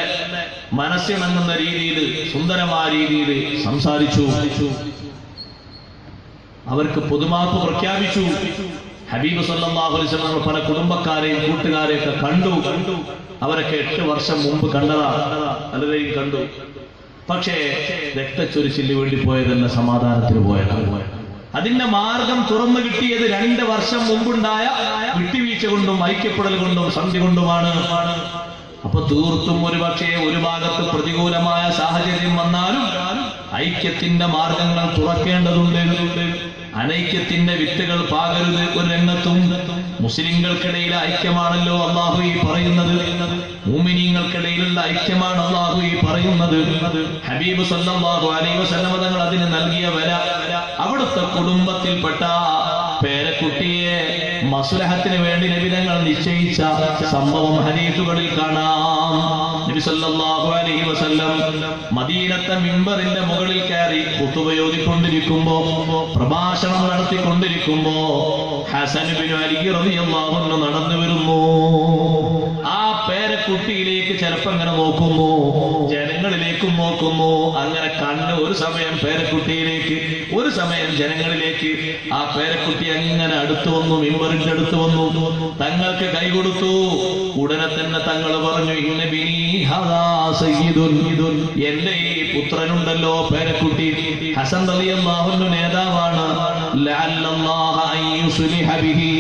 മനസ്സിണങ്ങുന്ന രീതിയിൽ, സുന്ദരമായ രീതിയിൽ സംസാരിച്ചു. അവർക്ക് പൊതുമാപ്പ് പ്രഖ്യാപിച്ചു. ഹബീബ് സല്ലല്ലാഹു അലൈഹി വസല്ലം പല കുടുംബക്കാരെയും കൂട്ടുകാരെയും ഒക്കെ കണ്ടു. അവരൊക്കെ 8 വർഷം മുമ്പ് കണ്ടതാ, പലരെയും കണ്ടു. പക്ഷേ രക്തച്ചൊരിച്ചിന് വേണ്ടി പോയതല്ല, സമാധാനത്തിന് പോയതാണ്. അതിന്റെ മാർഗം തുറന്നു കിട്ടിയത് 2 വർഷം മുമ്പുണ്ടായ വിട്ടുവീഴ്ച കൊണ്ടും ഐക്യപ്പെടൽ കൊണ്ടും സന്ധി കൊണ്ടുമാണ്. അപ്പൊ തീർത്തും ഒരുപക്ഷെ ഒരു ഭാഗത്ത് പ്രതികൂലമായ സാഹചര്യം വന്നാലും ഐക്യത്തിന്റെ മാർഗങ്ങൾ തുറക്കേണ്ടതുണ്ട്. അനൈക്യത്തിന്റെ വിത്തുകൾ പാകരുത് ഒരു രംഗത്തും. മുസ്ലിങ്ങൾക്കിടയിലെ ഐക്യമാണല്ലോ അല്ലാഹു ഈ പറയുന്നത്, മുഅ്മിനീങ്ങൾക്കിടയിലുള്ള ഐക്യമാണ് അല്ലാഹു ഈ പറയുന്നത്. ഹബീബ് സല്ലല്ലാഹു അലൈഹി വസല്ലം തങ്ങൾ അതിന് നൽകിയ വില, അവിടുത്തെ കുടുംബത്തിൽപ്പെട്ട പേരക്കുട്ടിയെ മസ്ലഹത്തിന് വേണ്ടി നബി തങ്ങൾ നിശ്ചയിച്ച സംഭവം ഹദീസുകളിൽ കാണാം. നബി സല്ലല്ലാഹു അലൈഹി വസല്ലം മദീനത്തെ മിമ്പറിന്റെ മുകളിൽ കയറി ഖുതുബ ഓതിക്കൊണ്ടിരിക്കുമ്പോ, പ്രഭാഷണം നടത്തിക്കൊണ്ടിരിക്കുമ്പോ ഹസൻ ഇബ്നു അലി റളിയല്ലാഹു അൻഹു നടന്നു വരുന്നു. ആ പേരക്കുട്ടിയിലേക്ക് ചിലപ്പോ ഇങ്ങനെ നോക്കുന്നു, ജനങ്ങളിലേക്കും നോക്കുന്നു. അങ്ങനെ കണ്ണ് ഒരു സമയം പേരക്കുട്ടിയിലേക്ക്, ഒരു സമയം ജനങ്ങളിലേക്ക്. ആ പേരക്കുട്ടി അങ്ങനെ അടുത്തു വന്നു, മിമ്പറിന്റെ അടുത്ത് വന്നു, തങ്ങൾക്ക് കൈ കൊടുത്തു. ഉടനെ തന്നെ തങ്ങൾ പറഞ്ഞു, ഇന്ന ബിനി ഹദാ സയ്യിദുൻ, എന്റെ ഈ പുത്രനുണ്ടല്ലോ, പേരക്കുട്ടി ഹസൻ റളിയല്ലാഹു അൻഹു നേതാവാണ്. ലഅല്ലല്ലാഹ അൻ യുസ്ലിഹ ബിഹി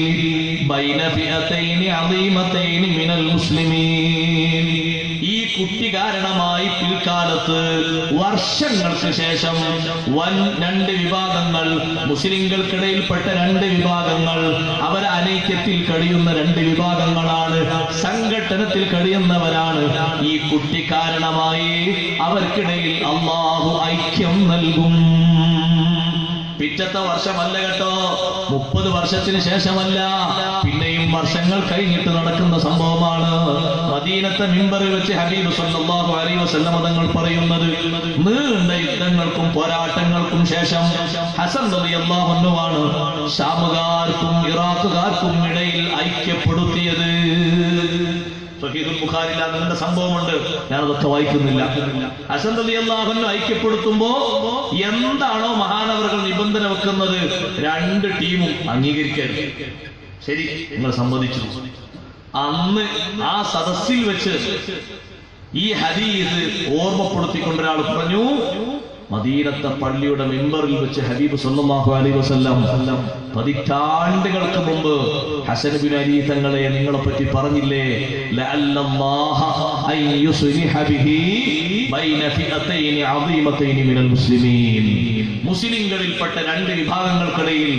ബൈന ഫിഅതൈനി അളീമതൈനി മിനൽ മുസ്ലിമീൻ. ഈ കുട്ടി കാരണമായി പിൽക്കാലത്ത് വർഷങ്ങൾക്ക് ശേഷം രണ്ട് വിഭാഗങ്ങൾ, മുസ്ലിങ്ങൾക്കിടയിൽപ്പെട്ട രണ്ട് വിഭാഗങ്ങൾ, അവർ അനൈക്യത്തിൽ കഴിയുന്ന രണ്ട് വിഭാഗങ്ങളാണ്, സംഘട്ടനത്തിൽ കഴിയുന്നവരാണ്. ഈ കുട്ടി കാരണമായി അവർക്കിടയിൽ അല്ലാഹു ഐക്യം നൽകും. പിറ്റത്തെ വർഷമല്ല കേട്ടോ, 30 വർഷത്തിന് ശേഷമല്ല, പിന്നെയും വർഷങ്ങൾ കഴിഞ്ഞിട്ട് നടക്കുന്ന സംഭവമാണ്. മദീനത്തെ മിമ്പറിൽ വെച്ച് ഹബീബ് സല്ലല്ലാഹു അലൈഹി വസല്ലം തങ്ങൾ പറയുന്നത്, നീണ്ട യുദ്ധങ്ങൾക്കും പോരാട്ടങ്ങൾക്കും ശേഷം ഹസൻ റളിയല്ലാഹു അൻഹു ആണ് ഷാമുകാർക്കും ഇറാഖുകാർക്കും ഇടയിൽ ഐക്യപ്പെടുത്തിയത്. സഹീഹുൽ ബുഖാരിയിൽ അതിന്റെ സംഭവമുണ്ട്, ഞാനതൊക്കെ വായിക്കുന്നില്ല. ഹസൻ റളിയല്ലാഹു അൻഹു ഐക്യപ്പെടുത്തുമ്പോ എന്താണോ മഹാനവറുകൾ നിബന്ധന വെക്കുന്നത്, രണ്ട് ടീമും അംഗീകരിക്കരുത്. ശരി, നിങ്ങൾ സമ്മതിച്ചു. അന്ന് ആ സദസ്സിൽ വെച്ച് ഈ ഹദീസ് ഓർമ്മപ്പെടുത്തിക്കൊണ്ടൊരാൾ പറഞ്ഞു, മദീനത്തെ പള്ളിയുടെ മിമ്പറിൽ വെച്ച് ഹബീബ് സല്ലല്ലാഹു അലൈഹി വസല്ലം പതിറ്റാണ്ടുകൾക്ക് മുമ്പ് ഹസൻ ബിൻ അലി തങ്ങളെ നിങ്ങളെ പറ്റി പറഞ്ഞില്ലേ, ലഅല്ലല്ലാഹ അൻ യുസ്ലിഹ ബിഹി ബൈന ഫിഅതൈനി അളീമതൈനി മിനൽ മുസ്ലിമീൻ. മുസ്ലിംകളിൽപ്പെട്ട രണ്ട് വിഭാഗങ്ങൾക്കിടയിൽ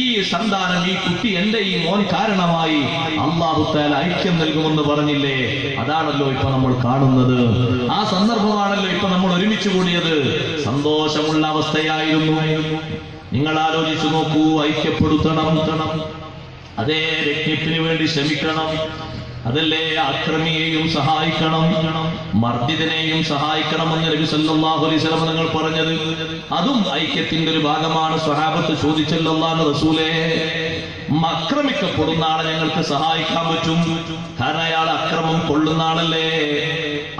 ഈ സന്താനം, ഈ കുട്ടി, എന്റെ ഈ മോൻ കാരണമായി അല്ലാഹു തആല ഐക്യം നൽകുമെന്ന് പറഞ്ഞില്ലേ. അതാണല്ലോ ഇപ്പൊ നമ്മൾ കാണുന്നത്. ആ സന്ദർഭമാണല്ലോ ഇപ്പൊ നമ്മൾ ഒരുമിച്ച് കൂടിയത്. സന്തോഷമുള്ള അവസ്ഥയായിരുന്നു. നിങ്ങൾ ആലോചിച്ചു നോക്കൂ, ഐക്യപ്പെടുത്തണം, അതേ രജ്ഞത്തിന് വേണ്ടി ശ്രമിക്കണം, അതല്ലേ അക്രമിയെയും സഹായിക്കണം, മർദ്ദിതനെയും സഹായിക്കണമെന്ന് നബി സല്ലല്ലാഹു അലൈഹി വസല്ലം നിങ്ങൾ പറഞ്ഞത്. അതും ഐക്യത്തിന്റെ ഒരു ഭാഗമാണ്. സ്വഹാബത്ത് ചോദിച്ചല്ലോ, അല്ലാഹുവിന്റെ റസൂലേ, ആക്രമിക്കപ്പെടുന്ന ആളെ ഞങ്ങൾക്ക് സഹായിക്കാൻ പറ്റും, കാരണം അയാൾ അക്രമം കൊള്ളുന്ന ആളല്ലേ,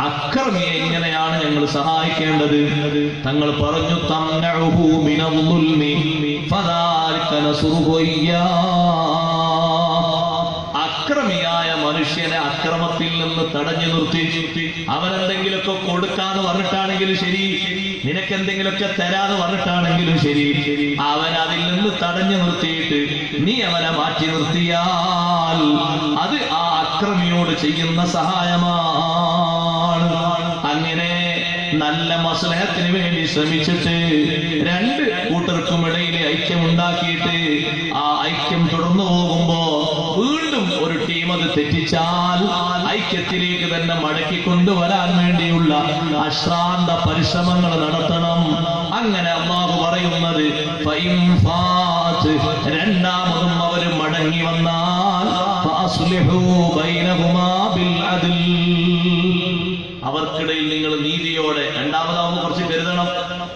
അക്രമിയെ എങ്ങനെയാണ് ഞങ്ങൾ സഹായിക്കേണ്ടത്? തങ്ങൾ പറഞ്ഞു, തംനഉഹു മിനൽ ദുൽമി ഫദാലിക നസ്റുഹു ഇയ്യാ. അക്രമിയായ മനുഷ്യനെ അക്രമത്തിൽ നിന്ന് തടഞ്ഞു നിർത്തി, അവനെന്തെങ്കിലുമൊക്കെ കൊടുക്കാന്ന് പറഞ്ഞിട്ടാണെങ്കിലും ശരി, നിനക്കെന്തെങ്കിലുമൊക്കെ തരാന്ന് പറഞ്ഞിട്ടാണെങ്കിലും ശരി, അവൻ അതിൽ നിന്ന് തടഞ്ഞു നിർത്തിയിട്ട് നീ അവനെ മാറ്റി നിർത്തിയാൽ അത് ആ അക്രമിയോട് ചെയ്യുന്ന സഹായമാണ്. അങ്ങനെ നല്ല മസ്ലഹത്തിന് വേണ്ടി ശ്രമിച്ചിട്ട് രണ്ട് കൂട്ടർക്കും ഇടയിൽ ഐക്യമുണ്ടാക്കിയിട്ട് ആ ഐക്യം തുടർന്നു പോകുമ്പോ വീണ്ടും ഒരു ടീം അത് തെറ്റിച്ചാൽ ഐക്യത്തിലേക്ക് തന്നെ മടക്കി കൊണ്ടുവരാൻ വേണ്ടിയുള്ള അശ്രാന്ത പരിശ്രമങ്ങൾ നടത്തണം. അങ്ങനെ അല്ലാഹു പറയുന്നത്, രണ്ടാമതും അവർ മടങ്ങി വന്നാൽ ഫഅസ്ലിഹൂ ബൈനഹുമാ ബിൽ അദ്ൽ. അവർക്കിടയിൽ നിങ്ങൾ നീതിയോടെ, രണ്ടാമതാവുമ്പോൾ കുറച്ച് കരുതണം.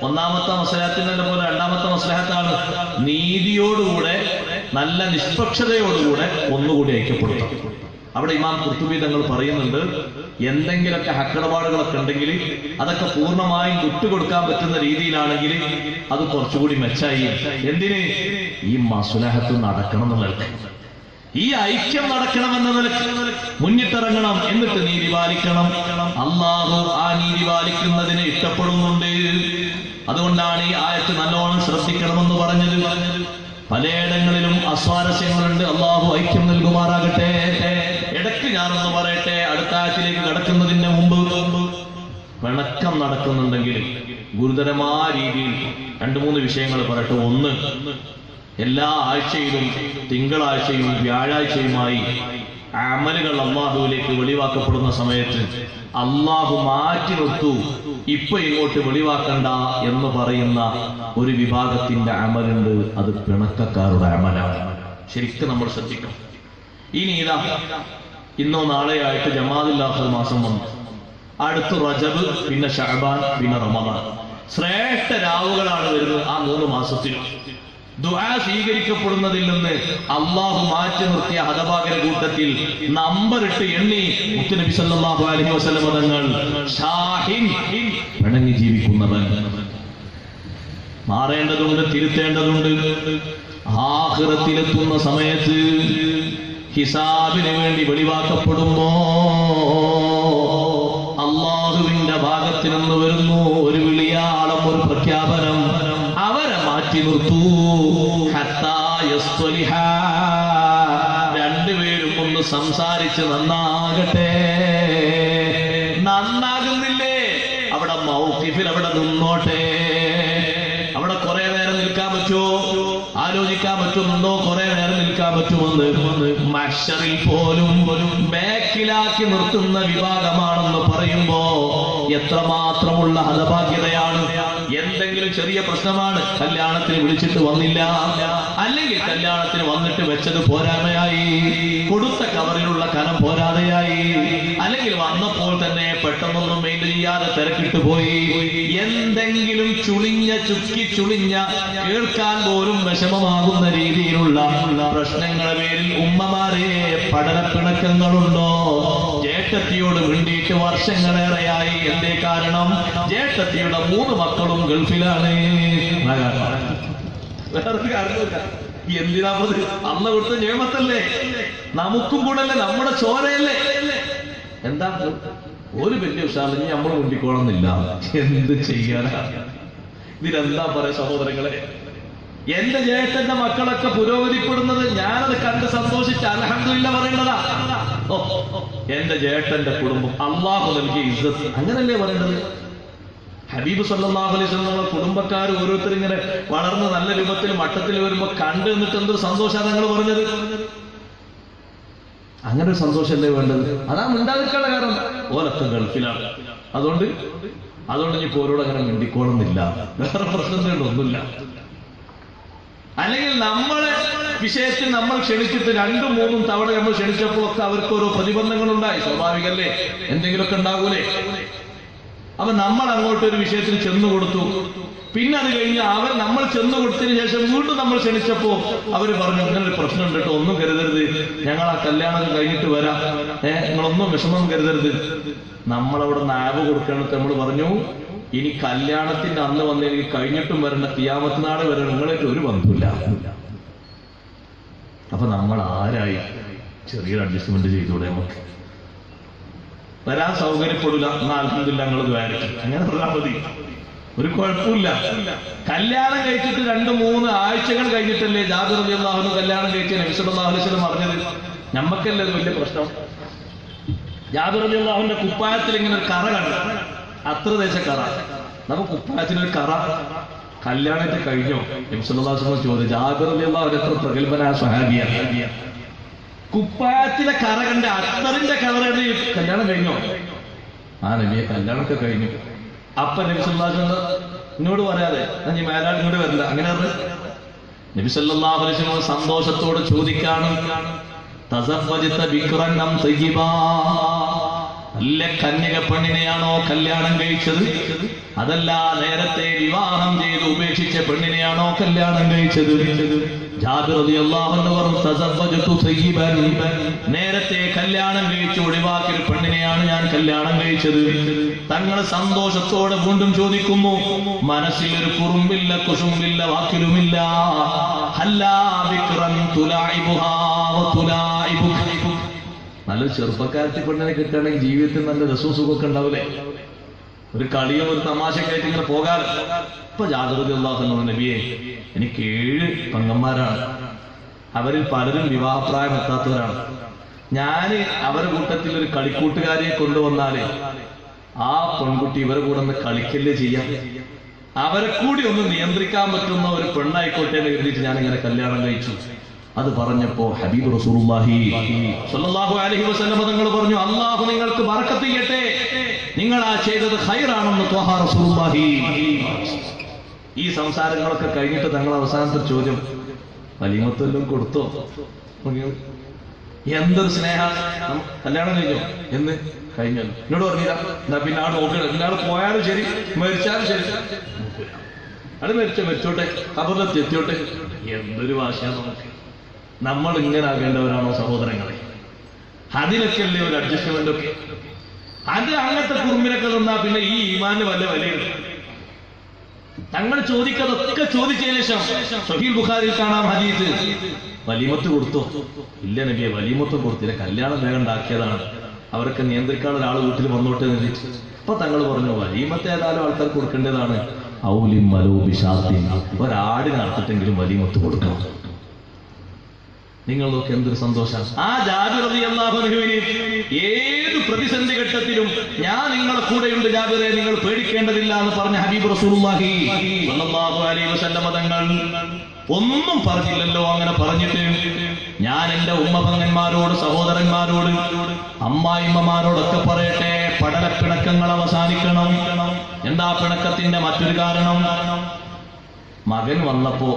ഒന്നാമത്തെ മസ്ലഹത്തിന്റെ പോലെ രണ്ടാമത്തെ മസ്ലഹത്താണ്. നീതിയോടുകൂടെ, നല്ല നിഷ്പക്ഷതയോടുകൂടെ ഒന്നുകൂടി ഐക്യപ്പെടുത്താം. അവിടെ ഇമാം ഖുർത്തുബി തങ്ങൾ പറയുന്നുണ്ട്, എന്തെങ്കിലുമൊക്കെ ഹക്കിടപാടുകളൊക്കെ ഉണ്ടെങ്കിൽ അതൊക്കെ പൂർണ്ണമായും വിട്ടുകൊടുക്കാൻ പറ്റുന്ന രീതിയിലാണെങ്കിൽ അത് കുറച്ചുകൂടി മെച്ചായി. എന്തിന്? ഈ മസ്ലഹത്ത് നടക്കണം എന്നുള്ളത്, ഈ ഐക്യം നടക്കണമെന്ന നിലക്ക് മുന്നിട്ടിറങ്ങണം. എന്നിട്ട് നീതി പാലിക്കണം. അല്ലാഹു ആ നീതി പാലിക്കുന്നതിന് ഇഷ്ടപ്പെടുന്നുണ്ട്. അതുകൊണ്ടാണ് ഈ ആയത്ത് നല്ലോണം ശ്രദ്ധിക്കണമെന്ന് പറഞ്ഞത്. പലയിടങ്ങളിലും അസ്വാരസ്യങ്ങളുണ്ട്. അല്ലാഹു ഐക്യം നൽകുമാറാകട്ടെ. ഇടയ്ക്ക് ഞാനൊന്ന് പറയട്ടെ, അടുത്ത ആയത്തിലേക്ക് കടക്കുന്നതിന് മുമ്പ്, പിണക്കം നടക്കുന്നുണ്ടെങ്കിൽ ഗുരുതരമായ രീതിയിൽ 2-3 വിഷയങ്ങൾ പറയട്ടെ. ഒന്ന്, എല്ലാ ആഴ്ചയിലും തിങ്കളാഴ്ചയും വ്യാഴാഴ്ചയുമായി അമലുകൾ അല്ലാഹുവിലേക്ക് വെളിവാക്കപ്പെടുന്ന സമയത്ത് അല്ലാഹു മാറ്റി നിർത്തു, ഇപ്പൊ ഇങ്ങോട്ട് വെളിവാക്കണ്ട എന്ന് പറയുന്ന ഒരു വിഭാഗത്തിന്റെ അമലുണ്ട്. അത് പിണക്കക്കാരുടെ അമലാണ്. ശരിക്കും നമ്മൾ ശ്രദ്ധിക്കണം. ഇനി ഇതാ ഇന്നോ നാളെയായിട്ട് ജമാദുൽ ആഖിർ മാസം വന്നു, അടുത്ത് റജബ്, പിന്നെ ശഅബാൻ, പിന്നെ റമദാൻ. ശ്രേഷ്ഠ രാവുകളാണ് വരുന്നത് ആ 3 മാസത്തിലും. ദുആ സ്വീകരിക്കപ്പെടുന്നതിൽ നിന്ന് അല്ലാഹു മാറ്റി നിർത്തിയ ഹതഭാഗ്യ കൂട്ടത്തിൽ നമ്പറിട്ട് എണ്ണി മുത്തുനബി സല്ലല്ലാഹു അലൈഹി വസല്ലം തങ്ങൾ ഷാഹിൻ, പിണങ്ങി ജീവിക്കുന്നവൻ. മാറേണ്ടതുണ്ട്, തിരുത്തേണ്ടതുണ്ട്. ആഖിറത്തിലെത്തുന്ന സമയത്ത് ഹിസാബിന് വേണ്ടി വെളിവാക്കപ്പെടുമ്പോ അല്ലാഹുവിന്റെ ഭാഗത്ത് നിന്ന് വരുന്നു ഒരു വിളി, മാത്രം ഒരു പ്രഖ്യാപനം, അവരെ മാറ്റി നിർത്തൂ. ഹത്താ യസ്തലിഹാ, രണ്ടുപേരും ഒന്ന് സംസാരിച്ച് നന്നാകട്ടെ. നന്നാകുന്നില്ലേ, അവിടെ മൗഖിഫിൽ അവിടെ നിന്നോട്ടെ. അവിടെ കുറെ നേരം നിൽക്കാൻ പറ്റുമോ, ആലോചിക്കാൻ പറ്റുന്നുണ്ടോ? കുറെ നേരം നിൽക്കാൻ പറ്റുമെന്ന് മഹ്ശറിൽ പോലും ബാക്കിലാക്കി നിർത്തുന്ന വിഭാഗമാണെന്ന് പറയുമ്പോ എത്രമാത്രമുള്ള ഹതഭാഗ്യതയാണ്. എന്തെങ്കിലും ചെറിയ പ്രശ്നമാണ്, കല്യാണത്തിന് വിളിച്ചിട്ട് വന്നില്ല, അല്ലെങ്കിൽ കല്യാണത്തിന് വന്നിട്ട് വെച്ചത് പോരായ്മയായി, കൊടുത്ത കവറിലുള്ള കനം പോരാതെയായി, അല്ലെങ്കിൽ വന്നപ്പോൾ തന്നെ പെട്ടെന്നൊന്നും മെയിൻ ചെയ്യാതെ തിരക്കിട്ട് പോയി, എന്തെങ്കിലും ചുളിഞ്ഞ ചുളിഞ്ഞ കേൾക്കാൻ പോലും വിഷമമാകുന്ന രീതിയിലുള്ള പ്രശ്നങ്ങളുടെ പേരിൽ ഉമ്മമാരെ പഠനപ്പിണക്കങ്ങളുണ്ടോ? ജേഷ്ഠത്തിയോട് വേണ്ടിയിട്ട് വർഷങ്ങളേറെയായി. എന്തേ കാരണം? ജേഷ്ഠത്തിയുടെ 3 മക്കളും ഗൾഫിലാണ്. വേറൊരു കാരണമില്ല. എന്തിനാ അന്ന് കൊടുത്ത നിയമത്തല്ലേ, നമുക്കും കൂടല്ലേ, നമ്മുടെ ചോരയല്ലേ. എന്താ ഒരു വലിയ ഉഷാറിഞ്ഞ് നമ്മൾ മുണ്ടിക്കോളന്നില്ല, എന്ത് ചെയ്യാനാ? ഇതിലെന്താ പറയാ സഹോദരങ്ങളെ? എന്റെ ജ്യേഷ്ഠന്റെ മക്കളൊക്കെ പുരോഗതിപ്പെടുന്നത് ഞാനത് കണ്ട് സന്തോഷിച്ച് അൽഹംദുലില്ലാഹ് പറയേണ്ടതാ. എന്റെ ജ്യേഷ്ഠന്റെ കുടുംബം അള്ളാഹു നൽകിയ ഇസ്സത്ത്, അങ്ങനല്ലേ പറയേണ്ടത്? ഹബീബ് സല്ലല്ലാഹു അലൈഹി വസല്ലം കുടുംബക്കാർ ഓരോരുത്തരും ഇങ്ങനെ വളർന്ന് നല്ല രൂപത്തിൽ മട്ടത്തിൽ വരുമ്പോ കണ്ടു നിന്നിട്ട് എന്തൊരു സന്തോഷമാണ് നിങ്ങൾ പറഞ്ഞത്. അങ്ങനെ ഒരു സന്തോഷമല്ലേ വേണ്ടത്? അതാ മിണ്ടാതിരിക്കാനുള്ള കാരണം, ഓലൊക്കെ ഗൾഫിലാണ്. അതുകൊണ്ട് ഇനി ഓരോട് അങ്ങനെ മിണ്ടിക്കോളുന്നില്ല, വേറെ പ്രശ്നം ഒന്നുമില്ല. അല്ലെങ്കിൽ നമ്മളെ വിഷയത്തിൽ നമ്മൾ ക്ഷണിച്ചിട്ട് 2-3 തവണ നമ്മൾ ക്ഷണിച്ചപ്പോഴൊക്കെ അവർക്ക് ഓരോ പ്രതിബന്ധങ്ങളുണ്ടായി. സ്വാഭാവികല്ലേ, എന്തെങ്കിലുമൊക്കെ ഉണ്ടാകൂലേ? അപ്പൊ നമ്മൾ അങ്ങോട്ടൊരു വിഷയത്തിൽ ചെന്നു കൊടുത്തു, പിന്നെ അത് കഴിഞ്ഞ് നമ്മൾ ചെന്നു കൊടുത്തതിന് ശേഷം വീണ്ടും നമ്മൾ ക്ഷണിച്ചപ്പോ അവര് പറഞ്ഞു ഇങ്ങനൊരു പ്രശ്നം കേട്ടോ, ഒന്നും കരുതരുത്, ഞങ്ങൾ ആ കല്യാണം കഴിഞ്ഞിട്ട് വരാം, നിങ്ങളൊന്നും വിഷമം കരുതരുത്. നമ്മളവിടെ നാവ് കൊടുക്കണത്ത് നമ്മൾ പറഞ്ഞു, ഇനി കല്യാണത്തിന്റെ അന്ന് വന്നെങ്കിൽ കഴിഞ്ഞിട്ടും വരേണ്ട ഖിയാമത്ത് നാട് വരെ നിങ്ങളായിട്ട് ഒരു ബന്ധമില്ല. അപ്പൊ നമ്മൾ ആരായി? ചെറിയൊരു അഡ്ജസ്റ്റ്മെന്റ് ചെയ്തൂടെ? നമുക്ക് വരാൻ സൗകര്യപ്പെടില്ല, എന്നാൽ അൽഹംദുലില്ലാഹ് ഞങ്ങൾ ദ്വാരക്കും, അങ്ങനെ പറഞ്ഞാൽ മതി, ഒരു കുഴപ്പമില്ല. കല്യാണം കഴിച്ചിട്ട് 2-3 ആഴ്ചകൾ കഴിഞ്ഞിട്ടല്ലേ ജാബിർ റളിയല്ലാഹു അൻഹു കല്യാണം കഴിച്ച് നബി സല്ലല്ലാഹു അലൈഹി വസല്ലം പറഞ്ഞത്. നമ്മക്കല്ലേ അത് വലിയ പ്രശ്നം? ജാബിർ റളിയല്ലാഹു അൻഹുവിന്റെ കുപ്പായത്തിൽ ഇങ്ങനെ ഒരു കറ കണ്ടു, അത്ര ദേശ കറ. നമുക്ക് കുപ്പായത്തിനൊരു കറ കല്യാണത്തെ കഴിഞ്ഞോ? നബി സല്ലല്ലാഹു അലൈഹി വസല്ലം ചോദിച്ചു, ജാബിർ റളിയല്ലാഹു അൻഹു എത്ര പ്രഗൽഭനായ സ്വഹാബിയാണ്, കുപ്പായത്തിലെ കറ കണ്ട് അത്തറിന്റെ കളർ കല്യാണം കഴിഞ്ഞോ? ആ നബിയെ കല്യാണമൊക്കെ കഴിഞ്ഞു. അപ്പൊ നബി സല്ലല്ലാഹു അലൈഹി വസല്ലം എന്നോട് പറയാതെ നീ മേലാൾ ഇങ്ങോട്ട് വരില്ല, അങ്ങനെ നബി സല്ലല്ലാഹു അലൈഹി വസല്ലം സന്തോഷത്തോട് ചോദിക്കാണ്, തസവ്വജത ബിക്റൻ അം തയ്യിബാ, നല്ല കന്യക പെണ്ണിനെയാണോ കല്യാണം കഴിച്ചത്, അതല്ല നേരത്തെ വിവാഹം ചെയ്ത് ഉപേക്ഷിച്ച പെണ്ണിനെയാണോ കല്യാണം കഴിച്ചത്? ജാബിർ റളിയല്ലാഹു അൻഹു പറഞ്ഞു, തസവ്വജതു തയ്യിബൻ, നേരത്തെ കല്യാണം കഴിച്ച് ഒഴിവാക്കിയ പെണ്ണിനെയാണ് ഞാൻ കല്യാണം കഴിച്ചത്. തങ്ങൾ സന്തോഷത്തോടെ വീണ്ടും ചോദിക്കുന്നു, മനസ്സിൽ ഒരു കുറുമ്പില്ല, കുശുമ്പില്ല, വാക്കിലുമില്ല. ഹല്ലാ ബിക്റൻ തുലൈബുഹാ വതുലൈബുക, നല്ലൊരു ചെറുപ്പക്കാരത്തി പെണ്ണിനെ കിട്ടുകയാണെങ്കിൽ ജീവിതത്തിൽ നല്ല രസവും സുഖമൊക്കെ ഉണ്ടാവില്ലേ? ഒരു കളിയോ ഒരു തമാശക്കായിട്ട് ഇങ്ങനെ പോകാറ്. ഇപ്പൊ ജാബിർ റളിയല്ലാഹു അൻഹു, നബിയെ എനിക്ക് 7 പെങ്ങന്മാരാണ്, അവരിൽ പലരും വിവാഹപ്രായം എത്താത്തവരാണ്. ഞാൻ അവരുടെ കൂട്ടത്തിൽ ഒരു കളിക്കൂട്ടുകാരിയെ കൊണ്ടുവന്നാലേ ആ പെൺകുട്ടി ഇവരെ കൂടെ ഒന്ന് കളിക്കല്ലേ ചെയ്യാം, അവരെ കൂടി ഒന്ന് നിയന്ത്രിക്കാൻ പറ്റുന്ന ഒരു പെണ്ണായിക്കോട്ടെ എന്ന് കരുതിയിട്ട് ഞാൻ ഇങ്ങനെ കല്യാണം കഴിച്ചു. അത് പറഞ്ഞപ്പോ ഹബീബ് റസൂലുള്ളാഹി സ്വല്ലല്ലാഹു അലൈഹി വസല്ലം തങ്ങൾ പറഞ്ഞു, അല്ലാഹു നിങ്ങൾക്ക് ബറക്കത്ത് ചെയ്യട്ടെ, നിങ്ങൾ ആ ചെയ്തത് ഖൈറാണെന്ന് ത്വഹ റസൂലുള്ളാഹി. ഈ സംസാരങ്ങളൊക്കെ കഴിഞ്ഞിട്ട് തങ്ങൾ അവസാനത്തെ ചോദ്യം, വലീമത്തെല്ലാം കൊടുത്തോ? എന്തൊരു സ്നേഹ, കല്യാണം കഴിഞ്ഞോ? എന്ന് കഴിഞ്ഞു. എന്നോട് പറഞ്ഞില്ല, എന്നാ പിന്നെ ആ നോക്കണം, എന്നാൾ പോയാലും ശരി മരിച്ചാലും ശരി, അത് മരിച്ചോട്ടെ, കബറിലെത്തി എത്തിയോട്ടെ. എന്തൊരു ഭാഷയാണ് നമുക്ക്. നമ്മൾ ഇങ്ങനെ ആകേണ്ടവരാണോ സഹോദരങ്ങളെ? അതിലൊക്കെ അല്ലേ ഒരു അഡ്ജസ്റ്റ്മെന്റ് ഒക്കെ. അത് അങ്ങനത്തെ കുറുമ്പിനൊക്കെ നിന്നാ പിന്നെ ഈ ഈമാന് വല്ല വിലയുണ്ട്. തങ്ങൾ ചോദിക്കതൊക്കെ ചോദിച്ചതിന് ശേഷം സഹീഹ് ബുഖാരിയിൽ കാണാം ഹദീസ്, വലീമത്ത് കൊടുത്തോ? ഇല്ല നബിയെ, വലീമത്ത് കൊടുത്തില്ല, കല്യാണം വേഗം ഉണ്ടാക്കിയതാണ്, അവരൊക്കെ നിയന്ത്രിക്കാൻ ഒരാൾ വീട്ടിൽ വന്നോട്ടെ എന്ന്. അപ്പൊ തങ്ങൾ പറഞ്ഞു, വലീമത്ത് ഏതായാലും ആൾക്കാർ കൊടുക്കേണ്ടതാണ്, ഔലിം വലൂ ബിശാത്തിൻ, ഒരാടിനെ അറുത്തിട്ടെങ്കിലും വലിമത്ത് കൊടുക്കണം. നിങ്ങൾ നോക്ക് എന്തൊരു സന്തോഷം. ആ ജാബിർ റളിയല്ലാഹു അൻഹുവിന് ഏത് പ്രതിസന്ധി ഘട്ടത്തിലും ഞാൻ നിങ്ങളെ കൂടെയുണ്ട് ജാബിറെ, നിങ്ങൾ പേടിക്കേണ്ടതില്ല എന്ന് പറഞ്ഞ ഹബീബ് റസൂലുള്ളാഹി സ്വല്ലല്ലാഹു അലൈഹി വസല്ലം തങ്ങൾ ഒന്നും പറഞ്ഞില്ലല്ലോ. അങ്ങനെ പറഞ്ഞിട്ട് ഞാൻ എന്റെ ഉമ്മപങ്ങന്മാരോട്, സഹോദരന്മാരോട്, അമ്മായിമ്മമാരോടൊക്കെ പറയട്ടെ, പടലപ്പിണക്കങ്ങൾ അവസാനിക്കണം. എന്താ പിണക്കത്തിന്റെ മറ്റൊരു കാരണം? മകൻ വന്നപ്പോ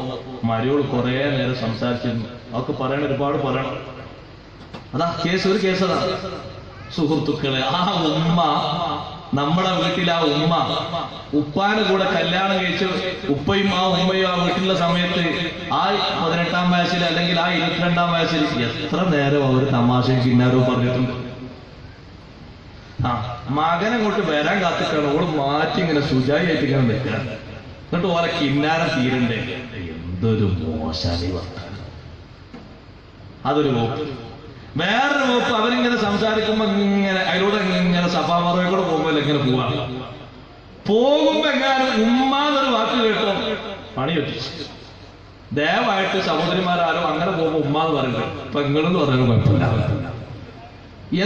മരുവൾ കുറെ നേരം സംസാരിച്ചിരുന്നു. അവർക്ക് പറയണ ഒരുപാട് പറയണം. അതാ കേസ്, ഒരു കേസ് അതാ. സുഹൃത്തുക്കളെ, ആ ഉമ്മ, നമ്മുടെ വീട്ടിൽ ആ ഉമ്മ ഉപ്പാന് കൂടെ കല്യാണം കഴിച്ച് ഉപ്പയും ആ ഉമ്മയും ആ വീട്ടിലുള്ള സമയത്ത് ആ 18-ാം വയസ്സിൽ അല്ലെങ്കിൽ ആ 22-ാം വയസ്സിൽ എത്ര നേരം അവർ തമാശയും കിന്നാരോ പറഞ്ഞിട്ടുണ്ട്. ആ മകനെ കൊണ്ട് വരാൻ കാത്തിക്കാണ്. ഓള് മാറ്റി ഇങ്ങനെ സുജായി ആയിട്ട് ഇങ്ങനെ നിൽക്കുക. എന്നിട്ട് ഓരോ കിന്നാരം തീരണ്ടേ. എന്തൊരു മോശാലി വർത്താനം. അതൊരു വകുപ്പ്. വേറൊരു വകുപ്പ്, അവരിങ്ങനെ സംസാരിക്കുമ്പോ ഇങ്ങനെ അതിലൂടെ ഇങ്ങനെ സഭാമറയോടെ പോകുമ്പോ ഇങ്ങനെ പോകുമ്പോ എങ്ങാനും ഉമ്മാന്നൊരു വാക്ക് കേട്ടോ പണി വെച്ചു. ദയവായിട്ട് സഹോദരിമാരാരോ അങ്ങനെ പോകുമ്പോ ഉമ്മാന്ന് പറയുന്നത് പെങ്ങളെന്ന് പറയുന്നത് കുഴപ്പമില്ല.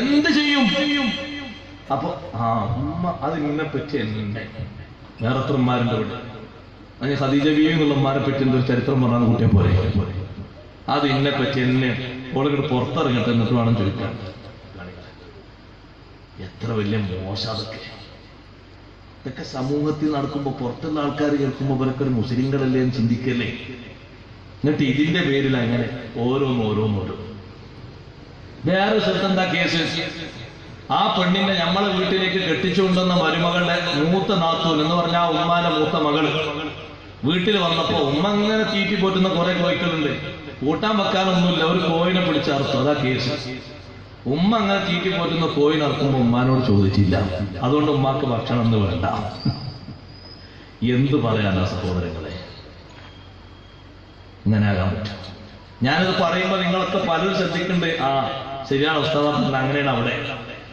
എന്ത് ചെയ്യും? അപ്പൊ ആ ഉമ്മ അത് ഇന്നെ പറ്റി എന്നെ വേറെ എത്ര ഉമ്മാരുണ്ട് ഇവിടെ. അതിന് ഖദീജ ബീവി എന്നുള്ള ഉമ്മാരെ പറ്റി എന്തൊരു ചരിത്രം പറഞ്ഞാൽ കൂട്ടിയാൽ പോരെ. അത് ഇന്നെ പറ്റി എന്നെ ഓളിങ്ങോട്ട് പുറത്തിറങ്ങട്ടെ എന്നിട്ട് വേണം ചോദിക്കാൻ. എത്ര വലിയ മോശം അതൊക്കെ. ഇതൊക്കെ സമൂഹത്തിൽ നടക്കുമ്പോ പുറത്തുള്ള ആൾക്കാർ കേൾക്കുമ്പോ ഇവരൊക്കെ ഒരു മുസ്ലിങ്ങളല്ലേ എന്ന് ചിന്തിക്കല്ലേ. എന്നിട്ട് ഇതിന്റെ പേരിൽ അങ്ങനെ ഓരോന്നോരോന്നോരോ. വേറെ സ്ഥലത്തെന്താ കേസ്? ആ പെണ്ണിനെ നമ്മളെ വീട്ടിലേക്ക് കെട്ടിച്ചുകൊണ്ടുവന്ന മരുമകളുടെ മൂത്ത നാത്തൂൻ എന്ന് പറഞ്ഞ ആ ഉമ്മാന്റെ മൂത്ത മകള് വീട്ടിൽ വന്നപ്പോ ഉമ്മ അങ്ങനെ തീറ്റി പോറ്റുന്ന കുറെ കോഴിക്കളുണ്ട്. കൂട്ടാൻ വെക്കാനൊന്നുമില്ല. ഒരു കോഴിനെ പിടിച്ചറുത്തു. അതാ കേസ്. ഉമ്മ അങ്ങനെ തീറ്റി പോറ്റുന്ന കോഴിനെ ഇറക്കുമ്പോ ഉമ്മാനോട് ചോദിച്ചില്ല. അതുകൊണ്ട് ഉമ്മാക്ക് ഭക്ഷണം ഒന്നും വേണ്ട. എന്ത് പറയാനാ സഹോദരങ്ങളെ? ഇങ്ങനെ ആകാൻ പറ്റും. ഞാനിത് പറയുമ്പോ നിങ്ങളൊക്കെ പലരും ശ്രദ്ധിക്കുന്നുണ്ട്. ആ ശരിയാണ് ഉസ്താദ്, അങ്ങനെയാണ് അവിടെ,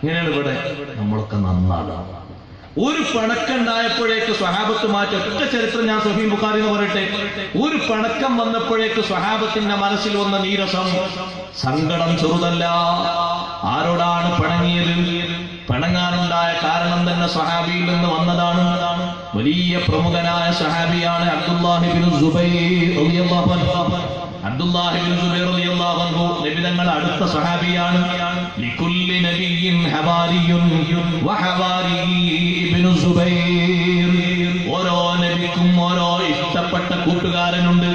ഇങ്ങനെയാണ് ഇവിടെ. നമ്മളൊക്കെ നന്നാണ്. ഒരു പിണക്കുണ്ടായപ്പോഴേക്ക് സ്വഹാബത്ത് മാറ്റി. ഒറ്റ ചരിത്രം ഞാൻ സ്വഹീഹ് ബുഖാരി എന്ന് പറയട്ടെ. ഒരു പിണക്കം വന്നപ്പോഴേക്ക് സ്വഹാബത്തിന്റെ മനസ്സിൽ വന്ന നീരസം, സങ്കടം ചെറുതല്ല. ആരോടാണ് പിണങ്ങിയത്? പിണങ്ങാനുണ്ടായ കാരണം തന്നെ സ്വഹാബിയിൽ നിന്ന് വന്നതാണ്. വലിയ പ്രമുഖനായ സ്വഹാബിയാണ് അബ്ദുല്ലാഹി ഇബ്നു സുബൈർ റളിയല്ലാഹു അൻഹു. അബ്ദുല്ലാഹി ഇബ്നു സുബൈർ റളിയല്ലാഹു അൻഹു നബി തങ്ങളുടെ അടുത്ത സ്വഹാബിയാണ്. ലികുല്ലി നബിയ്യിൻ ഹവാരിയുൻ വഹവാരി ഇബ്നു സുബൈർ. ഓരോ നബിക്കും ഓരോ ഇഷ്ടപ്പെട്ട കൂട്ടുകാരനുണ്ട്.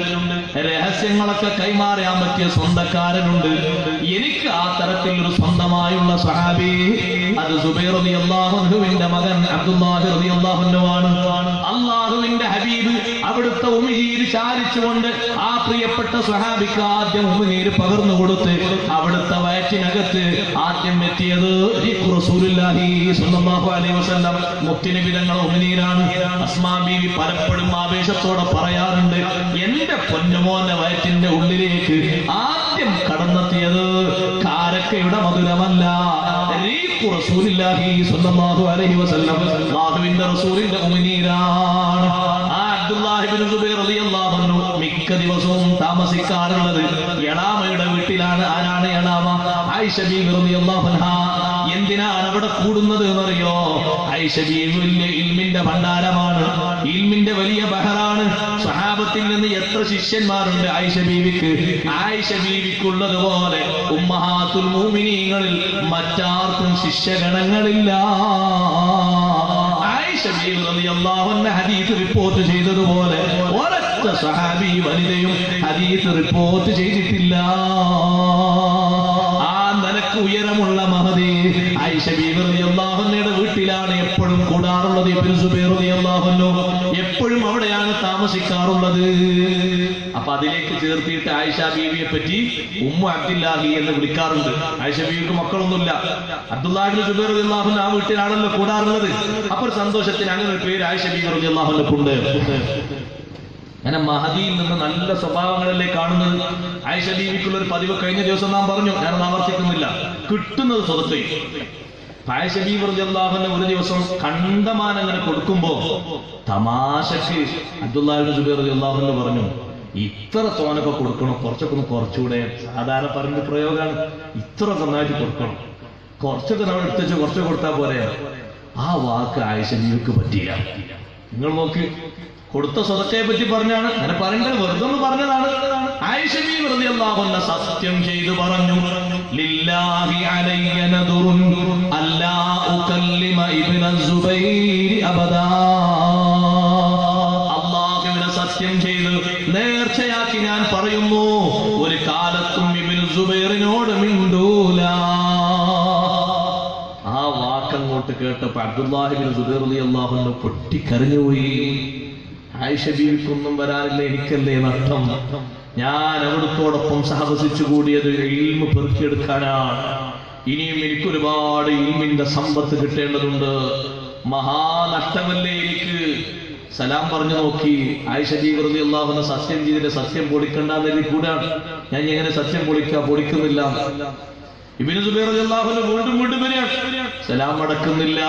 രഹസ്യങ്ങളൊക്കെ കൈമാറാൻ പറ്റിയ സ്വന്തക്കാരനുണ്ട്. എനിക്ക് ആ തരത്തിൽ ഒരു സ്വന്തമായുള്ള സ്വഹാബി അത് സുബൈർ റളിയല്ലാഹു അൻഹുവിന്റെ മകൻ അബ്ദുല്ലാഹി റളിയല്ലാഹു അൻഹു ആണ്. അല്ലാഹുവിന്റെ ഹബീബ് അവിടുത്തെ ഉമിനീര് ചാരിച്ചുകൊണ്ട് ആ പ്രിയപ്പെട്ട സ്വഹാബിക്ക് ആദ്യം ഉമിനീര് പകർന്നു കൊടുത്ത് അവിടുത്തെ വയറ്റിനകത്ത് ആദ്യം എത്തിയത് റസൂലുള്ളാഹി സ്വല്ലല്ലാഹു അലൈഹി വസല്ലം മുത്തുനബി തങ്ങളുടെ ഉമിനീരാണ്. അസ്മാ ബീവി പലപ്പോഴും ആവേശത്തോടെ പറയാറുണ്ട്, എന്റെ പൊന്നുമോന്റെ വയറ്റിന്റെ ഉള്ളിലേക്ക് ആദ്യം കടന്നെത്തിയത് കാരക്കയുടെ മധുരമല്ല, റസൂലുള്ളാഹി സ്വല്ലല്ലാഹു അലൈഹി വസല്ലം അല്ലാഹുവിന്റെ റസൂലിന്റെ ഉമിനീരാണ്. ആ അബ്ദുല്ലാഹി ഇബ്നു സുബൈർ റളിയല്ലാഹു അൻഹു മിക്ക ദിവസവും താമസിക്കാറുള്ളത് എളാമയുടെ വീട്ടിലാണ്. ആരാണ് എളാമ? ആയിഷ ബീവി റളിയല്ലാഹു അൻഹാ. എന്തിനാണ് അവിടെ കൂടുന്നത് എന്നറിയോ? ആയിഷ ബീവി വലിയ ഇൽമിന്റെ ഭണ്ഡാരമാണ്, ഇൽമിന്റെ വലിയ ബഹറാണ്. സ്വഹാബത്തിൽ നിന്ന് എത്ര ശിഷ്യന്മാരുണ്ട് ആയിഷ ബീവിക്ക്? ആയിഷ ബീവിക്കുള്ളതുപോലെ ഉമ്മഹാത്തുൽ മുഅ്മിനീങ്ങളിൽ മറ്റാർക്കും ശിഷ്യഗണങ്ങളില്ല. ആയിഷ ബീവി റളിയല്ലാഹു അൻഹ ഹദീസ് റിപ്പോർട്ട് ചെയ്തതുപോലെ ഒരൊറ്റ സ്വഹാബി വനിതയും ഹദീസ് റിപ്പോർട്ട് ചെയ്തിട്ടില്ല. ആ നിലക്ക് ഉയരമുള്ള മഹദി ആയിഷ ബീവി റളിയല്ലാഹു അൻഹയുടെ വീട്ടിലാണ് എപ്പോഴും കൂടാറുള്ളത്. ഇബ്നു സുബൈർ റളിയല്ലാഹു അൻഹു എപ്പോഴും അവിടെയാണ് താമസിക്കാറുള്ളത്. അപ്പൊ അതിലേക്ക് ചേർത്തിയിട്ട് ആയിഷ ബീവിയെ പറ്റി ഉമ്മു അബ്ദുല്ലാഹി എന്ന് വിളിക്കാറുണ്ട്. ആയിഷ ബീവിക്ക് മക്കളൊന്നുമില്ല. അബ്ദുല്ലാഹി ഇബ്നു സുബൈർ റളിയല്ലാഹു അൻഹു ആ വീട്ടിലാണല്ലോ കൂടാറുള്ളത്. അപ്പോൾ സന്തോഷത്തിന് അങ്ങനെ ഒരു പേര് ആയിഷ ബീവി റളിയല്ലാഹു അൻഹുണ്ട്. അങ്ങനെ മഹദിയിൽ നിന്ന് നല്ല സ്വഭാവങ്ങളല്ലേ കാണുന്നത്. ആയിഷ ബീവിക്കുള്ള ഒരു പതിവ് കഴിഞ്ഞ ദിവസം നാം പറഞ്ഞു, ഞാനത് ആവർത്തിക്കുന്നില്ല. കിട്ടുന്നത് സ്വതക്കയും ആയിഷ ബീവി റളിയല്ലാഹു അൻഹ ഒരു ദിവസം കണ്ടമാനം അങ്ങനെ കൊടുക്കുമ്പോ തമാശക്ക് അബ്ദുല്ലാഹി ഇബ്നു സുബൈർ റളിയല്ലാഹു അൻഹു പറഞ്ഞു, ഇത്ര തോനൊക്കെ കൊടുക്കണം, കുറച്ചൊക്കെ ഒന്ന് കുറച്ചുകൂടെ. സാധാരണ പറഞ്ഞ പ്രയോഗമാണ്, ഇത്ര നന്നായിട്ട് കൊടുക്കണം, കുറച്ചൊക്കെ നമ്മൾ എടുത്തുവെച്ച് കുറച്ചൊക്കെ കൊടുത്താൽ പോരെ. ആ വാക്ക് ആയിഷ ബീവിക്ക് പറ്റിയില്ല. നിങ്ങൾ നോക്ക്, കൊടുത്ത സ്വതക്കയെ പറ്റി പറഞ്ഞാണ്, അങ്ങനെ പറയേണ്ടത് വെറുതെ ഒന്ന് പറഞ്ഞതാണ്. ആയിഷ ബീവി റളിയല്ലാഹു അൻഹ സത്യം ചെയ്തു പറഞ്ഞു, ലില്ലാഹി അലയ്യ നദുറുൻ അല്ലാ ഉകല്ലിമ ഇബ്ന സുബൈർ അബദാ. അല്ലാഹുവിനെ സത്യം ചെയ്ത് നേർച്ചയാക്കി ഞാൻ പറയുന്നു, ഒരു കാലത്തും ഇബ്നു സുബൈറിനോട് മിണ്ടൂല. ആ വാക്കങ്ങോട്ട് കേട്ടപ്പോ അബ്ദുല്ലാഹി ഇബ്നു സുബൈർ റളിയല്ലാഹു അൻഹു പൊട്ടിക്കരഞ്ഞുപോയി. ആയിഷ ബീവിക്കൊന്നും വരാനില്ല, എനിക്കല്ലേ നഷ്ടം. ഞാൻ അവിടുത്തോടൊപ്പം സഹവസിച്ചു കൂടിയത് ഇൽമ് പെറുക്കിയെടുക്കാനാണ്. ഇനിയും എനിക്കൊരുപാട് ഇൽമിന്റെ സമ്പത്ത് കിട്ടേണ്ടതുണ്ട്. മഹാനഷ്ടമല്ലേ എനിക്ക്. സലാം പറഞ്ഞു നോക്കി. ആയിഷ ബീവി റളിയല്ലാഹു അൻഹ സത്യം ചെയ്തിട്ട് സത്യം പൊളിക്കണ്ടെന്ന് കൂടാണ്. ഞാൻ എങ്ങനെ സത്യം പൊളിക്കുന്നില്ല. ഇബ്നു സുബൈർ റളിയല്ലാഹു അൻഹു വീണ്ടും വീണ്ടും വരികയാണ്, സലാം അടക്കുന്നില്ല.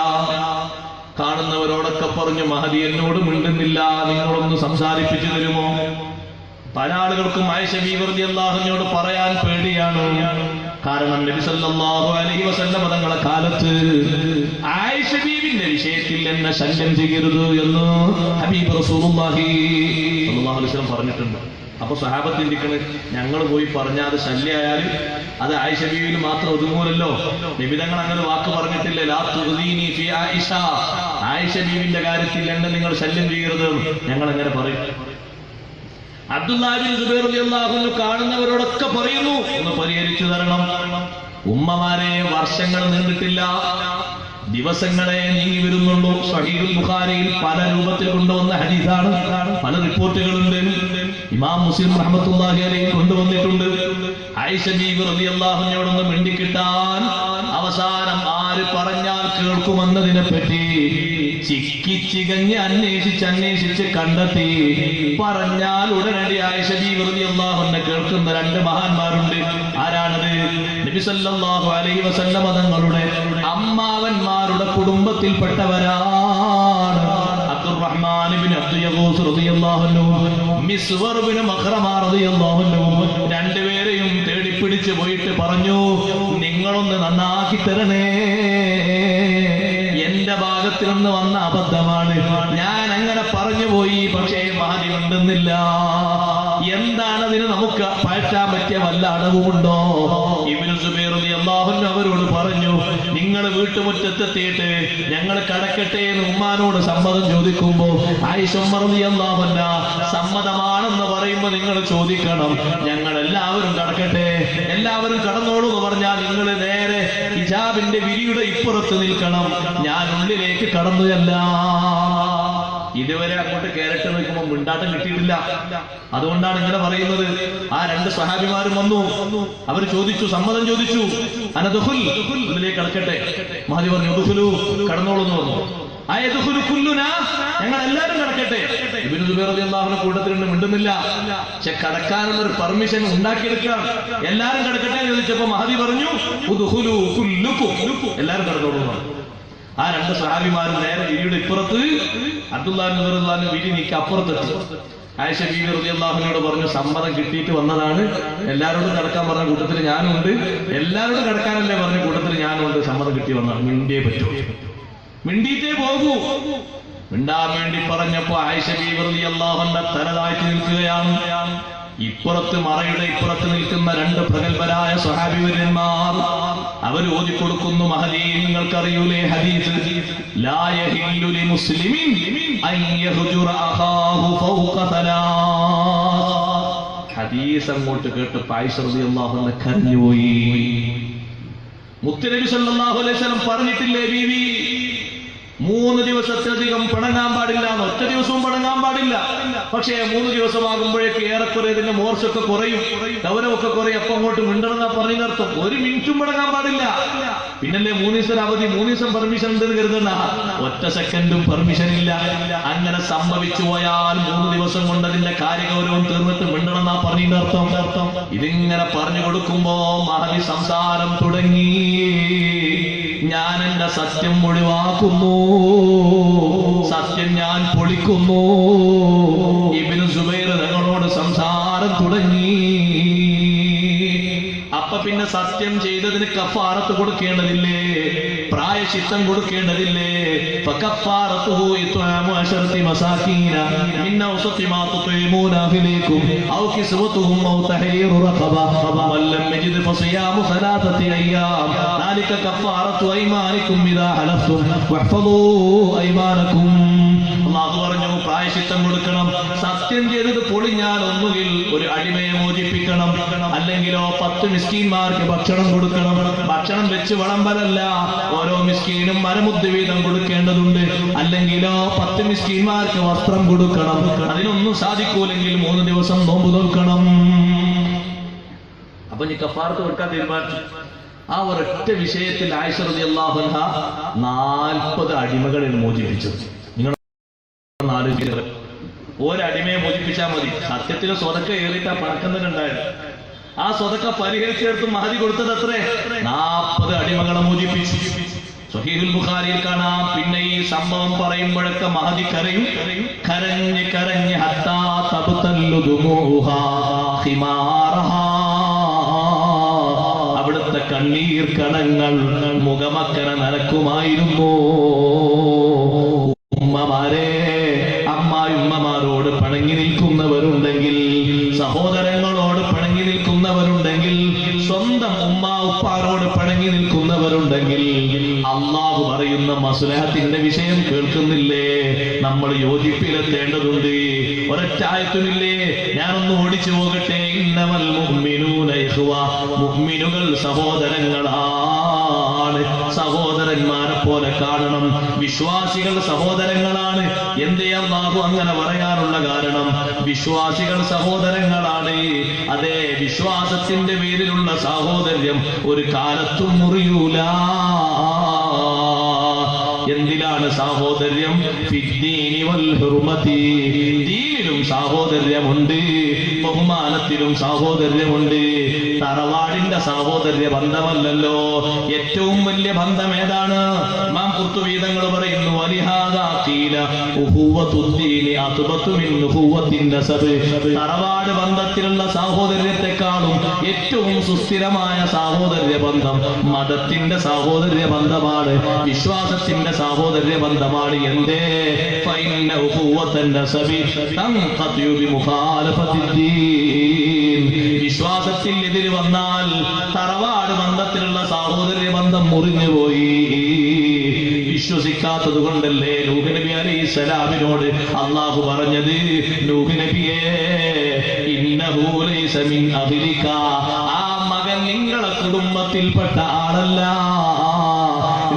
കാണുന്നവരോടൊക്കെ പറഞ്ഞു, മഹദി എന്നോട് മിണ്ടുന്നില്ല, നിങ്ങളൊന്ന് സംസാരിപ്പിച്ചു തരുമോ? പല ആളുകൾക്കും ആയിഷ ബീവി റളിയല്ലാഹു അൻഹയോട് പറയാൻ പേടിയാണ്. കാരണം നബി സല്ലല്ലാഹു അലൈഹി വസല്ലം തങ്ങളുടെ കാലത്ത് ആയിഷ ബീവിന്റെ വിഷയത്തിൽ എന്നെ ശല്യം ചെയ്യരുത് എന്ന് ഹബീബ് റസൂലുള്ളാഹി സ്വല്ലല്ലാഹു അലൈഹി വസല്ലം പറഞ്ഞിട്ടുണ്ട്. അപ്പൊ സ്വഹാബത്ത് ചിന്തിക്കണ്, ഞങ്ങൾ പോയി പറഞ്ഞാൽ അത് ശല്യമായാൽ അത് ആയിഷ ബീവിയിൽ മാത്രം ഒതുങ്ങൂലല്ലോ. നിബിതങ്ങൾ അങ്ങനെ വാക്ക് പറഞ്ഞിട്ടില്ല, ലാ തുഗ്ദീനി ഫി ആയിഷ, ആയിഷ ബീവിന്റെ കാര്യത്തിൽ എന്നെ നിങ്ങൾ ശല്യം ചെയ്യരുത്. ഞങ്ങൾ എങ്ങനെ പറയും? അബ്ദുല്ലാഹി ഇബ്നു സുബൈർ റളിയല്ലാഹു അൻഹു കാണുന്നവരോടൊക്കെ പറയുന്നു, ഒന്ന് പരിഹരിച്ചു തരണം. ഉമ്മമാരെ, വർഷങ്ങൾ നീണ്ടിട്ടില്ല, ദിവസങ്ങളെ നീങ്ങി വരുന്നുള്ളൂ. സ്വഹീഹുൽ ബുഖാരിയിൽ പല രൂപത്തിൽ കൊണ്ടുവന്ന ഹദീസാണ്, പല റിപ്പോർട്ടുകളുണ്ട്. ഇമാം മുസ്ലിം റഹ്മത്തുള്ളാഹി അലൈഹി കൊണ്ടുവന്നിട്ടുണ്ട്. ആയിഷ ബീവി റളിയല്ലാഹു അൻഹയോടൊന്ന് മിണ്ടിക്കിട്ടാൻ അവസാനം ആര് പറഞ്ഞാൽ കേൾക്കുമെന്നതിനെ പറ്റി ചിക്കിച്ചികഞ്ഞ് അന്വേഷിച്ച് കണ്ടെത്തി. പറഞ്ഞാൽ ഉടനടി ആയിഷ ബീവി റളിയല്ലാഹു അൻഹ കേൾക്കുന്ന രണ്ട് മഹാന്മാരുണ്ട്. ആരാണത്? നബി സല്ലല്ലാഹു അലൈഹി വസല്ലം തങ്ങളുടെ അമ്മാവന്മാരുടെ കുടുംബത്തിൽപ്പെട്ടവരാണ്. അബ്ദുറഹ്മാൻ ഇബ്നു അബ്ദു യഗൂസ് റളിയല്ലാഹു അൻഹു, മിസ്വർ ഇബ്നു മഖ്റമ റളിയല്ലാഹു അൻഹു രണ്ടുപേരെയും തേടിപ്പിടിച്ച് പോയിട്ട് പറഞ്ഞു, നിങ്ങളൊന്ന് നന്നാക്കി തരണേ, എന്റെ ഭാഗത്തിൽ നിന്ന് വന്ന അബദ്ധമാണ്, ഞാൻ അങ്ങനെ പറഞ്ഞു പോയി, പക്ഷേ മഹദി ഉണ്ടെന്നില്ല. എന്താണതിന് നമുക്ക് പറ്റാൻ പറ്റിയ വല്ല അടവുമുണ്ടോ? ഇബ്നു സുബൈർ റളിയല്ലാഹു അൻഹു അവരോട് പറഞ്ഞു, നിങ്ങൾ വീട്ടുമുറ്റത്തെത്തിയിട്ട് ഞങ്ങൾ കടക്കട്ടെ എന്ന് ഉമ്മാനോട് സമ്മതം ചോദിക്കുമ്പോ ആയിഷ റളിയല്ലാഹു അൻഹ സമ്മതമാണെന്ന് പറയുമ്പോ നിങ്ങൾ ചോദിക്കണം, ഞങ്ങൾ എല്ലാവരും കടക്കട്ടെ, എല്ലാവരും കടന്നോളൂ എന്ന് പറഞ്ഞാൽ നിങ്ങൾ നേരെ ഹിജാബിന്റെ വിരിയുടെ ഇപ്പുറത്ത് നിൽക്കണം, ഞാൻ ഉള്ളിലേക്ക് കടന്നുചല്ല. ഇതുവരെ അങ്ങോട്ട് കേരട്ട് നിൽക്കുമ്പോൾ മിണ്ടാട്ടം കിട്ടിയിട്ടില്ല. അതുകൊണ്ടാണ് ഇങ്ങനെ പറയുന്നത്. ആ രണ്ട് സഹാബിമാരും വന്നു, അവർ ചോദിച്ചു, സമ്മതം ചോദിച്ചു, അനദുഖുൽ, ഉള്ളിലേക്ക് കടക്കട്ടെ. മഹദി പറഞ്ഞു, ദുഖുലു, കടന്നോളൂ എന്ന് പറഞ്ഞു. അയദുഖുലു കുല്ലുനാ, ഞങ്ങൾ എല്ലാവരും കടക്കട്ടെ. ഇബ്നു സുബൈർ റളിയല്ലാഹു അൻഹു കൂട്ടത്തിലുണ്ട്, മിണ്ടുന്നില്ല. പക്ഷെ കടക്കാനുള്ള ഒരു പെർമിഷൻ ഉണ്ടാക്കിയെടുക്കാം. എല്ലാവരും കടക്കട്ടെ എന്ന് ചോദിച്ചപ്പോ മഹദി പറഞ്ഞു, ഉദ്ഖുലു കുല്ലുകും, എല്ലാവരും കടന്നോളൂ എന്ന് പറഞ്ഞു. ആ രണ്ട് സഹാബിമാരും നേരെ വിരിയുടെ ഇപ്പുറത്ത്, അബ്ദുല്ലാഹി ഇബ്നു റളിയല്ലാഹു അൻഹു വിരി നീക്കി അപ്പുറത്തെത്തി. ആയിഷ ബീവി റളിയല്ലാഹു അൻഹയോട് പറഞ്ഞു, സമ്മതം കിട്ടിയിട്ട് വന്നതാണ്, എല്ലാവരോടും കടക്കാൻ പറഞ്ഞ കൂട്ടത്തിൽ ഞാനും ഉണ്ട്, എല്ലാവരോടും കടക്കാനല്ലേ പറഞ്ഞ കൂട്ടത്തിൽ ഞാനും ഉണ്ട്, സമ്മതം കിട്ടി വന്നതാണ്, മിണ്ടിയേ പറ്റൂ, മിണ്ടിയിട്ടേ പോകൂ. മിണ്ടാൻ വേണ്ടി പറഞ്ഞപ്പോ ആയിഷ ബീവി റളിയല്ലാഹു അൻഹ തലതാഴ്ത്തി നിൽക്കുകയാണ്. ഇപ്പുറത്ത് മറയുടെ ഇപ്പുറത്ത് നിൽക്കുന്ന രണ്ട് പ്രഗൽഭരായ സ്വഹാബിവര്യന്മാർ അവർ ഓതിക്കൊടുക്കുന്നു, മഹദി നിങ്ങൾക്കറിയൂലേ ഹദീസ്, ലാ യഹില്ലു ലിമുസ്ലിമിൻ അൻ യഹ്ജുറ അഖാഹു ഫൗഖ സലാസ്. ഹദീസ് അങ്ങോട്ട് കേട്ട് ആയിഷ റളിയല്ലാഹു അൻഹ കരഞ്ഞുപോയി. മുത്തുനബി സല്ലല്ലാഹു അലൈഹി വസല്ലം പറഞ്ഞിട്ടില്ലേ ബീവി, 3 ദിവസത്തിലധികം പിണങ്ങാൻ പാടില്ല, ഒറ്റ ദിവസവും പിണങ്ങാൻ പാടില്ല. പക്ഷേ 3 ദിവസമാകുമ്പോഴേക്ക് ഏറെക്കുറെ ഇതിന്റെ മോർച്ചൊക്കെ കുറയും, ഗൗരവമൊക്കെ കുറയും. അപ്പൊ അങ്ങോട്ട് മിണ്ടണമെന്നാ പറഞ്ഞർത്ഥം. 1 മിനിറ്റും പിണങ്ങാൻ പാടില്ല. പിന്നല്ലേ 3 ദിവസം അവധി, 3 ദിവസം പെർമിഷൻ ഉണ്ടെന്ന് കരുതണ്ട, ഒറ്റ സെക്കൻഡും പെർമിഷൻ ഇല്ല. അങ്ങനെ സംഭവിച്ചു പോയാൽ 3 ദിവസം കൊണ്ട് അതിന്റെ കാര്യഗൗരവം തീർന്നിട്ട് മിണ്ടണമെന്നാ പറഞ്ഞർത്ഥം. ഇതിങ്ങനെ പറഞ്ഞു കൊടുക്കുമ്പോ മഹദി സംസാരം തുടങ്ങി. ഞാൻ എന്റെ സത്യം ഒഴിവാക്കുന്നു, സത്യം ഞാൻ പൊളിക്കുന്നു. ഇബ്നു സുബൈർ തങ്ങളോട് സംസാരം തുടങ്ങി. അപ്പൊ പിന്നെ സത്യം ചെയ്തതിന് കഫാറത്ത് കൊടുക്കേണ്ടതില്ലേ? പ്രായശ്ചിത്തം കൊടുക്കേണ്ടതില്ലേ? ഫകഫാറത്തുഹു ഇത്ആമു അശറതി മസാകീന മിൻ ഔസതി മാ തുത്ഇമൂന അഹ്ലീകും ഔ കിസ്വതുഹും ഔ തഹരീറു റഖബ വമൻ ലം യജിദ് ഫസിയാമു സലാസതി അയ്യാം ദാലിക കഫാറത്തു അയ്മാനികും ഇദാ ഹലഫ്തും വഹ്ഫളൂ അയ്മാനകും. അല്ലാഹു പറഞ്ഞു, പ്രായശ്ചിത്തം കൊടുക്കണം. സത്യം ചെയ്തത് പൊളിഞ്ഞാൽ ഒന്നുകിൽ ഒരു അടിമയെ മോചിപ്പിക്കണം, അല്ലെങ്കിലോ 10 മിസ്കീന്മാർക്ക് ഭക്ഷണം കൊടുക്കണം. ഭക്ഷണം വെച്ച് വിളമ്പലല്ല, ഓരോ മിസ്കീനും മരമുദ്ദ് വീതം കൊടുക്കേണ്ടതുണ്ട്. അല്ലെങ്കിലോ 10 മിസ്കീന്മാർക്ക് വസ്ത്രം കൊടുക്കണം. അതിനൊന്നും സാധിക്കൂലെങ്കിൽ 3 ദിവസം നോമ്പ് നോക്കണം. അപ്പൊ നീ കഫാറത്ത് കൊടുക്കാൻ തീരുമാനിച്ചു. ആ ഒരൊറ്റ വിഷയത്തിൽ ആയിഷ റളിയല്ലാഹു അൻഹ 40 അടിമകളെ മോചിപ്പിച്ചു. നിങ്ങൾ ഒരടിമയെ മോചിപ്പിച്ചാൽ മതി. സത്യത്തിന് സ്വതക്ക ഏറിയിട്ട് ആ പണക്കുന്നതിനുണ്ടായിരുന്നു. ആ സ്വതക്ക പരിഹരിച്ചെടുത്ത് മഹദി കൊടുത്തത് അത്രേ 40 അടിമകളെ മോചിപ്പിച്ചു. സ്വഹീഹുൽ ബുഖാരിയിൽ കാണാം. പിന്നെ ഈ സംഭവം പറയുമ്പോഴൊക്കെ മഹദി കരയും. കരഞ്ഞ് കരഞ്ഞ് ഹത്താ തബ്തല്ലു ദുമൂഹാ ഖിമാറഹാ. അവിടുത്തെ കണ്ണീർ കണങ്ങൾ മുഖമക്കര നനക്കുമായിരുന്നു. ഉമ്മമാരെ, അമ്മായിമ്മമാരോട് പിണങ്ങി നിൽക്കുന്നവരുണ്ടെങ്കിൽ, സഹോദരങ്ങളോട് പിണങ്ങി നിൽക്കുന്നവരുണ്ടെങ്കിൽ, സ്വന്തം ഉമ്മ ഉപ്പാരോട് പിണങ്ങി നിൽക്കുന്നവരുണ്ടെങ്കിൽ, അള്ളാഹു പറയുന്ന മസ്ലഹത്തിന്റെ വിഷയം കേൾക്കുന്നില്ലേ? നമ്മൾ യോജിപ്പിലെത്തേണ്ടതുണ്ട്. ഒരൊറ്റായത്തുമില്ലേ? ഞാനൊന്ന് ഓടിച്ചു പോകട്ടെ. ഇന്നമൽ മുഅ്മിനൂന ഇഖ്വ. മുഅ്മിനുകൾ സഹോദരങ്ങളാണ്. സഹോദരന്മാരെ പോലെ കാണണം. വിശ്വാസികൾ സഹോദരങ്ങളാണ്. എന്തേ അല്ലാഹു അങ്ങനെ പറയാനുള്ള കാരണം? വിശ്വാസികൾ സഹോദരങ്ങളാണ്. അതേ, വിശ്വാസത്തിന്റെ പേരിലുള്ള സാഹോദര്യം ഒരു കാലത്തും മുറിയൂല. എന്തിലാണ് സാഹോദര്യം? ഫിദ്ദീനി വൽ ഹുർമതി. ദീനിലും സാഹോദര്യമുണ്ട്, ബഹുമാനത്തിലും സാഹോദര്യമുണ്ട്. തറവാടിന്റെ സാഹോദര്യ ബന്ധമല്ലല്ലോ. ഏറ്റവും വലിയ ബന്ധം ഏതാണ്? ഇമാം ഖുർത്തുബി തങ്ങൾ പറയുന്നു, വലിഹാദാ ഖീല ഉഖുവത്തുദ്ദീനി അത്ബത്തു മിൻ ഉഖുവത്തിൻ നസബ്. തറവാട് ബന്ധത്തിലുള്ള സാഹോദര്യത്തെക്കാളും ഏറ്റവും സുസ്ഥിരമായ സാഹോദര്യ ബന്ധം മതത്തിന്റെ സാഹോദര്യ ബന്ധമാണ്, വിശ്വാസത്തിന്റെ സാഹോദര്യ ബന്ധമാണ്. എന്തേ? ഫഇന്ന ഉഖുവത്തൻ നസബി തൻഖതിഉ ബിമുഖാലഫത്തിദ്ദീൻ. വിശ്വാസത്തിൽ എതിര് വന്നാൽ തറവാട് ബന്ധത്തിലുള്ള സാഹോദര്യ ബന്ധം മുറിഞ്ഞുപോയി. വിശ്വസിക്കാത്തത് കൊണ്ടല്ലേ നൂഹ് നബി അലൈഹിസ്സലാമിനോട് അള്ളാഹു പറഞ്ഞത്, നൂഹ് നബിയേ ഇന്നഹു ലൈസ മിൻ അഹ്ലിക. ആ മകൻ നിങ്ങളെ കുടുംബത്തിൽപ്പെട്ട ആളല്ല.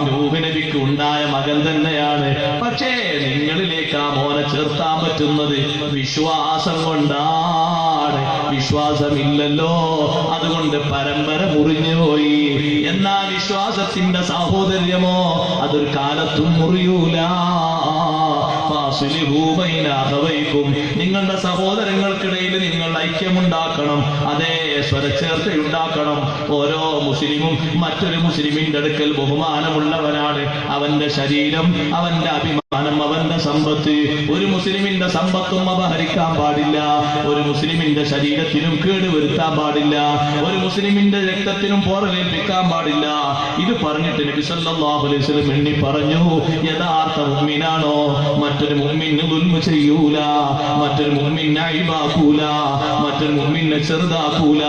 നൂഹ് നബിക്ക് ഉണ്ടായ മകൻ തന്നെയാണ്. പക്ഷേ നിങ്ങളിലേക്ക് ആ മോനെ ചേർത്താൻ പറ്റുന്നത് വിശ്വാസം കൊണ്ടാണ്. വിശ്വാസമില്ലല്ലോ, അതുകൊണ്ട് പരമ്പര മുറിഞ്ഞുപോയി. എന്നാൽ വിശ്വാസത്തിന്റെ സാഹോദര്യമോ അതൊരു കാലത്തും മുറിയൂല. നിങ്ങളുടെ സഹോദരങ്ങൾക്കിടയിൽ നിങ്ങൾ ഐക്യമുണ്ടാക്കണം. അതേ, സ്വരച്ചേർച്ചയുണ്ടാക്കണം. ഓരോ മുസ്ലിമും മറ്റൊരു മുസ്ലിമിന്റെ അടുക്കൽ ബഹുമാനമുള്ളവനാണ്. അവന്റെ ശരീരം, അവന്റെ അഭിമാനം, അവന്റെ സമ്പത്ത്. ഒരു മുസ്ലിമിന്റെ സമ്പത്തും അപഹരിക്കാൻ പാടില്ല. ഒരു മുസ്ലിമിന്റെ ശരീരത്തിനും കേടുവരുത്താൻ പാടില്ല. ഒരു മുസ്ലിമിന്റെ രക്തത്തിനും പോറലേൽപ്പിക്കാൻ പാടില്ല. ഇത് പറഞ്ഞിട്ട് നബി സല്ലല്ലാഹു അലൈഹി വസല്ലം എണ്ണി പറഞ്ഞു, യഥാർത്ഥ മുഅ്മിനാണോ മറ്റൊരു മുഅ്മിന് ദുൽമ ചെയ്യൂല, മറ്റൊരു മുഅ്മിനെ അയിബാക്കൂല, മറ്റൊരു മുഅ്മിനെ ചെറുതാക്കൂല.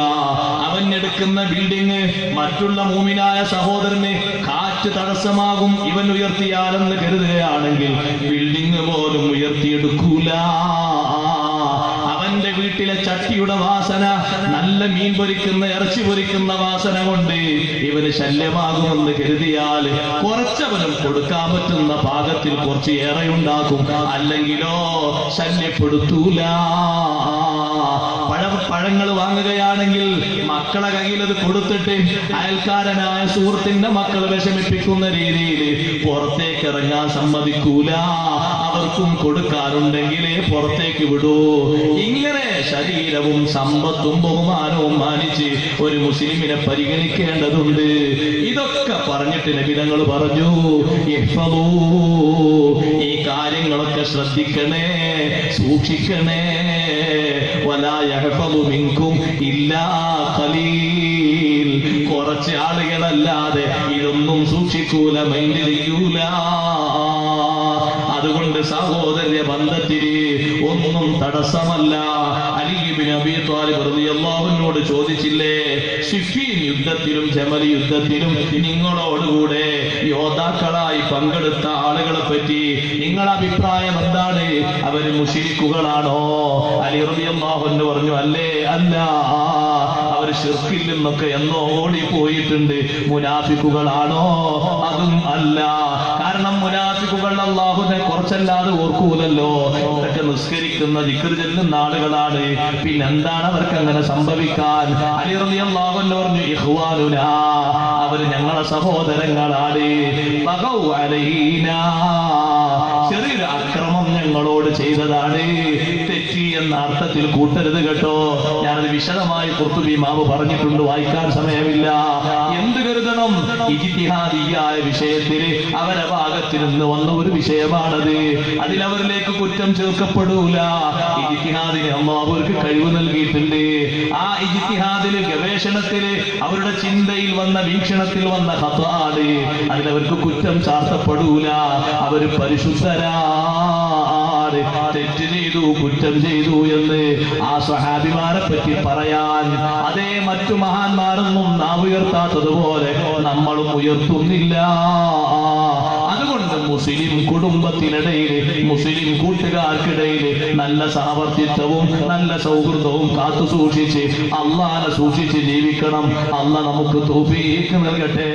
അവൻ എടുക്കുന്ന ബിൽഡിംഗ് മറ്റുള്ള മുഅ്മിനായ സഹോദരന് കാറ്റ് തടസ്സമാകും ഇവൻ ഉയർത്തിയാലെന്ന് കരുതുകയാണെങ്കിൽ ബിൽഡിംഗ് പോലും ഉയർത്തിയെടുക്കൂല. അവന്റെ വീട്ടിലെ ചട്ടിയുടെ വാസന, നല്ല മീൻ പൊരിക്കുന്ന, ഇറച്ചി പൊരിക്കുന്ന വാസന കൊണ്ട് ഇവന് ശല്യമാകുമെന്ന് കരുതിയാൽ കുറച്ചവനും കൊടുക്കാൻ പറ്റുന്ന പാകത്തിൽ കുറച്ച് ഏറെ ഉണ്ടാക്കും, അല്ലെങ്കിലോ ശല്യപ്പെടുത്തൂല. പഴ പഴങ്ങൾ വാങ്ങുകയാണെങ്കിൽ മക്കളെ കയ്യിൽ അത് കൊടുത്തിട്ട് അയൽക്കാരനായ സുഹൃത്തിന്റെ മക്കൾ വിഷമിപ്പിക്കുന്ന രീതിയിൽ പുറത്തേക്ക് ഇറങ്ങാൻ സമ്മതിക്കൂല. അവർക്കും കൊടുക്കാനുണ്ടെങ്കിലേ പുറത്തേക്ക് വിടൂ. ഇങ്ങനെ ശരീരവും സമ്പത്തും ബഹുമാനവും മാനിച്ച് ഒരു മുസ്ലിമിനെ പരിഗണിക്കേണ്ടതുണ്ട്. ഇതൊക്കെ പറഞ്ഞിട്ട് നബി തങ്ങൾ പറഞ്ഞു, ഈ കാര്യങ്ങളൊക്കെ ശ്രദ്ധിക്കണേ, സൂക്ഷിക്കണേ. വലാ യഹ്ഫദു മിൻകും ഇല്ലാ ഖലീൽ. കുറച്ച് ആളുകളല്ലാതെ ഇതൊന്നും സൂക്ഷിക്കൂല, മൈൻഡ് ചെയ്യൂല. അതുകൊണ്ട് സഹോദര്യ ബന്ധത്തിന് ഒന്നും തടസ്സമല്ല. അലി ഇബ്നു അബീ ത്വാലിബ് റളിയല്ലാഹു അൻഹുവോട് ചോദിച്ചില്ലേ, സിഫീൻ യുദ്ധത്തിലും ജമൽ യുദ്ധത്തിലും നിങ്ങളോടുകൂടെ യോദ്ധാക്കളായി പങ്കെടുത്ത ആളുകളെ പറ്റി നിങ്ങളുടെ അഭിപ്രായം എന്താണ്? അവര് മുശ്രിക്കുകളാണോ? അലി റളിയല്ലാഹു അൻഹു പറഞ്ഞു, അല്ലേ, അല്ല, അവർ ശിർക്കിൽ നിന്നൊക്കെ എന്നോ ഓടിപ്പോയിട്ടുണ്ട്. മുനാഫിക്കുകളാണോ? അതും അല്ല. കാരണം മുനാഫിക്കുകൾ അല്ലാഹുവിനെ കുറച്ചല്ലാതെ ഓർക്കൂലല്ലോ. ഇതൊക്കെ നിസ്കരിക്കുന്ന ദിക്ർ ചെല്ലുന്ന ആളുകളാണ്. പിന്നെന്താണ് അവർക്ക് അങ്ങനെ സംഭവിക്കാൻ? അലി റളിയല്ലാഹു അൻഹു പറഞ്ഞു, ഇഖ്വാനുനാ, അവർ ഞങ്ങളെ സഹോദരങ്ങളാണ്. ബഗൗ അലൈനാ, ചെറിയൊരു അക്രമം ഞങ്ങളോട് ചെയ്തതാണ്. തെറ്റി എന്ന അർത്ഥത്തിൽ കൂട്ടരുത് കേട്ടോ. ഞാനത് വിശദമായി ഖുർത്തുബി ഇമാം പറഞ്ഞിട്ടുണ്ട്, വായിക്കാൻ സമയമില്ല. എന്ത് കരുതണം? ഇജ്തിഹാദിയായ വിഷയത്തിൽ അവരെ ഭാഗത്ത് നിന്ന് വന്ന ഒരു വിഷയമാണത്. അതിലവരിലേക്ക് കുറ്റം ചേർക്കപ്പെടൂല. ഇജ്തിഹാദിന് അല്ലാഹു അവർക്ക് കഴിവ് നൽകിയിട്ടുണ്ട്. ആ ഇജ്തിഹാദില്, ഗവേഷണത്തില്, അവരുടെ ചിന്തയിൽ വന്ന, വീക്ഷണത്തിൽ വന്ന ഖത്ആണ്. അതിലവർക്ക് കുറ്റം ചാർത്തപ്പെടൂല. അവര് പരിശുദ്ധരാണ്. തെറ്റ് ചെയ്തു, കുറ്റം ചെയ്തു എന്ന് ആ സ്വഹാബിമാരെ പറ്റി പറയാൻ അതേ മറ്റു മഹാന്മാരൊന്നും നാം ഉയർത്താത്തതുപോലെ നമ്മളും ഉയർത്തുന്നില്ല. അതുകൊണ്ട് മുസ്ലിം കുടുംബത്തിനിടയിൽ, മുസ്ലിം കൂട്ടുകാർക്കിടയിൽ നല്ല സഹവർത്തിത്വവും നല്ല സൗഹൃദവും കാത്തു സൂക്ഷിച്ച് അള്ളാഹനെ സൂക്ഷിച്ച് ജീവിക്കണം. അള്ളാഹ് നമുക്ക് തൗഫീഖ് നൽകട്ടെ.